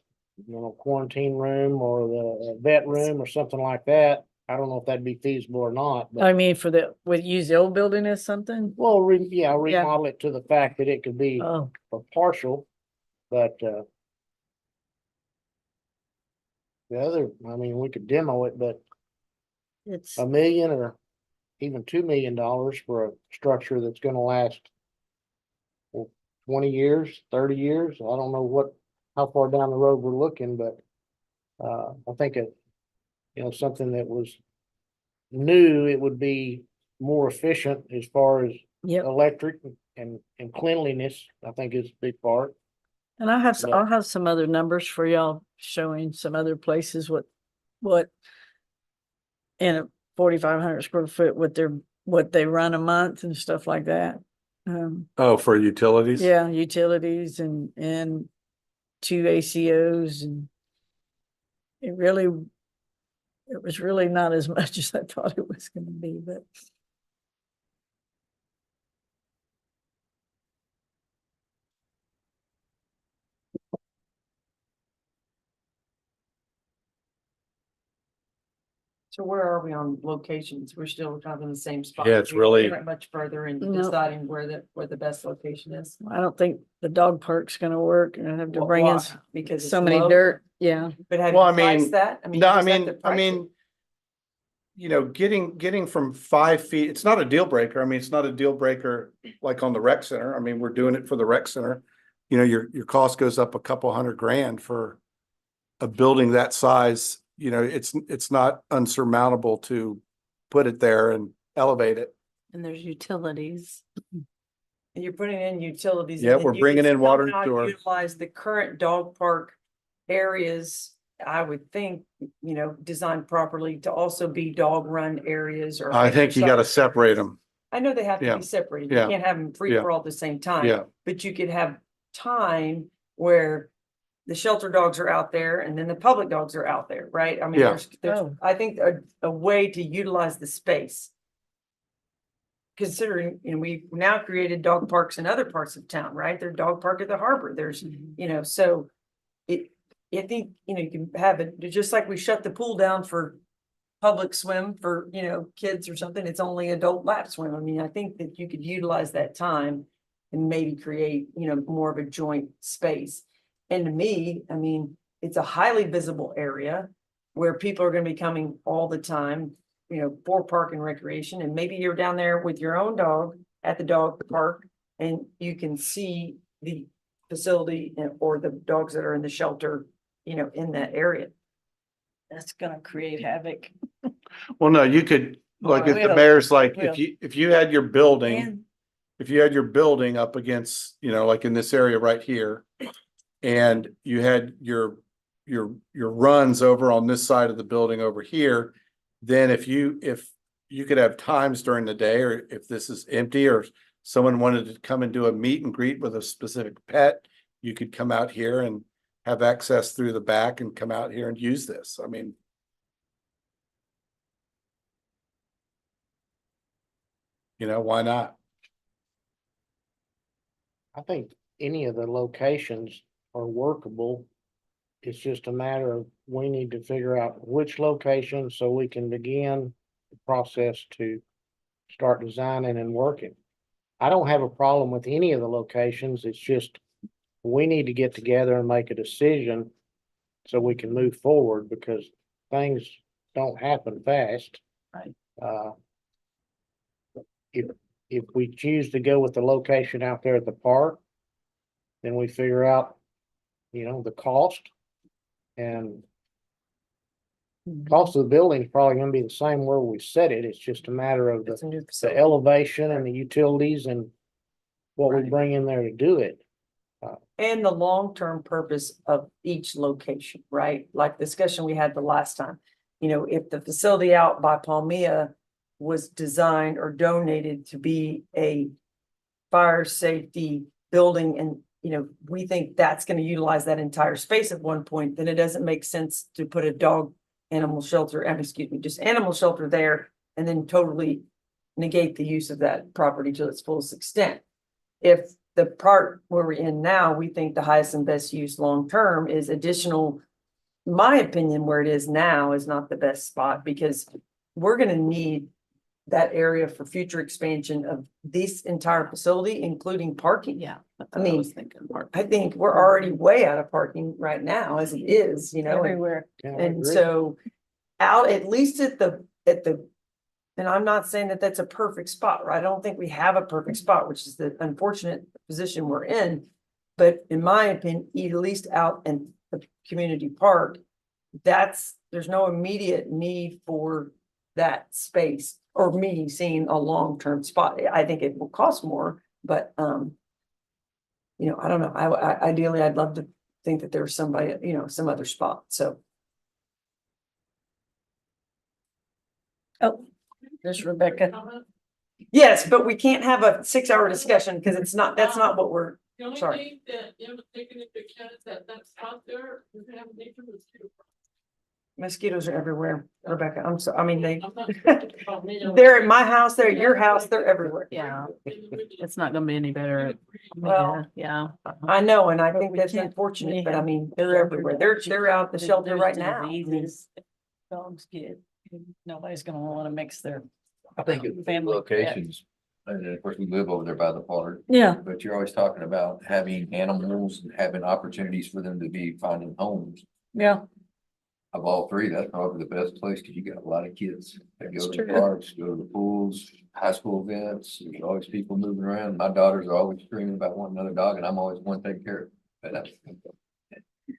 Speaker 9: quarantine room or the vet room or something like that, I don't know if that'd be feasible or not, but
Speaker 2: I mean, use the old building as something?
Speaker 9: well, remodel it to the fact that it could be
Speaker 2: Oh,
Speaker 9: a partial, but, the other, I mean, we could demo it, but
Speaker 2: it's,
Speaker 9: $1 million or even $2 million for a structure that's gonna last 20 years, 30 years. I don't know how far down the road we're looking, but I think something that was new, it would be more efficient as far as
Speaker 2: yep.
Speaker 9: electric and cleanliness, I think is a big part.
Speaker 2: And I'll have some other numbers for y'all showing some other places what in a 4,500 square foot, what they run a month and stuff like that.
Speaker 6: Oh, for utilities?
Speaker 2: Yeah, utilities and 2 ACOs and it was really not as much as I thought it was gonna be, but.
Speaker 1: So where are we on locations? We're still kind of in the same spot.
Speaker 6: Yeah, it's
Speaker 1: We
Speaker 6: really-
Speaker 1: weren't much further in
Speaker 2: No.
Speaker 1: deciding where the best location is.
Speaker 2: I don't think the dog park's gonna work and I have to
Speaker 1: Wh-
Speaker 2: bring in
Speaker 1: why? Because it's
Speaker 2: so many
Speaker 1: low?
Speaker 2: dirt, yeah.
Speaker 1: But have
Speaker 6: Well,
Speaker 1: you
Speaker 6: I mean,
Speaker 1: priced that?
Speaker 6: No,
Speaker 1: you just have to
Speaker 6: I
Speaker 1: price it.
Speaker 6: mean, getting from 5 feet, it's not a deal breaker. I mean, it's not a deal breaker like on the rec center. I mean, we're doing it for the rec center. Your cost goes up a couple $100,000 for a building that size. It's not unsurmountable to put it there and elevate it.
Speaker 3: And there's utilities.
Speaker 1: And you're putting in utilities.
Speaker 6: Yeah,
Speaker 1: and then
Speaker 6: we're
Speaker 1: you
Speaker 6: bringing
Speaker 1: can
Speaker 6: in water and
Speaker 1: somehow
Speaker 6: sewer.
Speaker 1: Utilize the current dog park areas, I would think, designed properly to also be dog run areas or.
Speaker 6: I think you got to
Speaker 1: exercise
Speaker 6: separate
Speaker 1: areas.
Speaker 6: them.
Speaker 1: I know they have to
Speaker 6: Yeah.
Speaker 1: be separated. You
Speaker 6: Yeah.
Speaker 1: can't have them free
Speaker 6: Yeah.
Speaker 1: for all at the same time.
Speaker 6: Yeah.
Speaker 1: But you could have time where the shelter dogs are out there and then the public dogs are out there, right? I mean,
Speaker 6: Yeah.
Speaker 1: there's,
Speaker 2: Oh.
Speaker 1: I think a way to utilize the space. Considering, we've now created dog parks in other parts of town, right? There's dog park at the harbor. There's, so I think, you can have it, just like we shut the pool down for public swim for, kids or something, it's only adult lap swim. I mean, I think that you could utilize that time and maybe create, more of a joint space. And to me, I mean, it's a highly visible area where people are gonna be coming all the time, for park and recreation, and maybe you're down there with your own dog at the dog park and you can see the facility or the dogs that are in the shelter, in that area.
Speaker 2: That's gonna create havoc.
Speaker 6: Well, no, you could, like, if the
Speaker 2: Will.
Speaker 6: mayor's like,
Speaker 2: Will.
Speaker 6: if you had your building,
Speaker 1: And
Speaker 6: if you had your building up against, like in this area right here. And you had your runs over on this side of the building over here. Then if you could have times during the day, or if this is empty, or someone wanted to come and do a meet and greet with a specific pet, you could come out here and have access through the back and come out here and use this. I mean. Why not?
Speaker 9: I think any of the locations are workable. It's just a matter of, we need to figure out which location so we can begin the process to start designing and working. I don't have a problem with any of the locations. It's just, we need to get together and make a decision so we can move forward, because things don't happen fast.
Speaker 1: Right.
Speaker 9: If we choose to go with the location out there at the park, then we figure out, the cost. And cost of the building is probably gonna be the same where we set it. It's just a matter of
Speaker 1: it's a new
Speaker 9: the
Speaker 1: facility.
Speaker 9: elevation and the utilities and what we
Speaker 1: Right.
Speaker 9: bring in there to do it.
Speaker 1: And the long-term purpose of each location, right? Like the discussion we had the last time. If the facility out by Palmia was designed or donated to be a fire safety building and we think that's gonna utilize that entire space at one point, then it doesn't make sense to put a dog animal shelter, and excuse me, just animal shelter there and then totally negate the use of that property to its fullest extent. If the part where we're in now, we think the highest and best use long-term is additional, my opinion, where it is now is not the best spot because we're gonna need that area for future expansion of this entire facility, including parking.
Speaker 2: Yeah.
Speaker 1: I mean, I think we're already way out of parking right now as it is, and-
Speaker 2: Everywhere.
Speaker 1: and so out, at least at the, and I'm not saying that that's a perfect spot, right? I don't think we have a perfect spot, which is the unfortunate position we're in. But in my opinion, at least out in the community park, there's no immediate need for that space or me seeing a long-term spot. I think it will cost more, but, I don't know. Ideally, I'd love to think that there's somebody, some other spot. So.
Speaker 2: Oh, there's Rebecca.
Speaker 1: Yes, but we can't have a 6-hour discussion because that's not what we're,
Speaker 9: The only
Speaker 1: sorry.
Speaker 9: thing that you haven't taken into account is that that's out there, we're gonna have a major mosquito problem.
Speaker 1: Mosquitoes are everywhere, Rebecca. I'm so, I mean,
Speaker 9: I'm not talking about me, I'm
Speaker 1: they're at my house, they're at your house, they're everywhere.
Speaker 3: Yeah, it's not gonna be any better.
Speaker 1: Well,
Speaker 3: Yeah.
Speaker 1: I know, and I
Speaker 2: But
Speaker 1: think
Speaker 2: we
Speaker 1: that's
Speaker 2: can't-
Speaker 1: unfortunate, but I
Speaker 2: yeah,
Speaker 1: mean, they're everywhere. They're out the shelter right now.
Speaker 2: Dogs get, nobody's gonna wanna mix their.
Speaker 5: I think it's
Speaker 2: Family
Speaker 5: locations, and then of course we live over there by the park,
Speaker 2: Yeah.
Speaker 5: but you're always talking about having animals and having opportunities for them to be finding homes.
Speaker 2: Yeah.
Speaker 5: Of all three, that's probably the best place, cause you got a lot of kids that go
Speaker 2: It's
Speaker 5: to the
Speaker 2: true.
Speaker 5: parks, go to the pools, high school events, there's always people moving around. My daughters are always screaming about wanting another dog, and I'm always one taking care of it. But that's.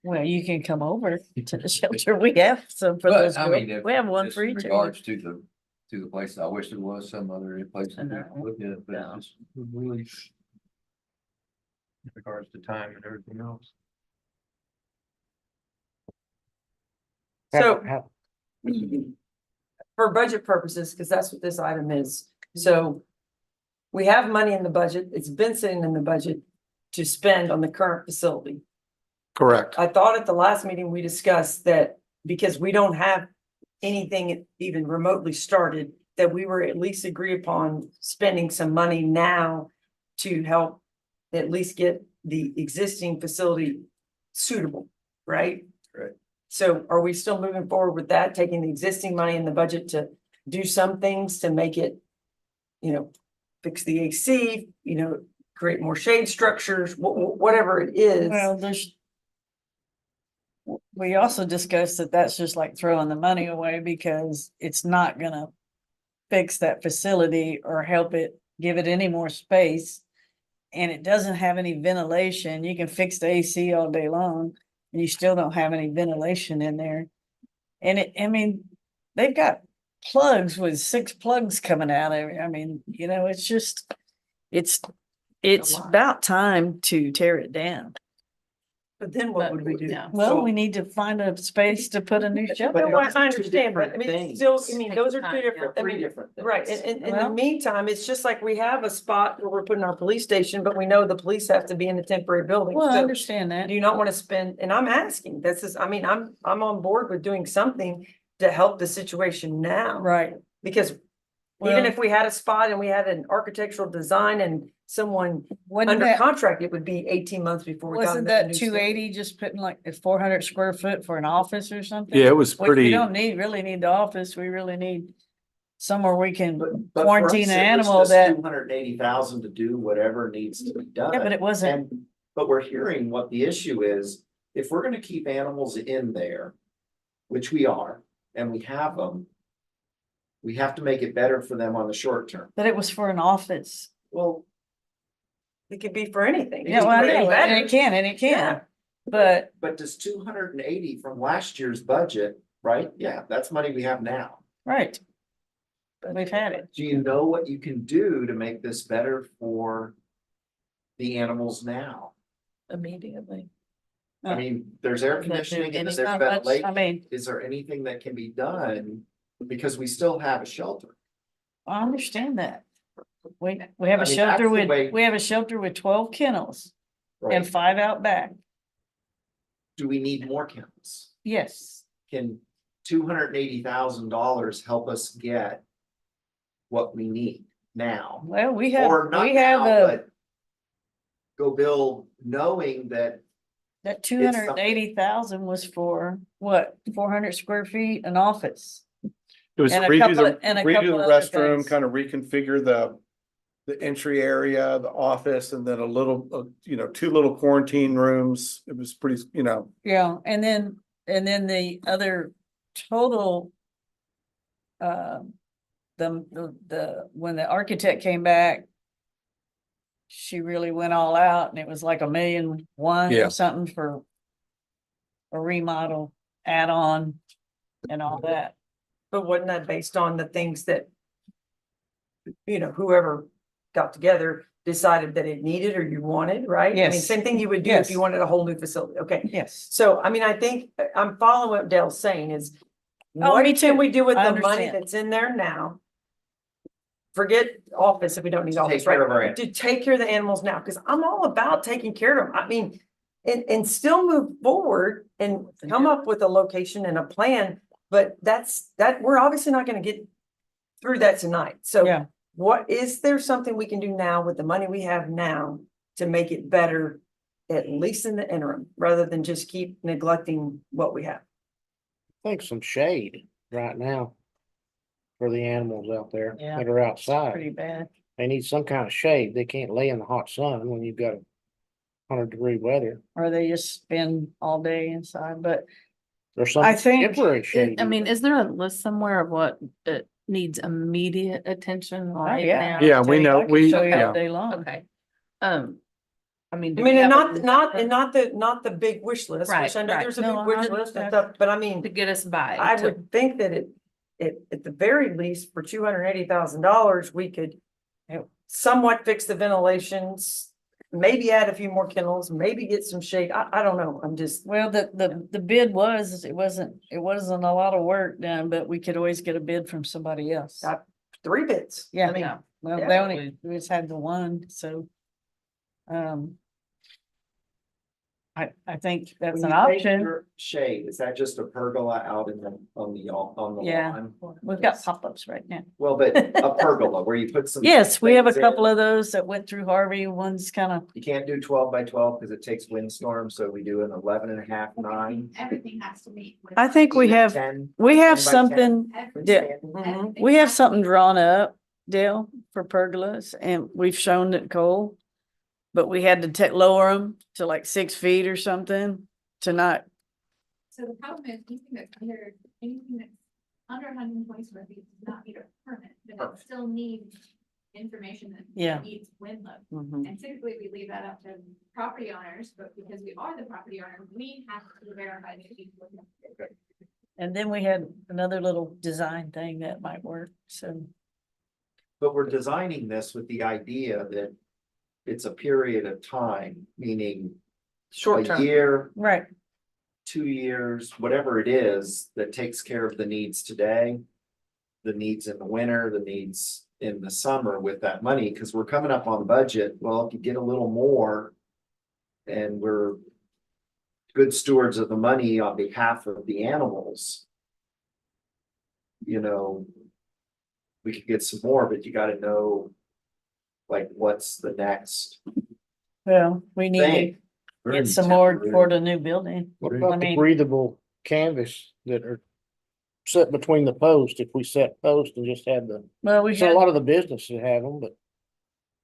Speaker 2: Well, you can come over to the shelter. We have some for
Speaker 5: But
Speaker 2: those.
Speaker 5: I mean,
Speaker 2: girls. We have one
Speaker 5: just
Speaker 2: for
Speaker 5: in
Speaker 2: each. of you.
Speaker 5: regards to the places, I wish there was some other places
Speaker 2: And
Speaker 5: we
Speaker 2: there
Speaker 5: could look at, but
Speaker 2: yeah.
Speaker 5: it's just really. In regards to time and everything else.
Speaker 1: So for budget purposes, because that's what this item is. So we have money in the budget. It's been sitting in the budget to spend on the current facility.
Speaker 6: Correct.
Speaker 1: I thought at the last meeting we discussed that because we don't have anything even remotely started, that we were at least agree upon spending some money now to help at least get the existing facility suitable, right?
Speaker 5: Right.
Speaker 1: So are we still moving forward with that, taking the existing money in the budget to do some things to make it, fix the AC, create more shade structures, whatever it is?
Speaker 2: Well, we also discussed that that's just like throwing the money away because it's not gonna fix that facility or help it, give it any more space. And it doesn't have any ventilation. You can fix the AC all day long and you still don't have any ventilation in there. And they've got plugs with 6 plugs coming out. It's just, it's about time to tear it down.
Speaker 1: But then what would we do?
Speaker 2: Well, we need to find a space to put a new shelter.
Speaker 1: No, I understand, but those are two different, right, and in the
Speaker 2: Well-
Speaker 1: meantime, it's just like we have a spot where we're putting our police station, but we know the police have to be in a temporary building.
Speaker 2: Well, I
Speaker 1: So
Speaker 2: understand that.
Speaker 1: do you not want to spend, and I'm asking, I'm on board with doing something to help the situation now.
Speaker 2: Right.
Speaker 1: Because even
Speaker 2: Well-
Speaker 1: if we had a spot and we had an architectural design and someone
Speaker 2: Wasn't
Speaker 1: under
Speaker 2: that,
Speaker 1: contract, it would be 18 months before we got.
Speaker 2: wasn't
Speaker 1: into the
Speaker 2: that
Speaker 1: new
Speaker 2: 280 just putting like a 400 square foot for an office or something?
Speaker 6: Yeah, it was
Speaker 2: Which we
Speaker 6: pretty,
Speaker 2: don't really need the office. We really need somewhere we can
Speaker 7: But for
Speaker 2: quarantine
Speaker 7: us,
Speaker 2: an
Speaker 7: it was
Speaker 2: animal
Speaker 7: just
Speaker 2: that,
Speaker 7: 280,000 to do whatever needs to be done.
Speaker 2: yeah, but it wasn't,
Speaker 7: But we're hearing what the issue is, if we're gonna keep animals in there, which we are, and we have them. We have to make it better for them on the short term.
Speaker 2: but it was for an office.
Speaker 1: Well, it could be for anything.
Speaker 2: Yeah, well, I know, and it can,
Speaker 1: Yeah.
Speaker 2: can, but
Speaker 7: But does 280 from last year's budget, right? Yeah, that's money we have now.
Speaker 2: right. But we've had it.
Speaker 7: Do you know what you can do to make this better for the animals now?
Speaker 2: Immediately.
Speaker 7: I mean, there's air conditioning and there's ventilation. Is there anything that can be done? Because we still have a shelter.
Speaker 2: I understand that. We have
Speaker 7: I
Speaker 2: a
Speaker 7: mean,
Speaker 2: shelter
Speaker 7: that's the way-
Speaker 2: we have a shelter with 12 kennels. and 5 out back.
Speaker 7: Do we need more kennels?
Speaker 2: Yes.
Speaker 7: Can $280,000 help us get what we need now?
Speaker 2: Well,
Speaker 7: Or not
Speaker 2: we have
Speaker 7: now,
Speaker 2: a,
Speaker 7: but go build knowing that
Speaker 2: that 280,000 was for what, 400 square feet, an office.
Speaker 6: It was
Speaker 2: And a
Speaker 6: redo
Speaker 2: couple
Speaker 6: the,
Speaker 2: of- and a
Speaker 6: redo
Speaker 2: couple
Speaker 6: the
Speaker 2: other
Speaker 6: restroom,
Speaker 2: things.
Speaker 6: kind of reconfigure the entry area, the office, and then a little, two little quarantine rooms. It was pretty,
Speaker 2: Yeah, and then the other total. When the architect came back. She really went all out and it was like $1.1 million
Speaker 6: Yeah.
Speaker 2: or something for. A remodel, add-on and all that.
Speaker 1: But wasn't that based on the things that, whoever got together decided that it needed or you wanted, right? I mean,
Speaker 2: Yes.
Speaker 1: same thing you would do if
Speaker 2: Yes.
Speaker 1: you wanted a whole new facility. Okay.
Speaker 2: Yes.
Speaker 1: So, I mean, I think I'm following what Dale's saying is
Speaker 2: Oh,
Speaker 1: what
Speaker 2: me
Speaker 1: can
Speaker 2: too.
Speaker 1: we do with
Speaker 2: I
Speaker 1: the money
Speaker 2: understand.
Speaker 1: that's in there now? Forget office if we don't need
Speaker 7: To
Speaker 1: office,
Speaker 7: take care of our
Speaker 1: right?
Speaker 7: animals.
Speaker 1: To take care of the animals now, because I'm all about taking care of them. I mean, and still move forward and come up with a location and a plan. But we're obviously not gonna get through that tonight. So
Speaker 2: Yeah.
Speaker 1: is there something we can do now with the money we have now to make it better, at least in the interim, rather than just keep neglecting what we have?
Speaker 9: I think some shade right now for the animals out there
Speaker 2: Yeah.
Speaker 9: that are outside.
Speaker 2: Pretty bad.
Speaker 9: They need some kind of shade. They can't lay in the hot sun when you've got 100-degree weather.
Speaker 2: Or they just spend all day inside, but
Speaker 9: There's
Speaker 2: I
Speaker 9: some
Speaker 2: think-
Speaker 9: temporary shade.
Speaker 3: I mean,
Speaker 9: even.
Speaker 3: is there a list somewhere of what it needs immediate attention right
Speaker 2: yeah.
Speaker 3: now?
Speaker 6: Yeah, we know,
Speaker 2: I can
Speaker 6: we,
Speaker 2: show you all
Speaker 6: yeah.
Speaker 2: day long.
Speaker 3: Okay. I mean.
Speaker 1: I
Speaker 3: do
Speaker 1: mean,
Speaker 3: we
Speaker 1: and
Speaker 3: have a
Speaker 1: not
Speaker 3: number
Speaker 1: not the big wish list, which
Speaker 3: Right,
Speaker 1: I know
Speaker 3: right.
Speaker 1: there's a
Speaker 2: No,
Speaker 1: big wish
Speaker 2: I
Speaker 1: list and
Speaker 2: understand.
Speaker 1: stuff, but I mean,
Speaker 3: To get us by.
Speaker 1: I
Speaker 3: to-
Speaker 1: would think that at the very least, for $280,000, we could somewhat fix the ventilations, maybe add a few more kennels, maybe get some shade. I don't know. I'm just,
Speaker 2: Well, the bid was, it wasn't a lot of work done, but we could always get a bid from somebody else.
Speaker 1: 3 bids.
Speaker 2: Yeah.
Speaker 1: I mean,
Speaker 3: Yeah.
Speaker 2: Well,
Speaker 1: yeah.
Speaker 2: they only, we just had the one, so. I think that's
Speaker 7: When
Speaker 2: an
Speaker 7: you take
Speaker 2: option.
Speaker 7: your Shade, is that just a pergola out on the
Speaker 2: Yeah.
Speaker 7: lawn?
Speaker 2: We've got pop-ups right now.
Speaker 7: Well, but a pergola where you put some.
Speaker 2: Yes, we have a
Speaker 7: things in.
Speaker 2: couple of those that went through Harvey. One's kind of,
Speaker 7: You can't do 12 by 12 because it takes windstorm, so we do an 11.5, 9.
Speaker 8: Everything has to meet. with-
Speaker 2: I think we have,
Speaker 7: 10.
Speaker 2: we have
Speaker 7: 10 by 10.
Speaker 2: something, yeah,
Speaker 1: Mhm.
Speaker 8: Everything
Speaker 2: we have
Speaker 8: has-
Speaker 2: something drawn up, Dale, for pergolas, and we've shown it Cole. But we had to lower them to like 6 feet or something to not,
Speaker 8: So the problem is anything that's under 120 square feet does not need a permit, but it
Speaker 7: Perfect.
Speaker 8: still needs information that
Speaker 2: Yeah.
Speaker 8: needs wind load.
Speaker 1: Mhm.
Speaker 8: And typically we leave that up to property owners, but because we are the property owner, we have to verify that it's within.
Speaker 2: and then we had another little design thing that might work, so.
Speaker 7: But we're designing this with the idea that it's a period of time, meaning
Speaker 1: Short
Speaker 7: a
Speaker 1: term.
Speaker 7: year,
Speaker 2: Right,
Speaker 7: 2 years, whatever it is that takes care of the needs today, the needs in the winter, the needs in the summer with that money, because we're coming up on budget. Well, if you get a little more and we're good stewards of the money on behalf of the animals, we could get some more, but you gotta know like what's the next
Speaker 2: well, we need
Speaker 7: thing.
Speaker 2: to get some more for the new building.
Speaker 9: What
Speaker 2: I
Speaker 9: about the
Speaker 2: mean-
Speaker 9: breathable canvas that are set between the posts? If we set posts and just had
Speaker 2: Well, we
Speaker 9: so a
Speaker 2: had,
Speaker 9: lot of the businesses have them, but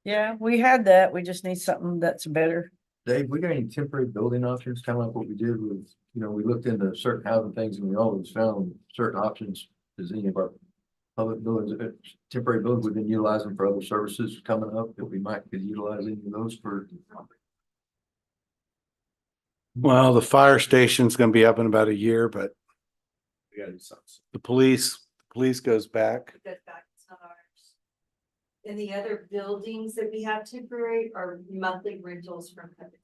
Speaker 2: yeah, we had that. We just need something that's better.
Speaker 5: Dave, we got any temporary building options, kind of like what we did with, we looked into certain housing things and we always found certain options. Does any of our public buildings, temporary buildings we've been utilizing for other services coming up that we might could utilize any of those for?
Speaker 6: Well, the fire station's gonna be up in about a year, but
Speaker 5: We gotta do something.
Speaker 6: the police goes back.
Speaker 14: Goes back, it's not ours. And the other buildings that we have temporary are monthly rentals from companies.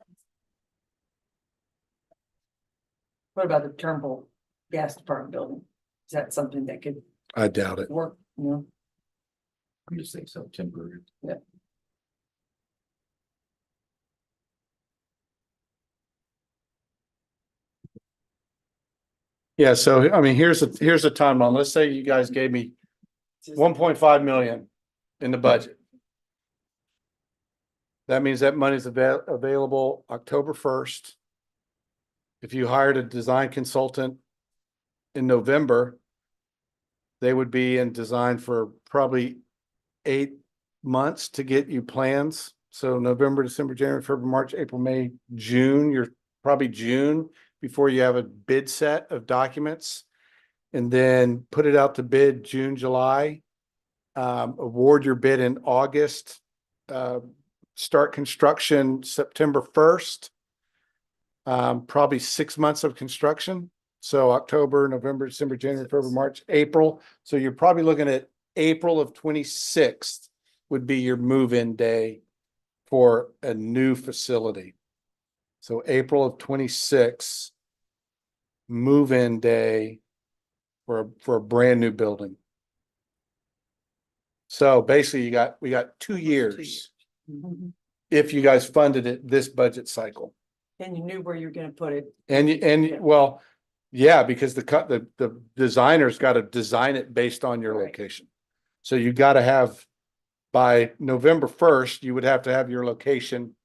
Speaker 1: What about the Turnbull Gas Department building? Is that something that could
Speaker 6: I doubt it.
Speaker 1: work,
Speaker 5: I'm just saying something temporary.
Speaker 6: Yeah, so I mean, here's a timeline. Let's say you guys gave me 1.5 million in the budget. That means that money's available October 1st. If you hired a design consultant in November, they would be in design for probably 8 months to get you plans. So November, December, January, February, March, April, May, June, you're probably June before you have a bid set of documents. And then put it out to bid June, July. Award your bid in August. Start construction September 1st. Probably 6 months of construction. So October, November, December, January, February, March, April. So you're probably looking at April of 26th would be your move-in day for a new facility. So April of 26th, move-in day for a brand new building. So basically we got 2 years if you guys funded it this budget cycle.
Speaker 1: And you knew where you're gonna put it.
Speaker 6: Well, yeah, because the designer's got to design it based on your
Speaker 1: Right.
Speaker 6: location. So you got to have, by November 1st, you would have to have your location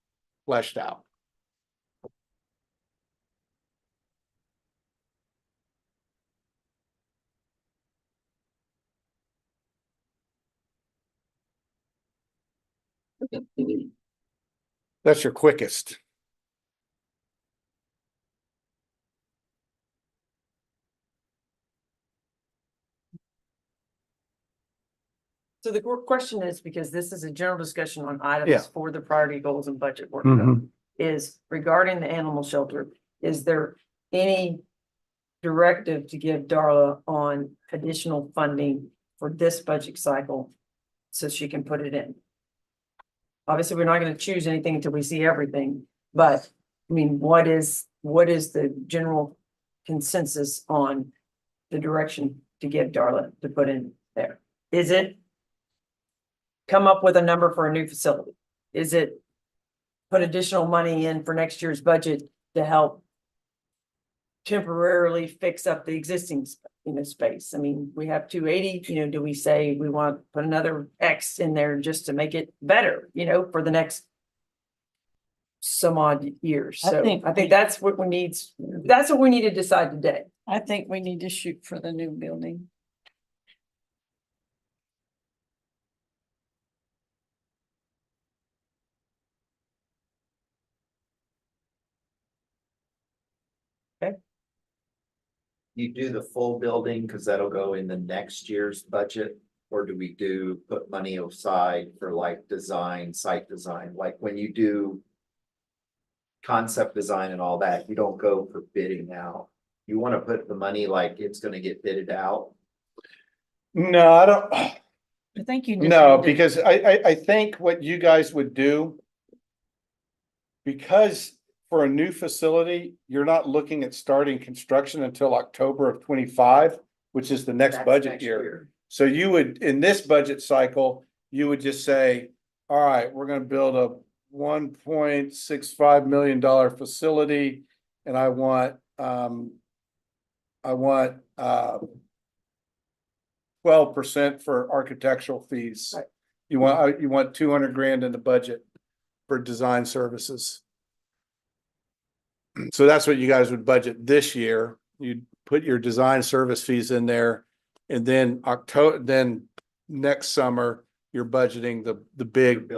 Speaker 6: fleshed out. That's your quickest.
Speaker 1: So the question is, because this is a general discussion on
Speaker 6: Yeah.
Speaker 1: items for the priority goals and budget work, is regarding the animal shelter, is there any directive to give Darla on additional funding for this budget cycle so she can put it in? Obviously, we're not gonna choose anything until we see everything, but I mean, what is the general consensus on the direction to give Darla to put in there? Is it come up with a number for a new facility? Is it put additional money in for next year's budget to help temporarily fix up the existing, space? I mean, we have 280, do we say we want to put another X in there just to make it better, for the next some odd years?
Speaker 2: I
Speaker 1: So
Speaker 2: think
Speaker 1: I think that's what we need to decide today.
Speaker 2: I think we need to shoot for the new building.
Speaker 7: You do the full building, because that'll go in the next year's budget, or do we put money aside for like design, site design, like when you do concept design and all that, you don't go for bidding out. You want to put the money like it's gonna get bidded out.
Speaker 6: No, I don't.
Speaker 2: I think you. just
Speaker 6: No,
Speaker 2: need to-
Speaker 6: because I think what you guys would do, because for a new facility, you're not looking at starting construction until October of 25, which is the next
Speaker 7: That's
Speaker 6: budget
Speaker 7: next
Speaker 6: year. So you would, in this budget cycle, you would just say, all right, we're gonna build a $1.65 million facility, and I want 12% for architectural fees.
Speaker 1: Right.
Speaker 6: You want 200 grand in the budget for design services. So that's what you guys would budget this year. You'd put your design service fees in there, and then next summer, you're budgeting the big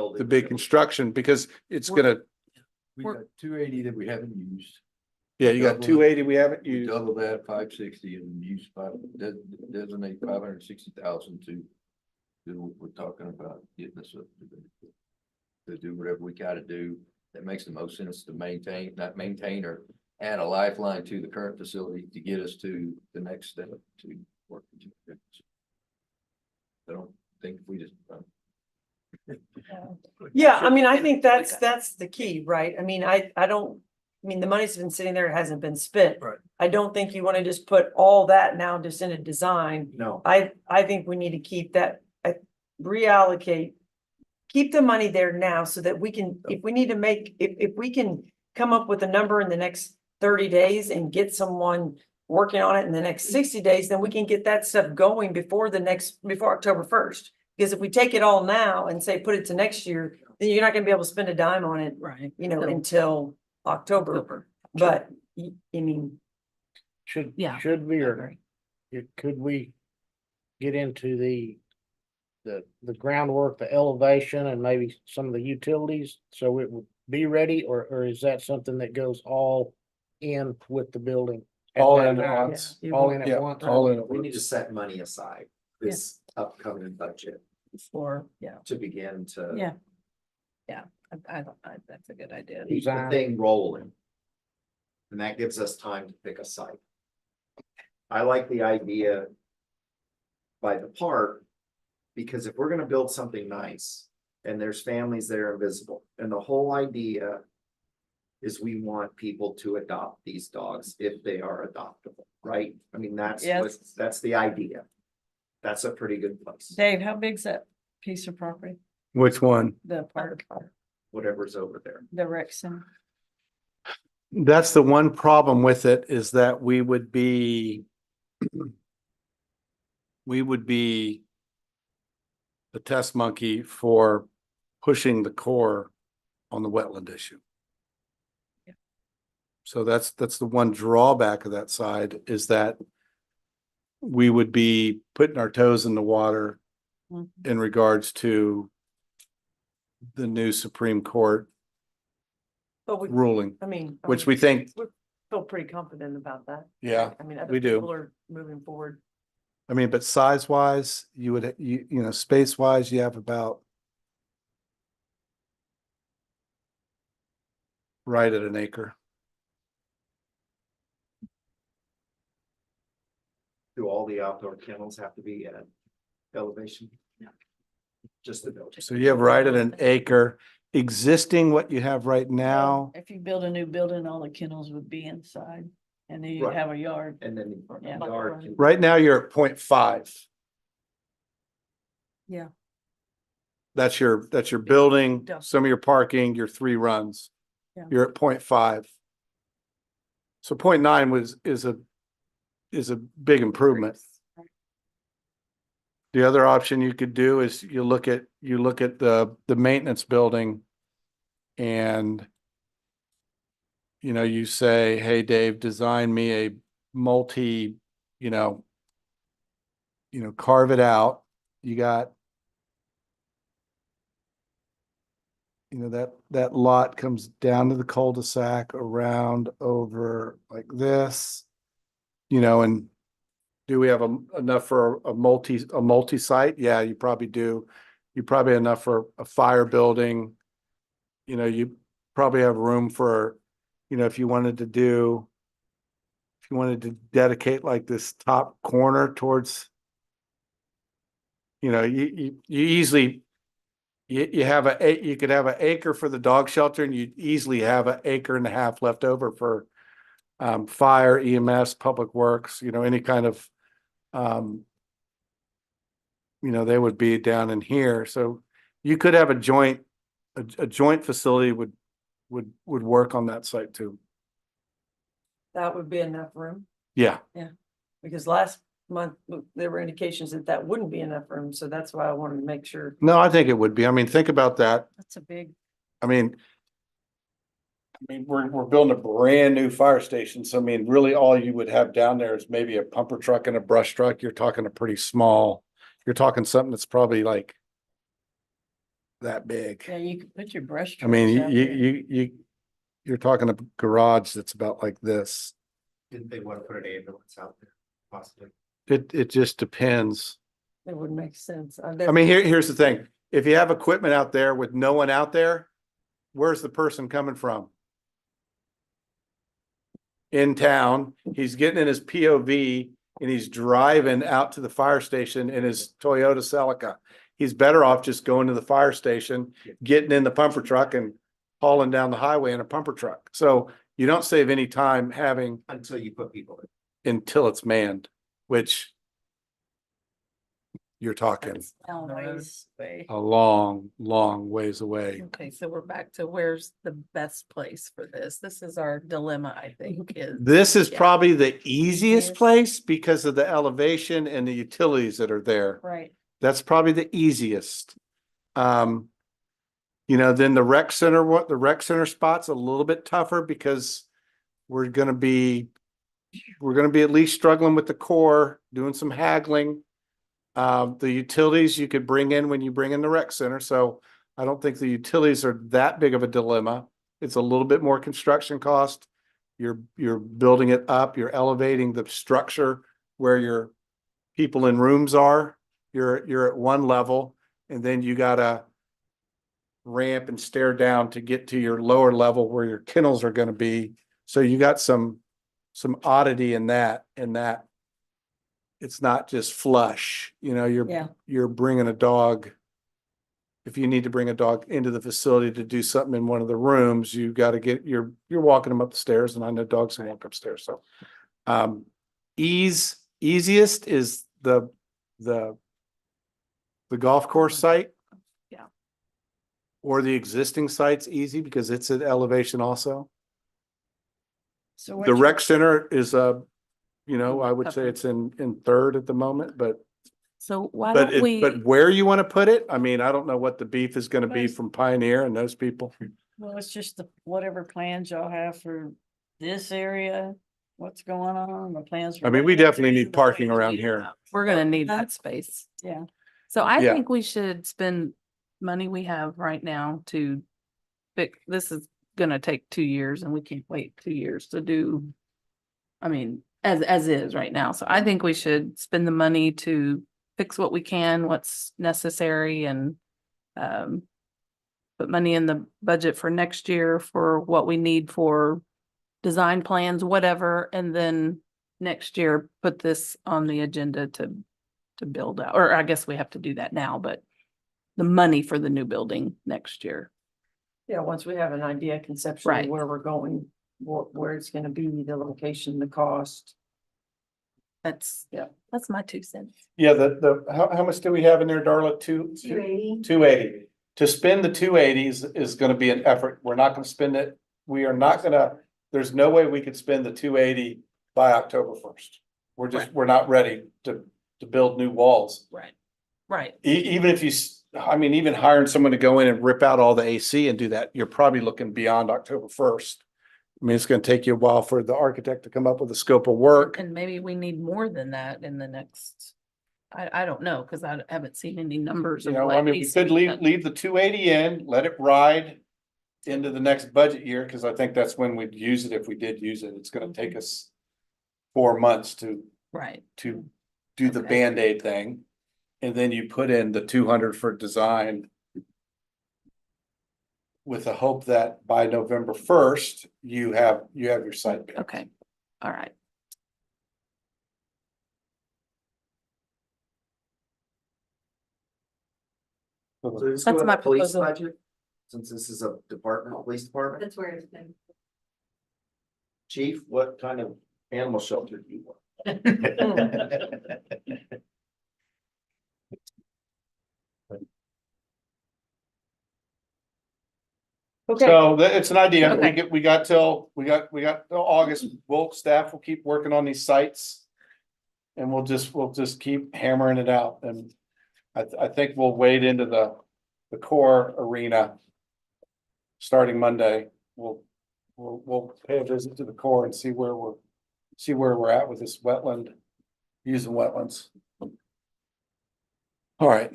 Speaker 6: construction, because it's gonna,
Speaker 5: We got 280 that we haven't used.
Speaker 6: yeah, you got
Speaker 5: Double it.
Speaker 6: 280 we haven't
Speaker 5: You
Speaker 6: used.
Speaker 5: double that, 560, and use designate 560,000 to do what we're talking about, getting us up to do whatever we gotta do. That makes the most sense to not maintain or add a lifeline to the current facility to get us to the next step to work. I don't think we just.
Speaker 1: Yeah, I mean, I think that's the key, right? I mean, the money's been sitting there, it hasn't been spent.
Speaker 5: Right.
Speaker 1: I don't think you want to just put all that now just in a design.
Speaker 7: No,
Speaker 1: I think we need to keep that, reallocate, keep the money there now so that we can, if we can come up with a number in the next 30 days and get someone working on it in the next 60 days, then we can get that stuff going before before October 1st. Because if we take it all now and say, put it to next year, then you're not gonna be able to spend a dime on it,
Speaker 2: Right.
Speaker 1: until October. But, I mean,
Speaker 9: Should,
Speaker 3: Yeah,
Speaker 9: should we,
Speaker 3: I
Speaker 9: or
Speaker 3: agree.
Speaker 9: could we get into the groundwork, the elevation and maybe some of the utilities? So it would be ready, or is that something that goes all in with the building? at
Speaker 6: All
Speaker 9: that
Speaker 6: in at
Speaker 9: time?
Speaker 6: once.
Speaker 1: Yeah,
Speaker 9: All in
Speaker 6: Yeah,
Speaker 9: at once?
Speaker 6: all in at
Speaker 7: We need to
Speaker 6: once.
Speaker 7: set money aside this upcoming budget
Speaker 2: For, yeah,
Speaker 7: to begin to
Speaker 2: yeah. Yeah, that's a good idea.
Speaker 7: keep the thing rolling. And that gives us time to pick a site. I like the idea by the park, because if we're gonna build something nice and there's families that are invisible, and the whole idea is we want people to adopt these dogs if they are adoptable, right? I mean, that's what,
Speaker 2: Yes.
Speaker 7: that's the idea. That's a pretty good place,
Speaker 2: Dave, how big's that piece of property?
Speaker 6: Which one?
Speaker 2: The park,
Speaker 7: whatever's over there.
Speaker 2: the rec center?
Speaker 6: That's the one problem with it, is that we would be the test monkey for pushing the core on the wetland issue.
Speaker 2: Yeah.
Speaker 6: So that's the one drawback of that side, is that we would be putting our toes in the water
Speaker 2: Mhm.
Speaker 6: in regards to the new Supreme Court
Speaker 1: but we,
Speaker 6: ruling,
Speaker 1: I mean.
Speaker 6: which we think,
Speaker 1: we feel pretty confident about that.
Speaker 6: yeah,
Speaker 1: I mean, other
Speaker 6: we do.
Speaker 1: people are moving forward.
Speaker 6: I mean, but size wise, space wise, you have about right at an acre.
Speaker 7: Do all the outdoor kennels have to be at elevation? No. Just the building.
Speaker 6: So you have right at an acre. Existing what you have right now,
Speaker 2: If you build a new building, all the kennels would be inside and then you
Speaker 7: Right.
Speaker 2: have a yard.
Speaker 7: And then the
Speaker 2: Yeah.
Speaker 7: yard can.
Speaker 6: right now you're at 0.5.
Speaker 2: Yeah.
Speaker 6: That's your building,
Speaker 2: Yeah.
Speaker 6: some of your parking, your 3 runs.
Speaker 2: Yeah.
Speaker 6: You're at 0.5. So 0.9 is a big improvement. The other option you could do is you look at the maintenance building, and you say, hey, Dave, design me a multi, carve it out. You got, that lot comes down to the cul-de-sac, around over like this, and do we have enough for a multi-site? Yeah, you probably do. You probably have enough for a fire building. You probably have room for, if you wanted to dedicate like this top corner towards, you easily, you could have an acre for the dog shelter, and you'd easily have an acre and a half left over for fire, EMS, public works, any kind of, they would be down in here. So you could have a joint facility would work on that site too.
Speaker 1: That would be enough room,
Speaker 6: Yeah.
Speaker 1: because last month there were indications that wouldn't be enough room. So that's why I wanted to make sure.
Speaker 6: No, I think it would be. I mean, think about that.
Speaker 2: That's a big,
Speaker 6: I mean, we're building a brand new fire station. So I mean, really all you would have down there is maybe a pumper truck and a brush truck. You're talking you're talking something that's probably like that big.
Speaker 2: yeah, you could put your brush.
Speaker 6: I mean,
Speaker 2: trucks out there.
Speaker 6: you're talking a garage that's about like this.
Speaker 7: Didn't they want to put an ambulance out there, possibly?
Speaker 6: It just depends.
Speaker 1: It would make sense.
Speaker 6: I mean, here's the thing. If you have equipment out there with no one out there, where's the person coming from? In town, he's getting in his POV and he's driving out to the fire station in his Toyota Celica. He's better off just going to the fire station, getting in the pumper truck and hauling down the highway in a pumper truck. So you don't save any time having
Speaker 7: Until you put people in.
Speaker 6: until it's manned, which you're talking
Speaker 3: That's down the road.
Speaker 2: Ways away.
Speaker 6: a long, long ways away.
Speaker 3: Okay, so we're back to where's the best place for this? This is our dilemma, I think, is.
Speaker 6: This is
Speaker 3: Yeah.
Speaker 6: probably the easiest
Speaker 3: Easiest.
Speaker 6: place because of the elevation and the utilities that are there.
Speaker 2: Right.
Speaker 6: That's probably the easiest. Then the rec center, the rec center spot's a little bit tougher because we're gonna be at least struggling with the core, doing some haggling. The utilities you could bring in when you bring in the rec center, so I don't think the utilities are that big of a dilemma. It's a little bit more construction cost. You're building it up, you're elevating the structure where your people in rooms are. You're at one level, and then you gotta ramp and stair down to get to your lower level where your kennels are gonna be. So you got some oddity in that, it's not just flush,
Speaker 2: Yeah.
Speaker 6: you're bringing a dog. If you need to bring a dog into the facility to do something in one of the rooms, you gotta you're walking them up the stairs, and I know dogs can walk upstairs, so. Easiest is the golf course site.
Speaker 3: Yeah.
Speaker 6: Or the existing site's easy because it's at elevation also.
Speaker 2: So what
Speaker 6: The
Speaker 2: you-
Speaker 6: rec center is I would say it's in third at the moment, but
Speaker 3: So why don't we?
Speaker 6: but where you want to put it, I mean, I don't know what the beef is gonna be
Speaker 2: Yes.
Speaker 6: from Pioneer and those people.
Speaker 2: Well, it's just whatever plans y'all have for this area, what's going on, the plans. for
Speaker 6: I mean, we
Speaker 2: that
Speaker 6: definitely
Speaker 2: area,
Speaker 6: need parking around here.
Speaker 3: We're gonna need that space.
Speaker 2: Yeah.
Speaker 3: So I
Speaker 6: Yeah.
Speaker 3: think we should spend money we have right now to fix, this is gonna take 2 years and we can't wait 2 years to do. I mean, as is right now. So I think we should spend the money to fix what we can, what's necessary and put money in the budget for next year for what we need for design plans, whatever, and then next year put this on the agenda to build out, or I guess we have to do that now, but the money for the new building next year.
Speaker 1: Yeah, once we have an idea conceptually
Speaker 3: Right.
Speaker 1: where we're going, where it's gonna be, the location, the cost.
Speaker 3: That's my 2 cents.
Speaker 6: Yeah, how much do we have in there, Darla?
Speaker 14: 280.
Speaker 6: 280. To spend the 280 is gonna be an effort. We're not gonna spend it. We are not gonna, there's no way we could spend the 280 by October 1st. We're not ready to build new walls.
Speaker 3: Right. Right.
Speaker 6: Even if even hiring someone to go in and rip out all the AC and do that, you're probably looking beyond October 1st. I mean, it's gonna take you a while for the architect to come up with a scope of work.
Speaker 3: And maybe we need more than that in the next, I don't know, because I haven't seen any numbers. of what
Speaker 6: We
Speaker 3: needs
Speaker 6: could
Speaker 3: to be
Speaker 6: leave the 280 in, let it ride into the next budget year, because I think that's when we'd use it if we did use it. It's gonna take us 4 months to
Speaker 3: Right.
Speaker 6: do the
Speaker 3: Okay.
Speaker 6: Band-Aid thing. And then you put in the 200 for design. With the hope that by November 1st, you have your site. picked.
Speaker 3: Okay. All right.
Speaker 7: So just
Speaker 3: That's
Speaker 7: go with
Speaker 3: my
Speaker 7: the police
Speaker 3: proposal.
Speaker 7: budget, since this is a police department.
Speaker 4: That's where it's been.
Speaker 7: Chief, what kind of animal shelter do you want?
Speaker 1: Okay,
Speaker 6: So it's an idea.
Speaker 3: Okay.
Speaker 6: We got till August. Staff will keep working on these sites. And we'll just keep hammering it out. And I think we'll wade into the core arena. Starting Monday, we'll pay a visit to the core and see where we're at with this wetland, using wetlands. All right,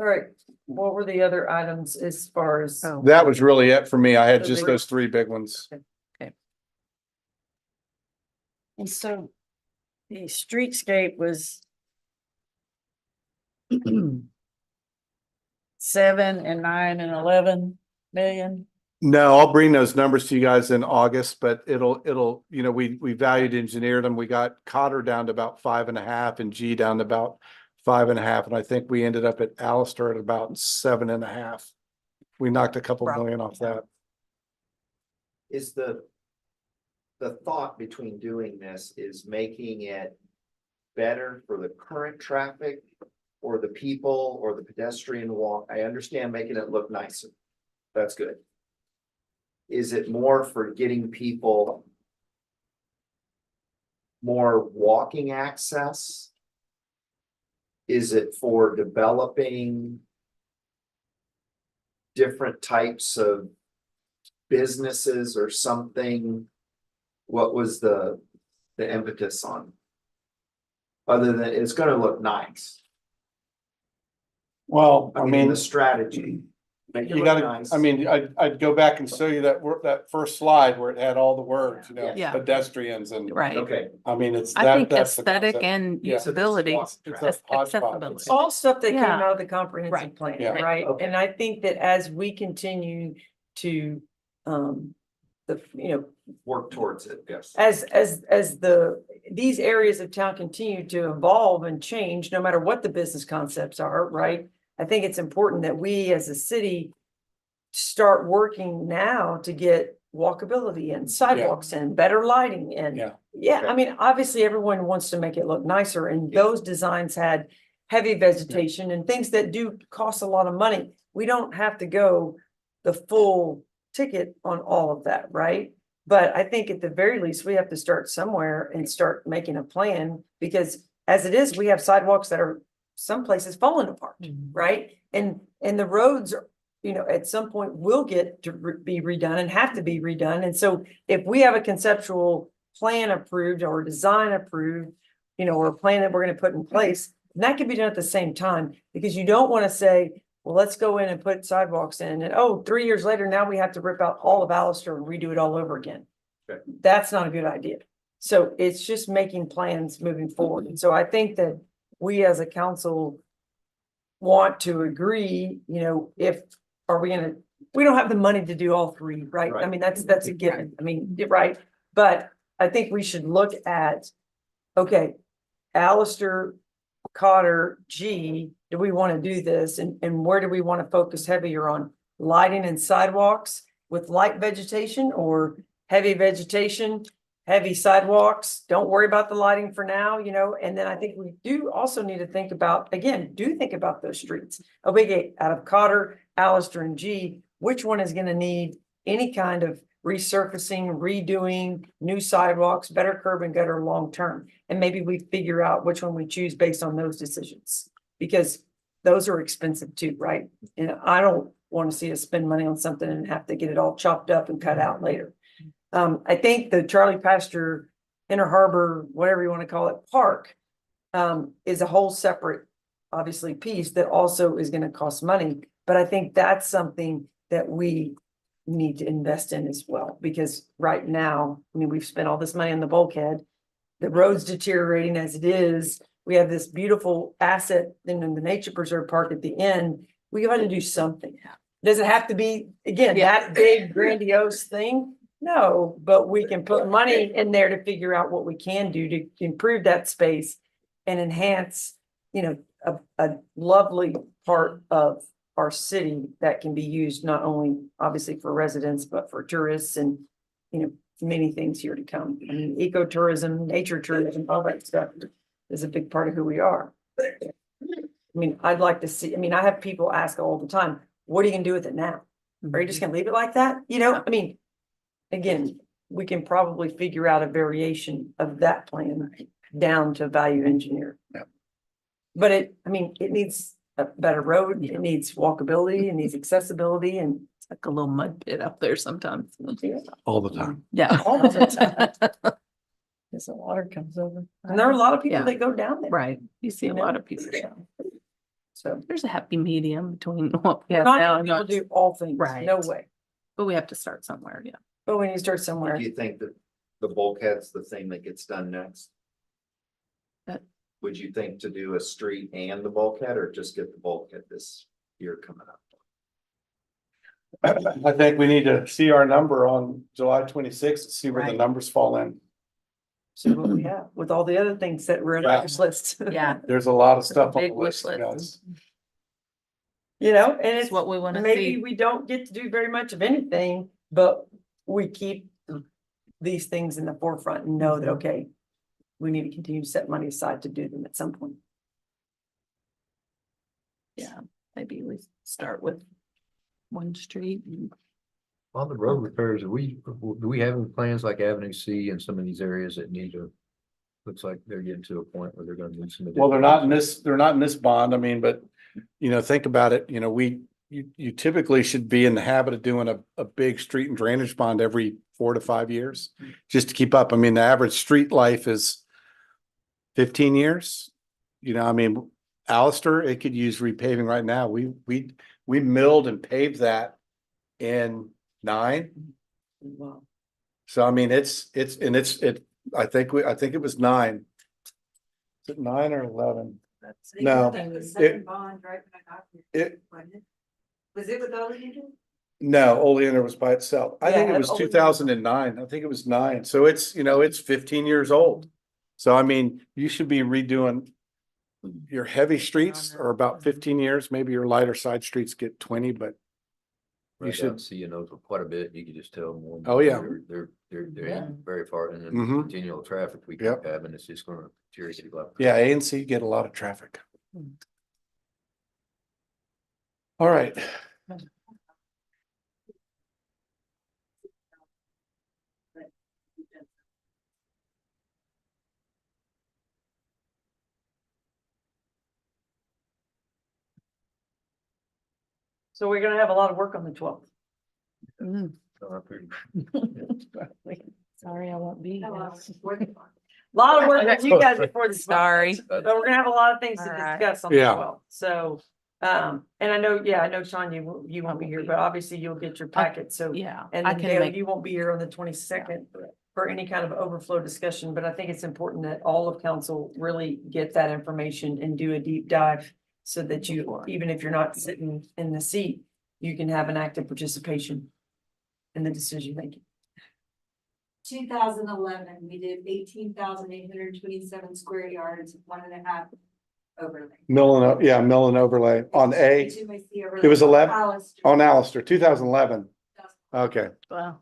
Speaker 1: all right. What were the other items as far as?
Speaker 3: Oh.
Speaker 6: that was really it for me. I had
Speaker 1: So
Speaker 6: just
Speaker 1: they-
Speaker 6: those 3 big ones.
Speaker 2: And so the streetscape was 7 and 9 and 11 million.
Speaker 6: No, I'll bring those numbers to you guys in August, but it'll, we valued engineered them. We got Cotter down to about 5.5 and G down to about 5.5. And I think we ended up at Alistair at about 7.5. We knocked a couple million off that.
Speaker 7: Is the thought between doing this is making it better for the current traffic or the people or the pedestrian walk? I understand making it look nicer. That's good. Is it more for getting people more walking access? Is it for developing different types of businesses or something? What was the impetus on? Other than it's gonna look nice.
Speaker 6: Well,
Speaker 7: I mean, the strategy. Make it
Speaker 6: you
Speaker 7: look
Speaker 6: gotta,
Speaker 7: nice.
Speaker 6: I mean, I'd go back and show you that first slide where it had all the words, you know,
Speaker 3: Yeah.
Speaker 6: pedestrians and,
Speaker 3: Right.
Speaker 7: Okay.
Speaker 6: I mean, it's
Speaker 3: I
Speaker 6: that,
Speaker 3: think
Speaker 6: that's the
Speaker 3: aesthetic
Speaker 6: concept.
Speaker 3: and
Speaker 6: Yeah.
Speaker 3: usability,
Speaker 7: It's a
Speaker 6: hodgepodge.
Speaker 3: accessibility.
Speaker 1: It's all stuff that came
Speaker 3: Yeah.
Speaker 1: out of the comprehensive
Speaker 3: Right.
Speaker 1: plan,
Speaker 6: Yeah.
Speaker 1: right?
Speaker 7: Okay.
Speaker 1: And I think that as we continue to, you know,
Speaker 7: Work towards it, yes.
Speaker 1: as these areas of town continue to evolve and change, no matter what the business concepts are, right? I think it's important that we as a city start working now to get walkability and sidewalks and better lighting and.
Speaker 6: Yeah.
Speaker 1: Yeah, I mean, obviously everyone wants to make it look nicer and those designs had heavy vegetation and things that do cost a lot of money. We don't have to go the full ticket on all of that, right? But I think at the very least, we have to start somewhere and start making a plan because as it is, we have sidewalks that are some places falling apart, right? And the roads are, you know, at some point will get to be redone and have to be redone. And so if we have a conceptual plan approved or design approved, you know, or a plan that we're going to put in place, and that can be done at the same time because you don't want to say, well, let's go in and put sidewalks in and, oh, 3 years later, now we have to rip out all of Allister and redo it all over again.
Speaker 7: Okay.
Speaker 1: That's not a good idea. So it's just making plans moving forward. And so I think that we as a council want to agree, you know, we don't have the money to do all three, right? I
Speaker 7: Right.
Speaker 1: mean, that's a given. I mean, you're right. But I think we should look at, okay, Allister, Cotter, G, do we want to do this? And where do we want to focus heavier on? Lighting and sidewalks with light vegetation or heavy vegetation, heavy sidewalks? Don't worry about the lighting for now, you know? And then I think we do also need to think about, again, think about those streets. Okay, out of Cotter, Allister and G, which one is going to need any kind of resurfacing, redoing, new sidewalks, better curb and gutter long-term? And maybe we figure out which one we choose based on those decisions, because those are expensive too, right? And I don't want to see us spend money on something and have to get it all chopped up and cut out later. I think the Charlie Pastor Inner Harbor, whatever you want to call it, park, is a whole separate, obviously, piece that also is going to cost money. But I think that's something that we need to invest in as well, because right now, I mean, we've spent all this money on the bulkhead. The road's deteriorating as it is. We have this beautiful asset in the nature preserve park at the end. We got to do something. Does it have to be, again, that big grandiose thing? No, but we can put money in there to figure out what we can do to improve that space and enhance, you know, a lovely part of our city that can be used not only obviously for residents, but for tourists and, you know, many things here to come. I mean, ecotourism, nature tourism, all that stuff is a big part of who we are. I mean, I'd like to see, I mean, I have people ask all the time, what are you gonna do with it now? Are you just gonna leave it like that? You know, I mean, again, we can probably figure out a variation of that plan down to value engineer.
Speaker 6: Yeah.
Speaker 1: But it needs a better road, it needs walkability, it needs accessibility and.
Speaker 3: It's like a little mud pit up there sometimes.
Speaker 6: All the time.
Speaker 3: Yeah.
Speaker 1: All the time. As the water comes over. And there are a lot of people
Speaker 3: Yeah.
Speaker 1: that go down there.
Speaker 3: Right. You see a
Speaker 1: You know?
Speaker 3: lot of people.
Speaker 1: So.
Speaker 3: There's a happy medium between what we
Speaker 1: We're
Speaker 3: have
Speaker 1: not
Speaker 3: now
Speaker 1: gonna
Speaker 3: and
Speaker 1: be able
Speaker 3: what's,
Speaker 1: to do all things,
Speaker 3: Right.
Speaker 1: no way,
Speaker 3: but we have to start somewhere. Yeah.
Speaker 1: but we need to start somewhere.
Speaker 7: Do you think that the bulkhead's the thing that gets done next?
Speaker 3: That-
Speaker 7: Would you think to do a street and the bulkhead or just get the bulkhead this year coming up?
Speaker 6: I think we need to see our number on July 26th, see where the
Speaker 1: Right.
Speaker 6: numbers fall in.
Speaker 1: See what we have with all the other things that were in our wish list.
Speaker 3: Yeah.
Speaker 6: There's a lot of stuff on the
Speaker 3: Big wish
Speaker 6: list. You know,
Speaker 3: list.
Speaker 1: You know, and
Speaker 3: It's
Speaker 1: it's
Speaker 3: what we want to
Speaker 1: maybe
Speaker 3: see.
Speaker 1: we don't get to do very much of anything, but we keep these things in the forefront and know that, okay, we need to continue to set money aside to do them at some point.
Speaker 3: Yeah, maybe we start with one street.
Speaker 5: On the road repairs, do we have any plans like Avenue C and some of these areas that need to? Looks like they're getting to a point where they're gonna need some.
Speaker 6: Well, they're not in this bond. I mean, but, think about it, you typically should be in the habit of doing a big street and drainage bond every 4 to 5 years, just to keep up. I mean, the average street life is 15 years. Alistair, it could use repaving right now. We milled and paved that in 9.
Speaker 1: Wow.
Speaker 6: So I mean, I think it was 9. Is it 9 or 11? No,
Speaker 14: Was it with Oleander?
Speaker 6: No, Oleander was by itself. I think
Speaker 1: Yeah,
Speaker 6: it was
Speaker 1: Oleander.
Speaker 6: 2009. I think it was 9. So it's 15 years old. So I mean, you should be redoing your heavy streets are about 15 years. Maybe your lighter side streets get 20, but you should.
Speaker 5: See, those for quite a bit. You can just tell them.
Speaker 6: Oh, yeah.
Speaker 5: They're
Speaker 1: Yeah.
Speaker 5: very far in the
Speaker 6: Mhm.
Speaker 5: continual traffic we
Speaker 6: Yep.
Speaker 5: keep having. It's just gonna deteriorate.
Speaker 6: Yeah, A and C get a lot of traffic. All right.
Speaker 1: So we're gonna have a lot of work on the 12th.
Speaker 3: Sorry, I won't be.
Speaker 1: A lot of work with you guys before the.
Speaker 3: Sorry.
Speaker 1: But we're gonna have a lot of things to
Speaker 3: All right.
Speaker 1: discuss on the
Speaker 6: Yeah.
Speaker 1: 12th. So, and I know, Sean, you won't be here, but obviously you'll get your packet. So,
Speaker 3: Yeah,
Speaker 1: and
Speaker 3: I
Speaker 1: then
Speaker 3: can
Speaker 1: Dale,
Speaker 3: make,
Speaker 1: you won't be here on the 22nd for any kind of overflow discussion, but I think it's important that all of council really get that information and do a deep dive so that you, even if you're not sitting in the seat, you can have an active participation in the decision making.
Speaker 14: 2011, we did 18,827 square yards, 1.5 overlay.
Speaker 6: Mill and overlay on A, It was 11 on Alistair, 2011. Okay.
Speaker 2: Wow.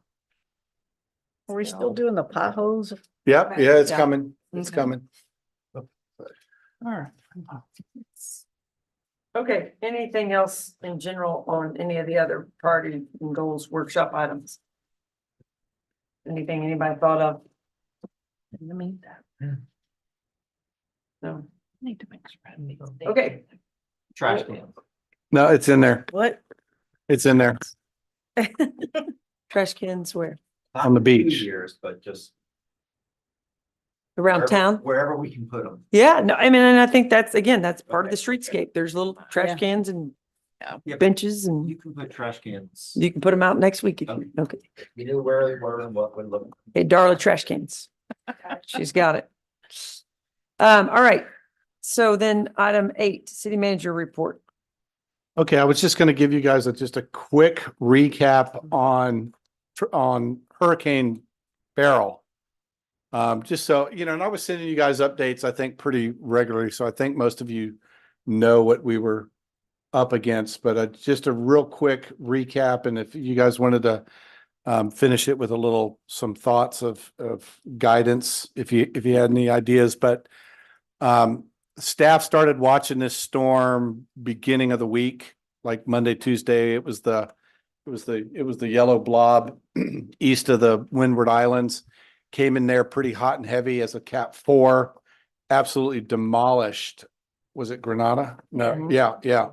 Speaker 2: Are we still doing the potholes?
Speaker 6: Yep, yeah, it's
Speaker 1: Yeah.
Speaker 6: coming. It's
Speaker 1: Okay.
Speaker 6: coming.
Speaker 3: all right.
Speaker 1: Okay, anything else in general on any of the other priority and goals workshop items? Anything anybody thought of?
Speaker 3: In the meantime,
Speaker 1: No,
Speaker 3: need to make sure. I have these dates.
Speaker 1: okay,
Speaker 7: Trash can.
Speaker 6: No, it's in there.
Speaker 1: what,
Speaker 6: It's in there
Speaker 1: trash cans where,
Speaker 6: on the beach.
Speaker 7: Years, but just.
Speaker 1: around
Speaker 7: wherever-
Speaker 1: town?
Speaker 7: Wherever we can put them.
Speaker 1: Yeah, no, I mean, and I think that's part of the streetscape, there's little
Speaker 2: Yeah.
Speaker 1: trash cans and
Speaker 7: Yeah.
Speaker 1: benches and
Speaker 7: You can put trash cans.
Speaker 1: you can put them out next week if you, okay.
Speaker 7: You knew where they were and what would look.
Speaker 1: Hey, Darla, trash cans. She's got it. All right. So then item 8, city manager report.
Speaker 6: Okay, I was just gonna give you guys just a quick recap on Hurricane Beryl. Just so, and I was sending you guys updates, I think, pretty regularly, so I think most of you know what we were up against, but just a real quick recap, and if you guys wanted to finish it with some thoughts of guidance, if you had any ideas, but staff started watching this storm beginning of the week, like Monday, Tuesday. It was the yellow blob east of the Windward Islands. Came in there pretty hot and heavy as a Cat 4, absolutely demolished. Was it Grenada? No,
Speaker 1: Mhm.
Speaker 6: yeah.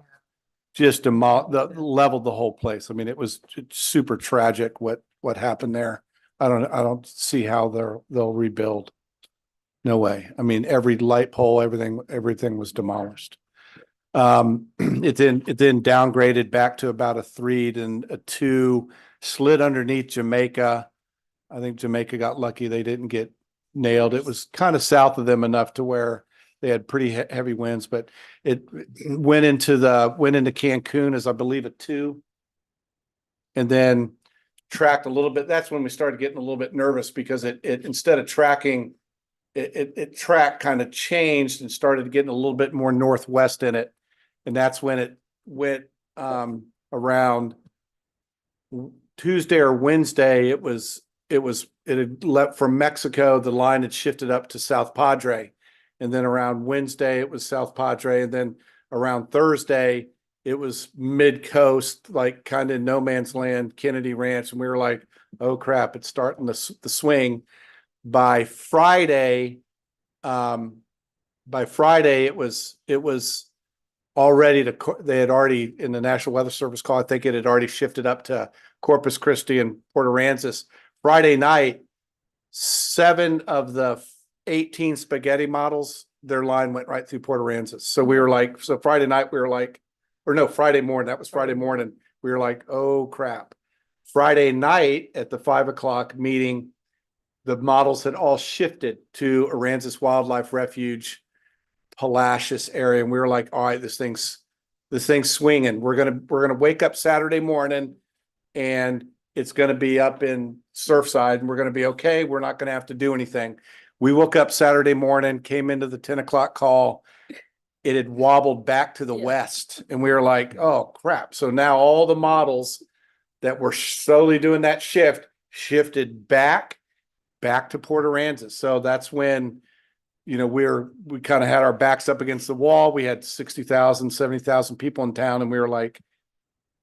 Speaker 6: Just leveled the whole place. I mean, it was super tragic what happened there. I don't see how they'll rebuild. No way. I mean, every light pole, everything was demolished. It then downgraded back to about a 3 and a 2, slid underneath Jamaica. I think Jamaica got lucky. They didn't get nailed. It was kind of south of them enough to where they had pretty heavy winds, but it went into Cancun as I believe a 2. And then tracked a little bit. That's when we started getting a little bit nervous because it instead of tracking, it track kind of changed and started getting a little bit more northwest in it. And that's when it went around Tuesday or Wednesday. It was it had left from Mexico, the line had shifted up to South Padre. And then around Wednesday, it was South Padre. And then around Thursday, it was mid-coast, like kind of no man's land, Kennedy Ranch. And we were like, oh crap, it's starting the swing. By Friday, it was already they had already, in the National Weather Service call, I think it had already shifted up to Corpus Christi and Port Aransas. Friday night, 7 of the 18 spaghetti models, their line went right through Port Aransas. So we were like, so Friday night, we were like, or no, Friday morning, that was Friday morning. We were like, oh crap. Friday night at the 5 o'clock meeting, the models had all shifted to Aransas Wildlife Refuge, Palacios area. And we were like, all right, this thing's swinging. We're going to wake up Saturday morning and it's going to be up in Surfside and we're going to be okay. We're not going to have to do anything. We woke up Saturday morning, came into the 10 o'clock call. It had wobbled back to the west and we were like, oh crap. So now all the models that were slowly doing that shifted back to Port Aransas. So that's when, you know, we kind of had our backs up against the wall. We had 60,000, 70,000 people in town. And we were like,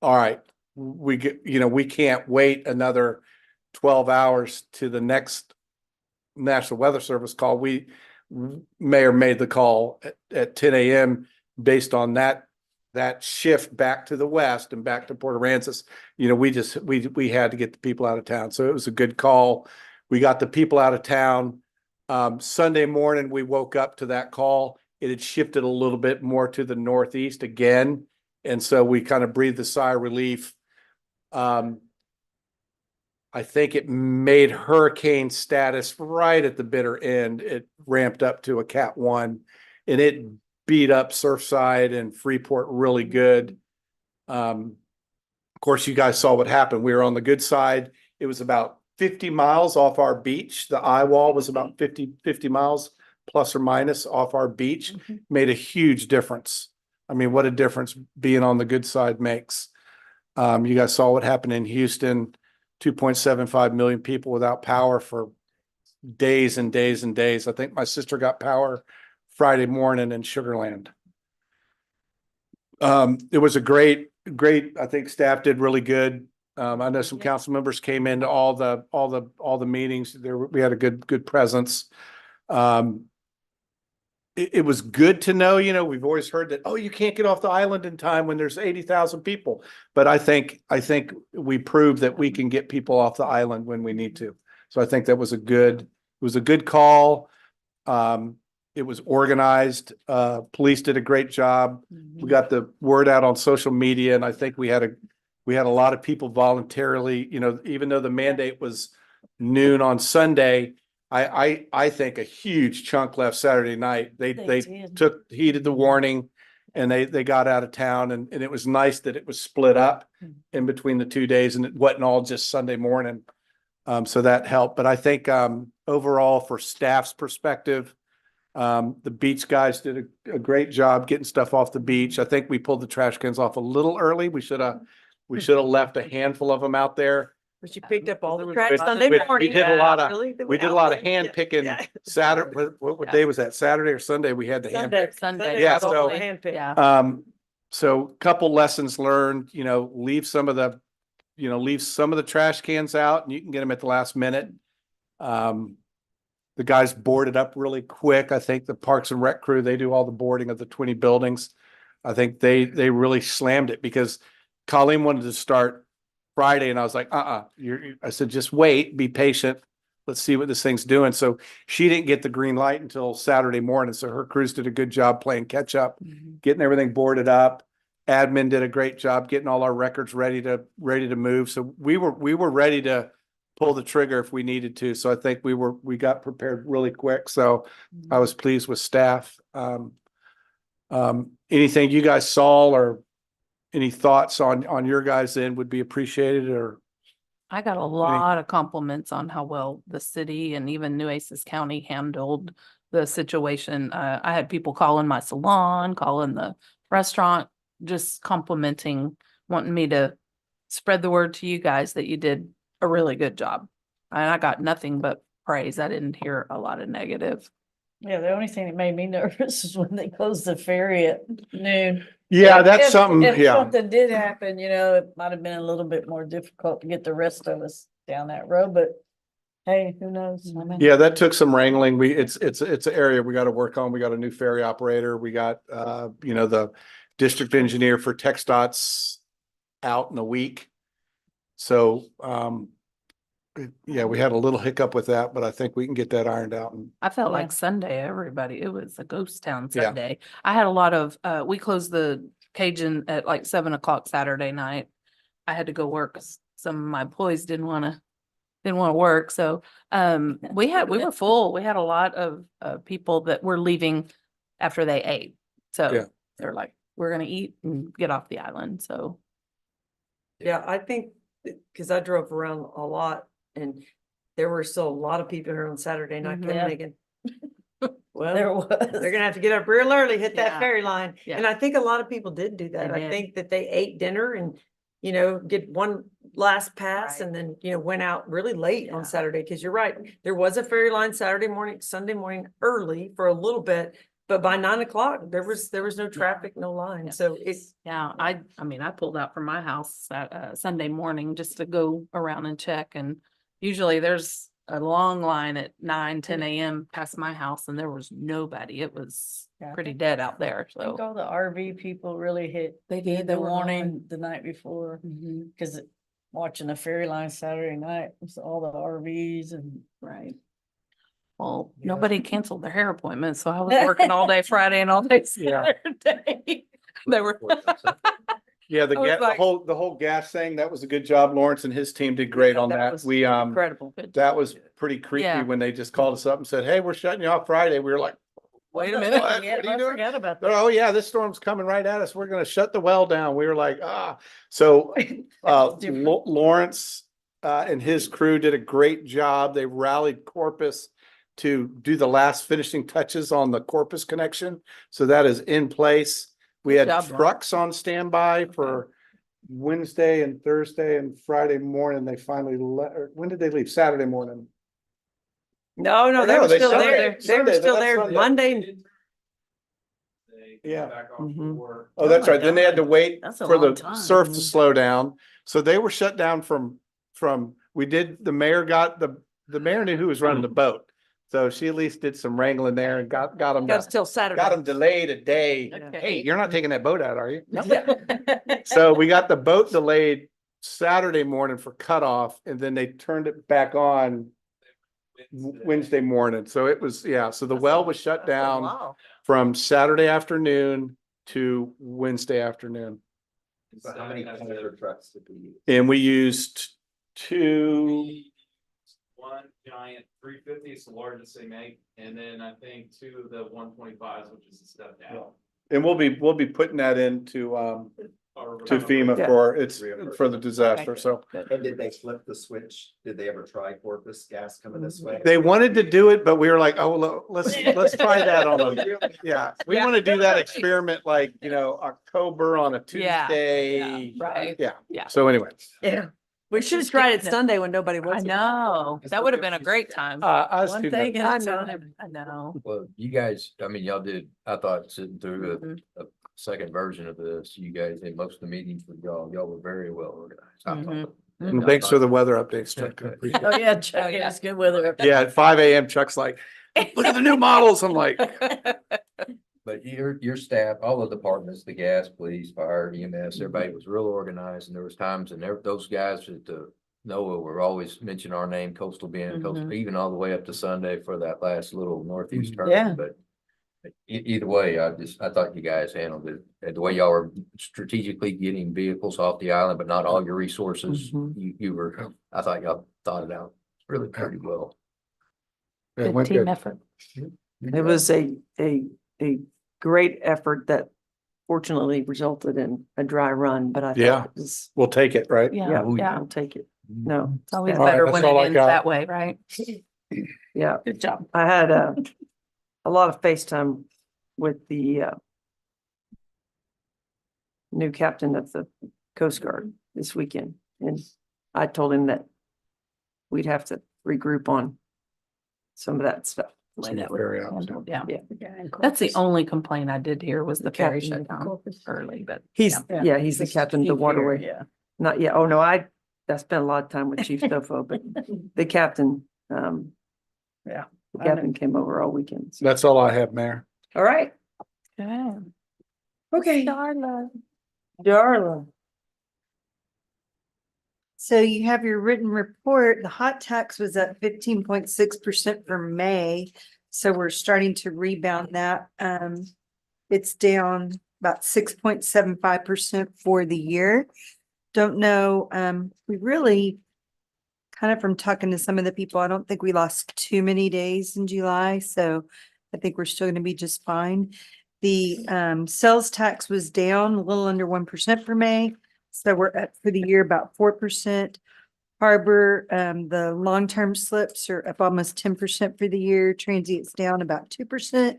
Speaker 6: all right, we can't wait another 12 hours to the next National Weather Service call. Mayor made the call at 10 a.m. based on that shift back to the west and back to Port Aransas. You know, we had to get the people out of town. So it was a good call. We got the people out of town. Sunday morning, we woke up to that call. It had shifted a little bit more to the northeast again. And so we kind of breathed a sigh of relief. I think it made hurricane status right at the bitter end. It ramped up to a Cat 1 and it beat up Surfside and Freeport really good. Of course, you guys saw what happened. We were on the good side. It was about 50 miles off our beach. The eye wall was about 50 miles plus or minus off our beach. Made a huge difference. I mean, what a difference being on the good side makes. You guys saw what happened in Houston. 2.75 million people without power for days and days and days. I think my sister got power Friday morning in Sugar Land. It was a great, I think staff did really good. I know some council members came into all the meetings there. We had a good presence. It was good to know, you know, we've always heard that, oh, you can't get off the island in time when there's 80,000 people. But I think we proved that we can get people off the island when we need to. So I think that was a good call. It was organized. Police did a great job. We got the word out on social media, and I think we had a lot of people voluntarily, you know, even though the mandate was noon on Sunday, I think a huge chunk left Saturday night. They heeded the warning and they got out of town and it was nice that it was split up in between the 2 days and it wasn't all just Sunday morning. So that helped. But I think overall for staff's perspective, the beach guys did a great job getting stuff off the beach. I think we pulled the trash cans off a little early. We should have left a handful of them out there.
Speaker 1: But you picked up all the
Speaker 6: We-
Speaker 1: trash Sunday
Speaker 6: we
Speaker 1: morning.
Speaker 6: did a lot of-
Speaker 1: Really?
Speaker 6: We did a lot of hand picking Saturday. What day was that? Saturday or Sunday? We had the hand.
Speaker 3: Sunday.
Speaker 6: Yeah,
Speaker 1: was all
Speaker 6: so-
Speaker 1: the hand pick.
Speaker 3: Yeah.
Speaker 6: So couple lessons learned, you know, leave some of the trash cans out and you can get them at the last minute. The guys boarded up really quick. I think the Parks and Rec crew, they do all the boarding of the 20 buildings. I think they really slammed it because Colleen wanted to start Friday and I was like, I said, just wait, be patient. Let's see what this thing's doing. So she didn't get the green light until Saturday morning. So her crews did a good job playing catch up, getting everything boarded up. Admin did a great job getting all our records ready to move. So we were ready to pull the trigger if we needed to. So I think we got prepared really quick. So I was pleased with staff. Anything you guys saw or any thoughts on your guys' end would be appreciated or
Speaker 3: I got a lot of compliments on how well the city and even Nueces County handled the situation. I had people calling my salon, calling the restaurant, just complimenting, wanting me to spread the word to you guys that you did a really good job. And I got nothing but praise. I didn't hear a lot of negative.
Speaker 2: Yeah, the only thing that made me nervous is when they closed the ferry at noon.
Speaker 6: Yeah, that's
Speaker 2: If-
Speaker 6: something,
Speaker 2: If
Speaker 6: yeah.
Speaker 2: something did happen, it might have been a little bit more difficult to get the rest of us down that road, but hey, who knows? I mean,
Speaker 6: Yeah, that took some wrangling. It's an area we got to work on. We got a new ferry operator. We got, the district engineer for TxDOT's out in a week. So, yeah, we had a little hiccup with that, but I think we can get that ironed out. And
Speaker 3: I felt
Speaker 2: Yeah.
Speaker 3: like Sunday, everybody, it was a ghost town
Speaker 6: Yeah.
Speaker 3: Sunday. I had a lot of, we closed the Cajun at like 7 o'clock Saturday night. I had to go work. 'Cause some of my employees didn't want to work. So, we were full. We had a lot of, people that were leaving after they ate.
Speaker 6: Yeah.
Speaker 3: So they're like, we're gonna eat and get off the island. So,
Speaker 1: Yeah, I think, because I drove around a lot and there were still a lot of people here on Saturday night
Speaker 3: Mhm.
Speaker 1: coming
Speaker 2: Yeah.
Speaker 1: again.
Speaker 2: there
Speaker 1: Well,
Speaker 2: was.
Speaker 1: they're gonna have to get up real early, hit that
Speaker 3: Yeah.
Speaker 1: ferry line.
Speaker 3: Yeah.
Speaker 1: And I think a lot of people did do that.
Speaker 3: They
Speaker 1: I
Speaker 3: did.
Speaker 1: think that they ate dinner and, get one last pass
Speaker 3: Right.
Speaker 1: and then, went out really late
Speaker 3: Yeah.
Speaker 1: on Saturday. Cause you're right, there was a ferry line Saturday morning, Sunday morning early for a little bit. But by 9 o'clock, there was no traffic, no line.
Speaker 3: Yeah.
Speaker 1: So it's,
Speaker 3: yeah, I mean, I pulled out from my house that, Sunday morning just to go around and check. And usually there's a long line at 9, 10 a.m. past my house and there was nobody. It was
Speaker 2: Yeah, I
Speaker 3: pretty
Speaker 2: think-
Speaker 3: dead out there.
Speaker 2: I think
Speaker 3: So
Speaker 2: all the RV people really hit
Speaker 3: they did,
Speaker 2: the
Speaker 3: they were
Speaker 2: warning
Speaker 3: on.
Speaker 2: the night before.
Speaker 3: Mhm.
Speaker 2: Cause watching the ferry line Saturday night, was all the RVs and.
Speaker 3: Right. Well,
Speaker 9: Yeah.
Speaker 3: nobody canceled their hair appointments, so I was working all day Friday and all day
Speaker 6: Yeah.
Speaker 3: Saturday. They were.
Speaker 6: yeah, the
Speaker 3: I was like-
Speaker 6: the whole gas thing, that was a good job. Lawrence and his team did great on that.
Speaker 1: was
Speaker 6: We,
Speaker 1: incredible.
Speaker 6: that was pretty creepy
Speaker 3: Yeah.
Speaker 6: when they just called us up and said, hey, we're shutting you off Friday. We were like,
Speaker 3: Wait a minute.
Speaker 6: What?
Speaker 2: Yeah,
Speaker 6: What are you
Speaker 2: I
Speaker 6: doing?
Speaker 2: forgot about
Speaker 6: they're,
Speaker 2: that.
Speaker 6: oh yeah, this storm's coming right at us. We're gonna shut the well down. We were like, So,
Speaker 2: was different.
Speaker 6: Lawrence, and his crew did a great job. They rallied Corpus to do the last finishing touches on the Corpus connection. So that is in place. We
Speaker 3: Good
Speaker 6: had
Speaker 3: job, Lawrence.
Speaker 6: trucks on standby for Wednesday and Thursday and Friday morning. They finally when did they leave? Saturday morning.
Speaker 1: No,
Speaker 6: Oh,
Speaker 1: they
Speaker 6: no,
Speaker 1: were
Speaker 6: they
Speaker 1: still
Speaker 6: Sunday-
Speaker 1: there. They were
Speaker 6: Sunday,
Speaker 1: still
Speaker 6: that's
Speaker 1: there
Speaker 6: Sunday.
Speaker 1: Monday.
Speaker 6: Yeah.
Speaker 1: Mhm.
Speaker 6: Oh, that's
Speaker 2: my
Speaker 6: right. Then they had to
Speaker 2: God.
Speaker 6: wait
Speaker 2: That's a
Speaker 6: for the
Speaker 2: long time.
Speaker 6: surf to
Speaker 3: Mhm.
Speaker 6: slow down. So they were shut down from, the mayor got, the mayor knew who was running the boat. So she at least did some wrangling there and got them,
Speaker 1: Got us till Saturday.
Speaker 6: got them delayed a day.
Speaker 3: Okay.
Speaker 6: Hey, you're not taking that boat out, are you?
Speaker 1: Nope.
Speaker 6: So we got the boat delayed Saturday morning for cutoff and then they turned it back on Wednesday morning. So it was, so the well was shut down
Speaker 2: Wow.
Speaker 6: from Saturday afternoon to Wednesday afternoon.
Speaker 7: So how many tanker trucks did we use?
Speaker 6: And we used two,
Speaker 11: One giant 350, it's the largest they make, and then I think 2 of the 125s, which is a step down.
Speaker 6: and we'll be putting that into to FEMA
Speaker 1: Yeah.
Speaker 6: for the disaster. So
Speaker 7: And did they flip the switch? Did they ever try Corpus gas coming this way?
Speaker 6: they wanted to do it, but we were like, oh, let's try that on them. Yeah, we want to do that experiment like, October on a
Speaker 3: Yeah,
Speaker 6: Tuesday.
Speaker 3: right.
Speaker 6: Yeah.
Speaker 3: Yeah.
Speaker 6: So anyway,
Speaker 1: Yeah. We should have
Speaker 3: just
Speaker 1: tried it
Speaker 3: getting it.
Speaker 1: Sunday when nobody was.
Speaker 3: I
Speaker 1: here.
Speaker 3: know, that would have been a great time.
Speaker 6: I was
Speaker 2: One
Speaker 6: too.
Speaker 2: thing
Speaker 6: nervous.
Speaker 2: at a
Speaker 1: I know.
Speaker 2: time.
Speaker 3: I know.
Speaker 5: Well, you guys, I mean, y'all did, I thought sitting through
Speaker 3: Mhm.
Speaker 5: a second version of this, you guys in most of the meetings with y'all were very well organized. I thought.
Speaker 3: Mhm.
Speaker 5: And I
Speaker 6: Thanks for
Speaker 5: thought-
Speaker 6: the weather updates, Chuck. I appreciate it.
Speaker 2: Oh, yeah, Chuck, it's good weather. up there.
Speaker 6: Yeah, at 5 a.m. Chuck's like, look at the new models. I'm like,
Speaker 5: But your staff, all the departments, the gas, police, fire, EMS, everybody was real organized and there was times and those guys at the NOAA were always mentioning our name, Coastal Bend, Coastal, even all the way up to Sunday for that last little northeast turn.
Speaker 2: Yeah.
Speaker 5: But either way, I thought you guys handled it, and the way y'all were strategically getting vehicles off the island, but not all your resources.
Speaker 1: Mhm.
Speaker 5: You were, I thought y'all thought it out really pretty well.
Speaker 6: it
Speaker 3: Good
Speaker 6: went
Speaker 3: team
Speaker 6: good.
Speaker 3: effort.
Speaker 1: It was a great effort that fortunately resulted in a dry run, but I
Speaker 6: Yeah.
Speaker 1: thought it was,
Speaker 6: We'll take it, right?
Speaker 1: yeah,
Speaker 5: Oh, yeah.
Speaker 1: I'll take it. No,
Speaker 3: It's always
Speaker 6: All right,
Speaker 3: better
Speaker 6: that's
Speaker 3: when
Speaker 6: all
Speaker 3: it
Speaker 6: I
Speaker 3: ends
Speaker 6: got.
Speaker 3: that way, right?
Speaker 1: yeah,
Speaker 3: Good job.
Speaker 1: I had a lot of FaceTime with the new captain of the Coast Guard this weekend. And I told him that we'd have to regroup on some of that stuff.
Speaker 3: Way that was
Speaker 6: Very opposite.
Speaker 3: handled, yeah.
Speaker 2: The guy in
Speaker 3: That's the
Speaker 2: Corpus.
Speaker 3: only complaint I did hear was the ferry
Speaker 1: captain
Speaker 3: shut
Speaker 1: of
Speaker 3: down
Speaker 2: Corpus.
Speaker 3: early, but.
Speaker 1: He's,
Speaker 3: yeah.
Speaker 1: yeah, he's the
Speaker 2: Just
Speaker 1: captain of the
Speaker 2: keep here,
Speaker 1: waterway.
Speaker 2: Yeah.
Speaker 1: Not yet. Oh, no, I spent a lot of time with Chief Stofo, but the captain,
Speaker 2: Yeah.
Speaker 1: the
Speaker 2: I know.
Speaker 1: captain came over all weekend. So-
Speaker 6: That's all I have, Mayor.
Speaker 1: All right.
Speaker 3: Okay.
Speaker 1: Okay.
Speaker 3: Darla.
Speaker 1: Darla.
Speaker 14: So you have your written report. The hot tax was at 15.6% for May. So we're starting to rebound that. It's down about 6.75% for the year. Don't know, we really kind of from talking to some of the people, I don't think we lost too many days in July, so I think we're still gonna be just fine. The sales tax was down a little under 1% for May, so we're at for the year about 4%. Harbor, the long-term slips are up almost 10% for the year. Transient's down about 2%.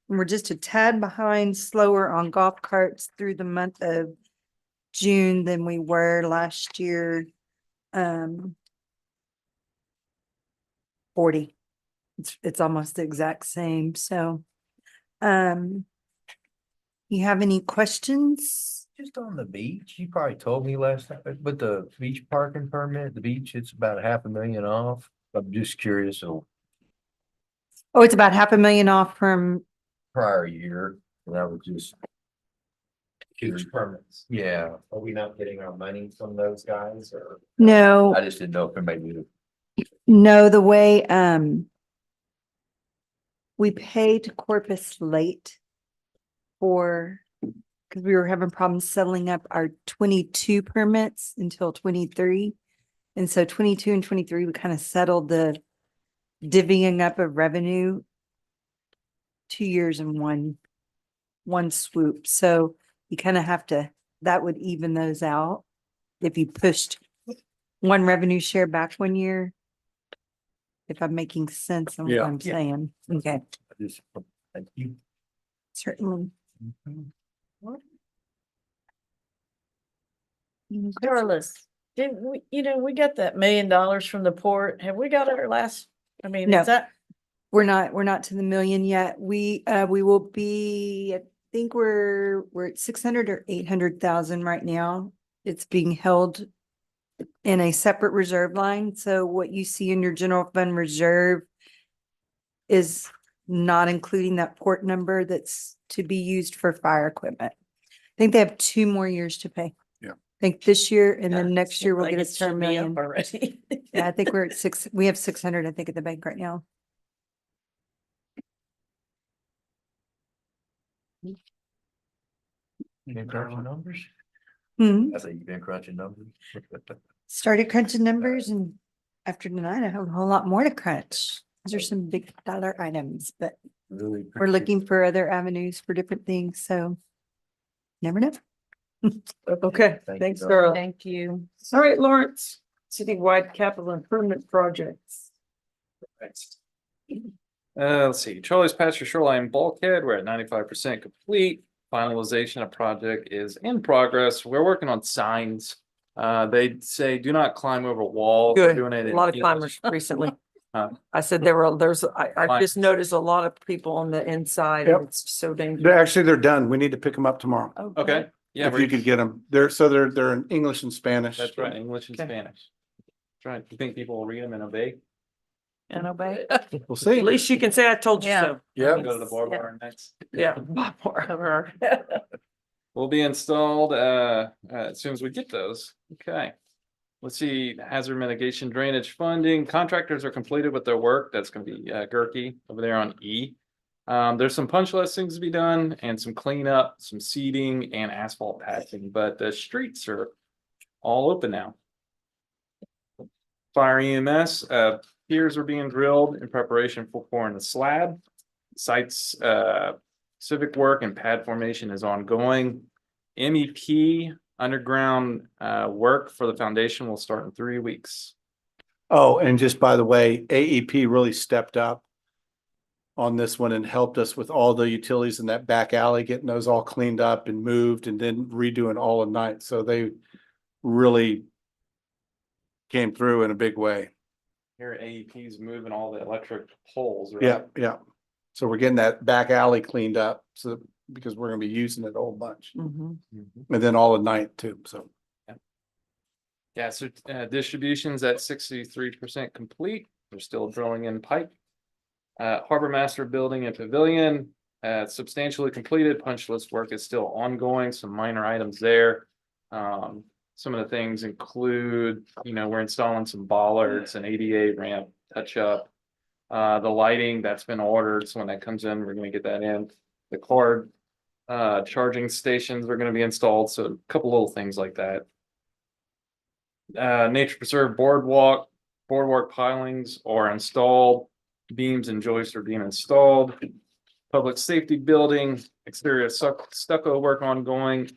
Speaker 14: And we're just a tad behind, slower on golf carts through the month of June than we were last year. 40. It's almost the exact same, so. You have any questions?
Speaker 5: Just on the beach, you probably told me last time, but the beach parking permit, the beach, it's about $500,000 off. I'm just curious, so
Speaker 14: Oh, it's about $500,000 off from,
Speaker 5: prior year, and I was just.
Speaker 7: Huge permits.
Speaker 5: Yeah,
Speaker 7: Are we not getting our money from those guys or?
Speaker 14: no.
Speaker 5: I just didn't know if anybody knew.
Speaker 14: No, the way, we paid Corpus late for, because we were having problems settling up our 22 permits until 23. And so 22 and 23, we kind of settled the divvying up of revenue 2 years in one swoop. So you kind of have to, that would even those out. If you pushed one revenue share back 1 year. If I'm making sense on what
Speaker 6: Yeah.
Speaker 14: I'm
Speaker 5: Yeah.
Speaker 14: saying. Okay,
Speaker 5: I just, thank you.
Speaker 14: certainly.
Speaker 2: Darla, didn't we, we got that $1 million from the port. Have we got our last, I mean,
Speaker 14: No.
Speaker 2: is that?
Speaker 14: We're not to the million yet. We will be, I think we're at 600 or 800,000 right now. It's being held in a separate reserve line. So what you see in your general fund reserve is not including that port number that's to be used for fire equipment. I think they have 2 more years to pay.
Speaker 6: Yeah.
Speaker 14: I think this year and then
Speaker 2: God,
Speaker 14: next year we'll
Speaker 2: like
Speaker 14: get
Speaker 2: it
Speaker 14: us to our
Speaker 2: should be up
Speaker 14: million.
Speaker 2: already.
Speaker 14: Yeah, I think we're at we have 600, I think, at the bank right now.
Speaker 5: You been crunching numbers?
Speaker 14: Hmm.
Speaker 5: I say you've been crunching numbers.
Speaker 14: Started crunching numbers and after tonight, I have a whole lot more to crunch. Those are some big dollar items, but
Speaker 5: Really
Speaker 14: we're looking for other avenues for different things, so never know.
Speaker 1: Okay,
Speaker 5: Thank you,
Speaker 1: thanks,
Speaker 5: Darla.
Speaker 1: Darla.
Speaker 3: Thank you.
Speaker 1: All right, Lawrence, citywide capital improvement projects.
Speaker 11: Let's see, Charlie's Pasture Shoreline Bulkhead, we're at 95% complete. Finalization of project is in progress. We're working on signs. They say do not climb over walls. We're
Speaker 1: Good.
Speaker 11: doing it
Speaker 1: A
Speaker 11: in
Speaker 1: lot of
Speaker 11: English.
Speaker 1: climbers recently.
Speaker 11: Huh?
Speaker 1: I said I just
Speaker 11: Climbers.
Speaker 1: noticed a lot of people on the inside
Speaker 6: Yep.
Speaker 1: and it's so dangerous.
Speaker 6: They're done. We need to pick them up tomorrow.
Speaker 11: Okay, yeah,
Speaker 6: If you could get them. They're in English and Spanish.
Speaker 11: that's right, English and
Speaker 1: Okay.
Speaker 11: Spanish. Trying, you think people will read them and obey?
Speaker 1: And obey.
Speaker 6: We'll see.
Speaker 1: At least you can say I told you
Speaker 3: Yeah.
Speaker 1: so.
Speaker 6: Yeah.
Speaker 11: Go to the board bar next.
Speaker 1: Yeah.
Speaker 11: Will be installed as soon as we get those. Okay. Let's see, hazard mitigation drainage funding. Contractors are completed with their work. That's gonna be Gerke over there on E. There's some punch list things to be done and some cleanup, some seeding and asphalt patching, but the streets are all open now. Fire EMS, piers are being drilled in preparation for pouring the slab. Sites, civic work and pad formation is ongoing. MEP underground work for the foundation will start in 3 weeks.
Speaker 6: Oh, and just by the way, AEP really stepped up on this one and helped us with all the utilities in that back alley, getting those all cleaned up and moved and then redoing all at night. So they really came through in a big way.
Speaker 11: Here AEP's moving all the electric poles, right?
Speaker 6: Yeah, yeah. So we're getting that back alley cleaned up, so, because we're gonna be using it a whole bunch.
Speaker 1: Mhm.
Speaker 6: And then all at night too, so.
Speaker 11: Yeah, so distribution's at 63% complete. We're still drilling in pipe. Harbor Master Building and Pavilion, substantially completed. Punch list work is still ongoing, some minor items there. Some of the things include, we're installing some bollards and ADA ramp touch up. The lighting that's been ordered, so when that comes in, we're gonna get that in. The cord charging stations are gonna be installed, so a couple little things like that. Nature Preserve boardwalk pilings are installed. Beams and joists are being installed. Public safety building, exterior stucco work ongoing.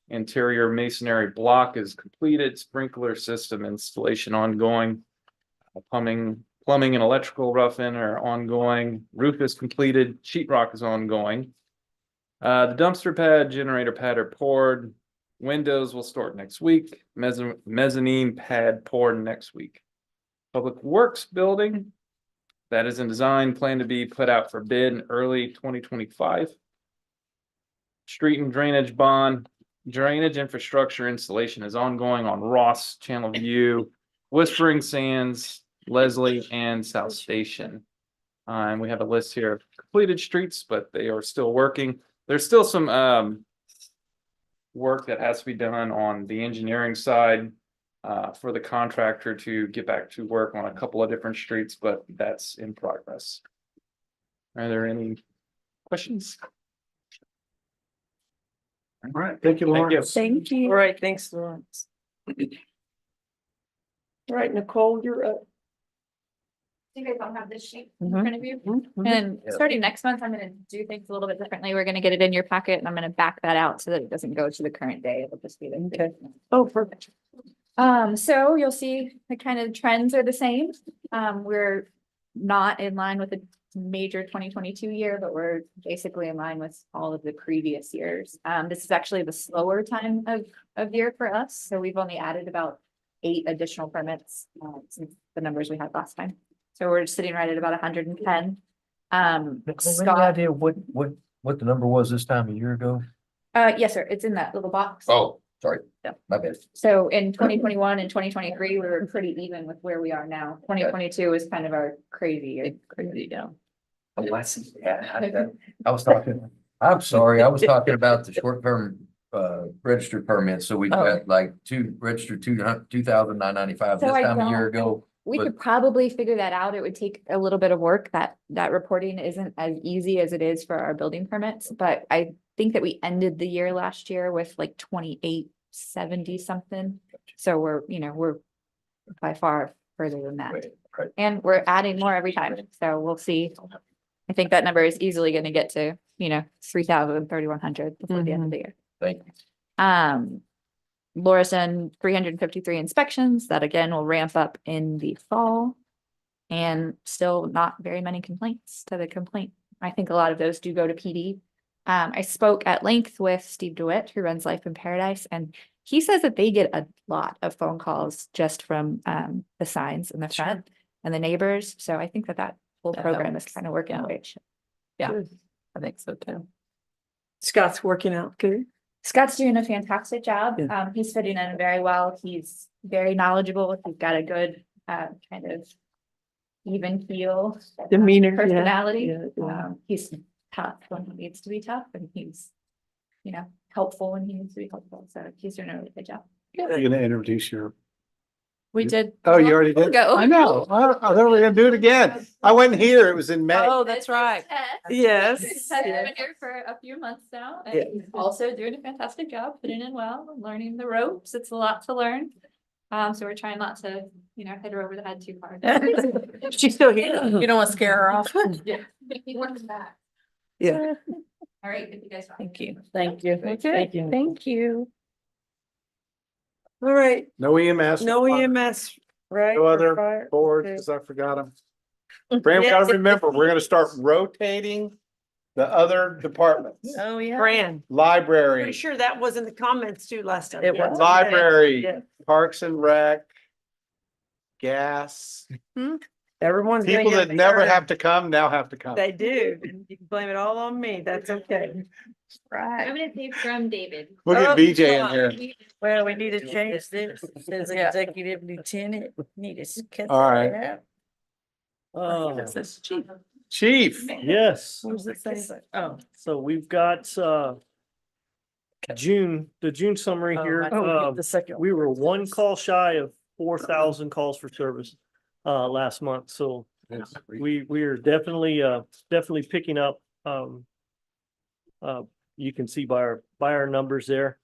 Speaker 11: Interior masonry block is completed. Sprinkler system installation ongoing. Plumbing and electrical rough-in are ongoing. Roof is completed. Sheetrock is ongoing. The dumpster pad, generator pad are poured. Windows will start next week. Mezzanine pad poured next week. Public Works building, that is in design, plan to be put out for bid in early 2025. Street and drainage bond, drainage infrastructure installation is ongoing on Ross, Channel View, Whispering Sands, Leslie, and South Station. And we have a list here of completed streets, but they are still working. There's still some work that has to be done on the engineering side for the contractor to get back to work on a couple of different streets, but that's in progress. Are there any questions?
Speaker 6: All right, thank you,
Speaker 11: Thank you.
Speaker 6: Lawrence.
Speaker 3: Thank
Speaker 1: All
Speaker 3: you.
Speaker 1: right, thanks, Lawrence. All right, Nicole, you're up.
Speaker 10: You guys don't have this sheet in
Speaker 1: Mhm.
Speaker 10: front of you.
Speaker 1: Mhm.
Speaker 10: And
Speaker 5: Yeah.
Speaker 10: starting next month, I'm gonna do things a little bit differently. We're gonna get it in your packet and I'm gonna back that out so that it doesn't go to the current day. It'll just be the.
Speaker 1: Okay. Oh, perfect.
Speaker 10: So you'll see the kind of trends are the same. We're not in line with the major 2022 year, but we're basically in line with all of the previous years. This is actually the slower time of year for us. So we've only added about 8 additional permits since the numbers we had last time. So we're sitting right at about 110.
Speaker 5: Nicole, any
Speaker 10: Scott,
Speaker 5: idea what the number was this time a year ago?
Speaker 10: yes, sir. It's in that little box.
Speaker 5: Oh, sorry.
Speaker 10: Yeah.
Speaker 5: My bad.
Speaker 10: So in 2021 and 2023, we were pretty even with where we are now. 2022 is kind of our crazy year. Crazy, yeah.
Speaker 5: Oh, I see. Yeah, I was talking, I'm sorry, I was talking about the short-term registered permits. So we got like registered 2,995
Speaker 10: So
Speaker 5: this
Speaker 10: I
Speaker 5: time a year
Speaker 10: don't-
Speaker 5: ago.
Speaker 10: We
Speaker 5: But-
Speaker 10: could probably figure that out. It would take a little bit of work. That reporting isn't as easy as it is for our building permits, but I think that we ended the year last year with like 2870 something. So we're by far further than that.
Speaker 5: Right.
Speaker 10: And we're adding more every time. So we'll see. I think that number is easily going to get to, 3,000, 3,100 before the end of the year.
Speaker 5: Thank you.
Speaker 10: Laura's done 353 inspections. That again will ramp up in the fall. And still not very many complaints to the complaint. I think a lot of those do go to PD. I spoke at length with Steve DeWitt, who runs Life in Paradise, and he says that they get a lot of phone calls just from the signs in the front and the neighbors. So I think that whole program is kind of working out. Yeah, I think so too.
Speaker 1: Scott's working out good.
Speaker 10: Scott's doing a fantastic job.
Speaker 1: Yeah.
Speaker 10: He's fitting in very well. He's very knowledgeable. He's got a good kind of even keel
Speaker 1: Demeanor, yeah,
Speaker 10: personality.
Speaker 1: yeah.
Speaker 10: He's tough when he needs to be tough, and he's helpful when he needs to be helpful. So he's doing a really good job.
Speaker 6: You're gonna introduce your,
Speaker 10: We did.
Speaker 6: oh, you already did?
Speaker 10: Go.
Speaker 6: I know. I thought we were gonna do it again. I wasn't here. It was in May.
Speaker 1: Oh, that's right. Yes.
Speaker 10: Tess has been here for a few months now, and
Speaker 1: Yeah.
Speaker 10: he's also doing a fantastic job, putting in well, and learning the ropes. It's a lot to learn. So we're trying not to, hit her over the head too hard.
Speaker 1: She's still here.
Speaker 3: You don't want to scare her off.
Speaker 10: Yeah. He works back.
Speaker 1: Yeah.
Speaker 10: All right, if you guys.
Speaker 3: Thank you.
Speaker 1: Thank you. Thank you.
Speaker 3: Thank you.
Speaker 6: All right. No EMS.
Speaker 1: No EMS, right?
Speaker 6: No
Speaker 1: for
Speaker 6: other
Speaker 1: fire?
Speaker 6: board,
Speaker 1: Okay.
Speaker 6: because I forgot them. Bram, gotta remember, we're gonna start rotating the other departments.
Speaker 3: Oh, yeah.
Speaker 1: Fran, pretty
Speaker 6: Library,
Speaker 1: sure that was in the comments too last time.
Speaker 3: It was.
Speaker 6: library,
Speaker 1: Yeah.
Speaker 6: Parks and Rec, gas,
Speaker 1: Everyone's gonna
Speaker 6: People
Speaker 1: get
Speaker 6: that never
Speaker 1: their-
Speaker 6: have to come now have to come.
Speaker 1: They do. And you can blame it all on me. That's okay.
Speaker 10: Right.
Speaker 12: I'm gonna say from David.
Speaker 6: We'll get
Speaker 1: Oh,
Speaker 6: BJ in
Speaker 1: God.
Speaker 6: here.
Speaker 2: Well, we need to change this. It says executive lieutenant. Need to cut
Speaker 6: All right.
Speaker 2: that
Speaker 3: Oh,
Speaker 10: This is cheap.
Speaker 6: Chief,
Speaker 3: yes.
Speaker 10: What does it say?
Speaker 2: out. Oh.
Speaker 3: So we've got, the June summary here.
Speaker 2: Oh, the second.
Speaker 3: We were one call shy of 4,000 calls for service, last month. So we are definitely picking up. You can see by our numbers there.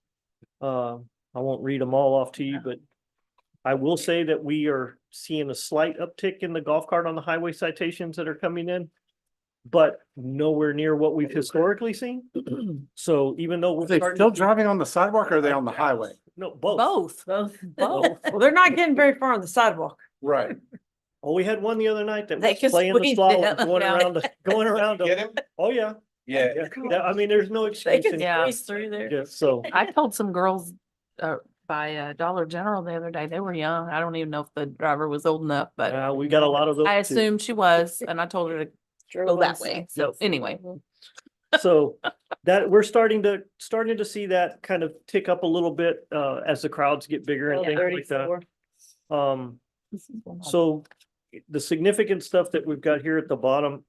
Speaker 3: I won't read them all off to you, but I will say that we are seeing a slight uptick in the golf cart on the highway citations that are coming in, but nowhere near what we've historically seen. So even though
Speaker 6: are
Speaker 3: we're
Speaker 6: they
Speaker 3: starting
Speaker 6: still
Speaker 3: to-
Speaker 6: driving on the sidewalk or are they on the highway?
Speaker 3: No, both.
Speaker 1: Both.
Speaker 2: Both.
Speaker 1: Both. Well, they're not getting very far on the sidewalk.
Speaker 6: Right.
Speaker 3: Oh, we had one the other night that
Speaker 2: They
Speaker 3: was
Speaker 2: can
Speaker 3: playing the
Speaker 2: squeeze
Speaker 3: slalom,
Speaker 2: down
Speaker 3: going
Speaker 2: down.
Speaker 3: around, going around.
Speaker 6: Get him?
Speaker 3: Oh, yeah.
Speaker 6: Yeah.
Speaker 3: I mean, there's no
Speaker 2: They
Speaker 3: excuse.
Speaker 2: can
Speaker 3: in-
Speaker 10: Yeah.
Speaker 2: squeeze through there.
Speaker 3: Yeah, so,
Speaker 10: I told some girls by Dollar General the other day, they were young. I don't even know if the driver was old enough, but
Speaker 3: we got a lot of those.
Speaker 10: I
Speaker 3: too.
Speaker 10: assumed she was, and I told her to go that way. So anyway,
Speaker 3: So that we're starting to see that kind of tick up a little bit, as the crowds get bigger and things like that.
Speaker 2: 34.
Speaker 3: So the significant stuff that we've got here at the bottom,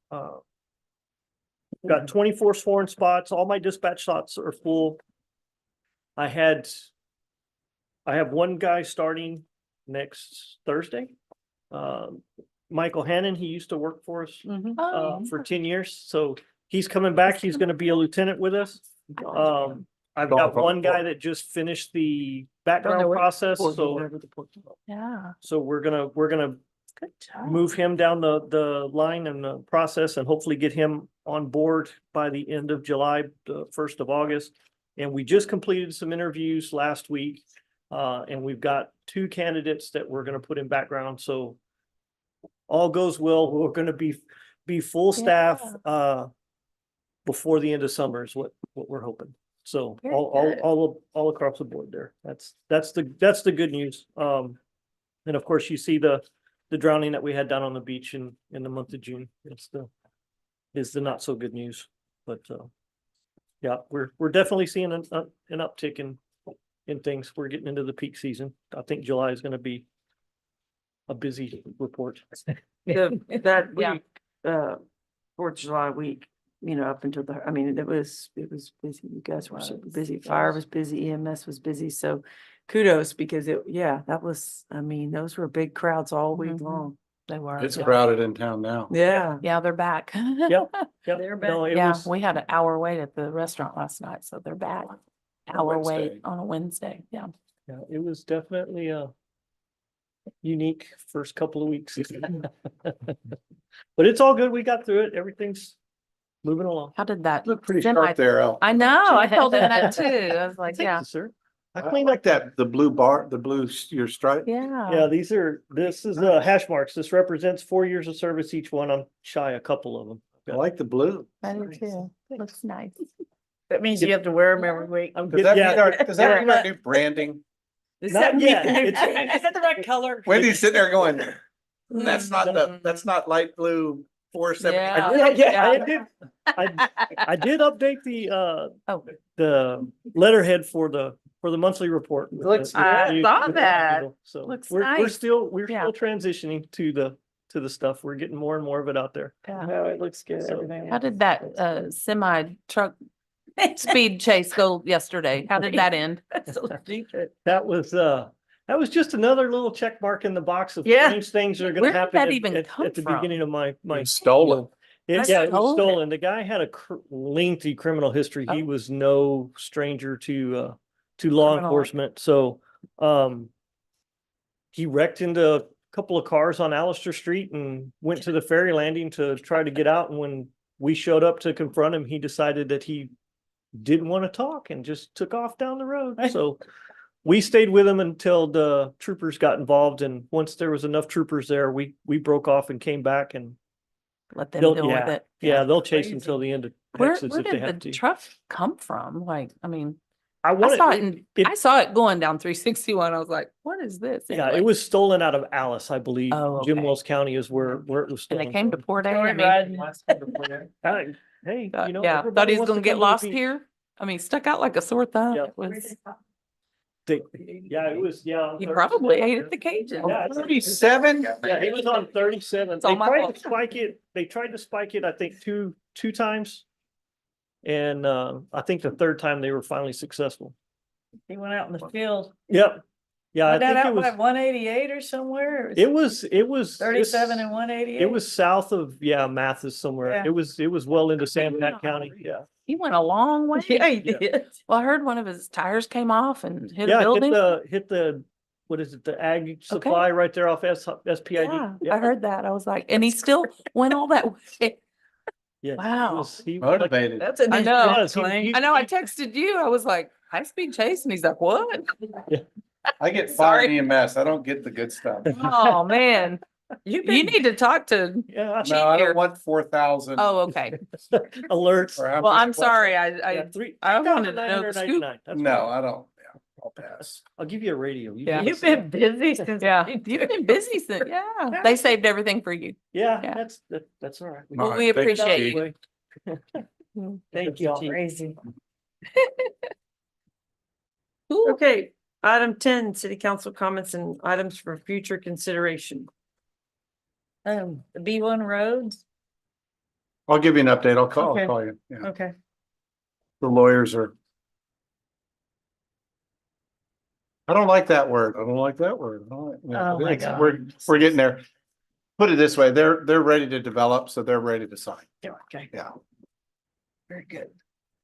Speaker 3: got 24 sworn spots. All my dispatch slots are full. I have one guy starting next Thursday. Michael Hannon, he used to work for us,
Speaker 10: Oh.
Speaker 3: for 10 years. So he's coming back. He's gonna be a lieutenant with us. I've got one guy that just finished the background process,
Speaker 10: Yeah.
Speaker 3: so we're gonna
Speaker 10: Good job.
Speaker 3: move him down the line and the process and hopefully get him on board by the end of July, the 1st of August. And we just completed some interviews last week, and we've got 2 candidates that we're gonna put in background, so all goes well, we're gonna be full staff, before the end of summer is what we're hoping. So
Speaker 10: Very
Speaker 3: all across the board there. That's the good news. And of course you see the drowning that we had down on the beach in the month of June. Is the not so good news, but, yeah, we're definitely seeing an uptick in things. We're getting into the peak season. I think July is gonna be a busy report.
Speaker 1: That
Speaker 10: Yeah.
Speaker 1: week, 4th of July week, you know, up until I mean, it was busy. You guys were super busy. Fire was busy, EMS was busy. So kudos because that was, I mean, those were big crowds all week
Speaker 10: Mhm.
Speaker 1: long.
Speaker 10: They were.
Speaker 6: It's
Speaker 10: Yeah.
Speaker 6: crowded in town now.
Speaker 1: Yeah.
Speaker 10: Yeah, they're back.
Speaker 3: Yep.
Speaker 2: They're back.
Speaker 3: No, it
Speaker 10: Yeah,
Speaker 3: was,
Speaker 10: we had an hour wait at the restaurant last night, so they're back. Hour
Speaker 6: Wednesday.
Speaker 10: wait on a Wednesday. Yeah.
Speaker 3: yeah, it was definitely a unique first couple of weeks. But it's all good. We got through it. Everything's moving along.
Speaker 10: How did that?
Speaker 6: Look pretty
Speaker 10: semi-
Speaker 6: sharp there, Al.
Speaker 10: I know, I told him that too. I was like,
Speaker 3: Thank
Speaker 10: yeah,
Speaker 3: you, sir.
Speaker 6: I like that, the blue bar, the blue, your stripe.
Speaker 10: yeah.
Speaker 3: Yeah, this is hash marks. This represents 4 years of service each one. I'm shy a couple of them.
Speaker 6: I like the blue.
Speaker 10: I do too. Looks nice.
Speaker 2: That means you have to wear them every week.
Speaker 6: Does that mean our, does that mean our new branding?
Speaker 1: Is
Speaker 3: Not
Speaker 1: that
Speaker 3: yet.
Speaker 1: is
Speaker 3: It's-
Speaker 1: that the right color?
Speaker 6: Wendy's sitting there going, that's not light blue 470.
Speaker 10: Yeah.
Speaker 3: I did update
Speaker 10: Oh.
Speaker 3: the letterhead for the monthly report. with
Speaker 6: Looks
Speaker 3: the-
Speaker 10: I
Speaker 3: the-
Speaker 10: saw
Speaker 3: the
Speaker 10: that.
Speaker 3: needle. So
Speaker 10: Looks
Speaker 3: we're
Speaker 10: nice.
Speaker 3: still
Speaker 10: Yeah.
Speaker 3: transitioning to the stuff. We're getting more and more of it out there.
Speaker 10: Yeah.
Speaker 2: No, it looks good.
Speaker 3: So-
Speaker 2: Everything.
Speaker 10: How did that semi truck speed chase go yesterday? How did that end?
Speaker 2: So stupid.
Speaker 3: That was just another little check mark in the box of
Speaker 2: Yeah.
Speaker 3: strange things that are
Speaker 10: Where
Speaker 3: gonna
Speaker 10: did
Speaker 3: happen
Speaker 10: that
Speaker 3: at
Speaker 10: even come
Speaker 3: at the
Speaker 10: from?
Speaker 3: beginning of my.
Speaker 6: Stolen.
Speaker 3: Yeah,
Speaker 10: That's
Speaker 3: it was
Speaker 10: stolen.
Speaker 3: stolen. The guy had a lengthy criminal history. He
Speaker 10: Oh.
Speaker 3: was no stranger to law
Speaker 10: Criminal.
Speaker 3: enforcement. So, he wrecked into a couple of cars on Allister Street and went to the ferry landing to try to get out. And when we showed up to confront him, he decided that he didn't want to talk and just took off down the road. So we stayed with him until the troopers got involved. And once there was enough troopers there, we broke off and came back and
Speaker 10: Let them
Speaker 3: they'll,
Speaker 10: deal with it.
Speaker 3: yeah, they'll chase
Speaker 2: Crazy.
Speaker 3: until the end of
Speaker 10: Where
Speaker 3: Texas if they
Speaker 10: did
Speaker 3: have
Speaker 10: the
Speaker 3: to.
Speaker 10: truck come from? Like, I mean,
Speaker 3: I
Speaker 15: wanted-
Speaker 3: saw it in,
Speaker 15: it-
Speaker 3: I saw it going down 361. I was like, what is this?
Speaker 15: Yeah,
Speaker 3: Anyway.
Speaker 15: it was stolen out of Alice, I believe.
Speaker 3: Oh,
Speaker 15: Jim
Speaker 3: okay.
Speaker 15: Wells County is where it was
Speaker 3: And
Speaker 15: stolen.
Speaker 3: they came to
Speaker 15: from.
Speaker 3: Port A. I
Speaker 2: Story
Speaker 3: mean,
Speaker 2: riding.
Speaker 15: Hey, you know.
Speaker 3: yeah, thought
Speaker 15: everybody
Speaker 3: he was
Speaker 15: wants to
Speaker 3: gonna get
Speaker 15: come to the
Speaker 3: lost
Speaker 15: beach.
Speaker 3: here. I mean, stuck out like a sore thumb.
Speaker 15: Yeah.
Speaker 3: It was,
Speaker 15: Yeah, it was, yeah.
Speaker 3: he probably hated the Cajun.
Speaker 15: Yeah,
Speaker 6: 37?
Speaker 15: Yeah, he was on 37.
Speaker 3: It's all
Speaker 15: They
Speaker 3: my
Speaker 15: tried
Speaker 3: fault.
Speaker 15: to spike it. They tried to spike it, I think, two times. And I think the third time they were finally successful.
Speaker 2: He went out in the field.
Speaker 15: Yep. Yeah, I
Speaker 2: Went that
Speaker 15: think it
Speaker 2: out by
Speaker 15: was,
Speaker 2: 188 or somewhere?
Speaker 15: it was.
Speaker 2: 37 and 188?
Speaker 15: It was south of, Mathis somewhere.
Speaker 2: Yeah.
Speaker 15: It was well into San Pat County. Yeah.
Speaker 3: He went a long way.
Speaker 2: Yeah, he
Speaker 15: Yeah.
Speaker 2: did.
Speaker 3: Well, I heard one of his tires came off and hit a
Speaker 15: Yeah,
Speaker 3: building.
Speaker 15: hit the, what is it, the ag supply right there off SPID.
Speaker 3: Yeah, I heard that. I was like, and he still went all that way.
Speaker 15: Yeah.
Speaker 3: Wow.
Speaker 6: Motivated.
Speaker 2: That's an
Speaker 3: I know.
Speaker 15: Yes, he-
Speaker 2: claim.
Speaker 15: he-
Speaker 3: I know. I texted you. I was like, high speed chase. And he's like, what?
Speaker 6: I get
Speaker 3: Sorry.
Speaker 6: five EMS. I don't get the good stuff.
Speaker 3: Oh, man.
Speaker 2: You
Speaker 3: You need to talk to.
Speaker 15: Yeah.
Speaker 6: No, I
Speaker 3: here.
Speaker 6: don't want 4,000.
Speaker 3: Oh, okay.
Speaker 15: Alerts.
Speaker 6: or how
Speaker 3: Well,
Speaker 6: much-
Speaker 3: I'm sorry.
Speaker 15: Yeah,
Speaker 3: I wanted to know the scoop.
Speaker 15: 3,999. That's
Speaker 6: No,
Speaker 15: fine.
Speaker 6: I don't. Yeah, I'll pass.
Speaker 15: I'll give you a radio. You
Speaker 3: Yeah.
Speaker 15: can
Speaker 2: You've
Speaker 15: listen.
Speaker 2: been busy since.
Speaker 3: Yeah. You've been busy since, yeah. They saved everything for you.
Speaker 15: Yeah,
Speaker 3: Yeah.
Speaker 15: that's all right.
Speaker 6: All
Speaker 3: Well,
Speaker 6: right,
Speaker 3: we
Speaker 6: thank you,
Speaker 3: appreciate
Speaker 6: Chief.
Speaker 3: you.
Speaker 2: Thank you. Crazy.
Speaker 1: Okay, item 10, city council comments and items for future consideration.
Speaker 2: The B1 roads.
Speaker 6: I'll give you an update. I'll
Speaker 2: Okay.
Speaker 6: call you. Yeah.
Speaker 2: Okay.
Speaker 6: The lawyers are. I don't like that word. I don't like that word. I don't like- yeah,
Speaker 2: Oh, my
Speaker 6: it's-
Speaker 2: God.
Speaker 6: We're getting there. Put it this way, they're ready to develop, so they're ready to sign.
Speaker 2: Okay.
Speaker 6: Yeah.
Speaker 2: Very good.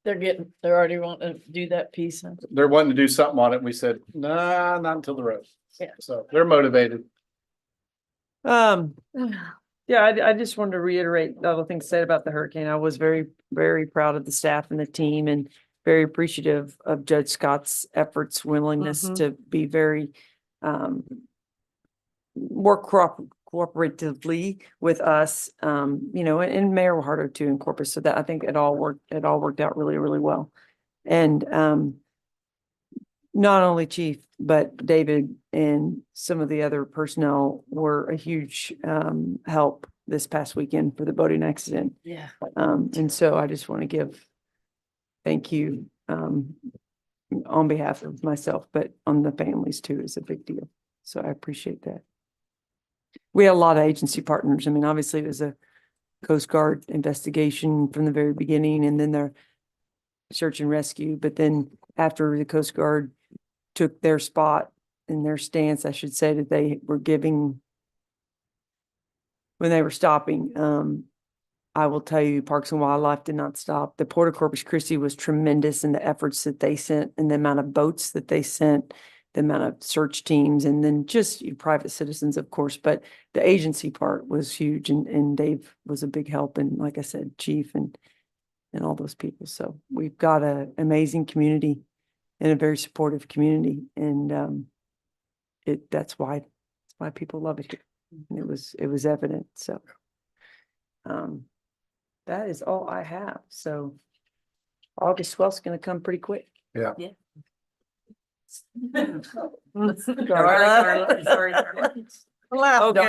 Speaker 2: They're already wanting to do that piece. Huh?
Speaker 6: They're wanting to do something on it. We said, nah, not until the road.
Speaker 2: Yeah.
Speaker 6: So they're motivated.
Speaker 1: Yeah, I just wanted to reiterate all the things said about the hurricane. I was very, very proud of the staff and the team and very appreciative of Judge Scott's efforts, willingness
Speaker 3: Mhm.
Speaker 1: to be very work cooperatively with us, and Mayor Hardo too in Corpus. So that I think it all worked out really, really well. And not only Chief, but David and some of the other personnel were a huge help this past weekend for the boating accident.
Speaker 2: Yeah.
Speaker 1: And so I just want to thank you on behalf of myself, but on the families too is a big deal. So I appreciate that. We had a lot of agency partners. I mean, obviously it was a Coast Guard investigation from the very beginning and then their search and rescue. But then after the Coast Guard took their spot and their stance, I should say, that they were giving when they were stopping, I will tell you, Parks and Wildlife did not stop. The Port of Corpus Christi was tremendous in the efforts that they sent and the amount of boats that they sent, the amount of search teams, and then just private citizens, of course, but the agency part was huge and Dave was a big help. And like I said, Chief and all those people. So we've got an amazing community and a very supportive community. And that's why people love it here. And it was evident. So that is all I have. So August 12th is going to come pretty quick.
Speaker 6: Yeah.
Speaker 3: Sorry, Carla. Sorry, Carla.
Speaker 1: Okay.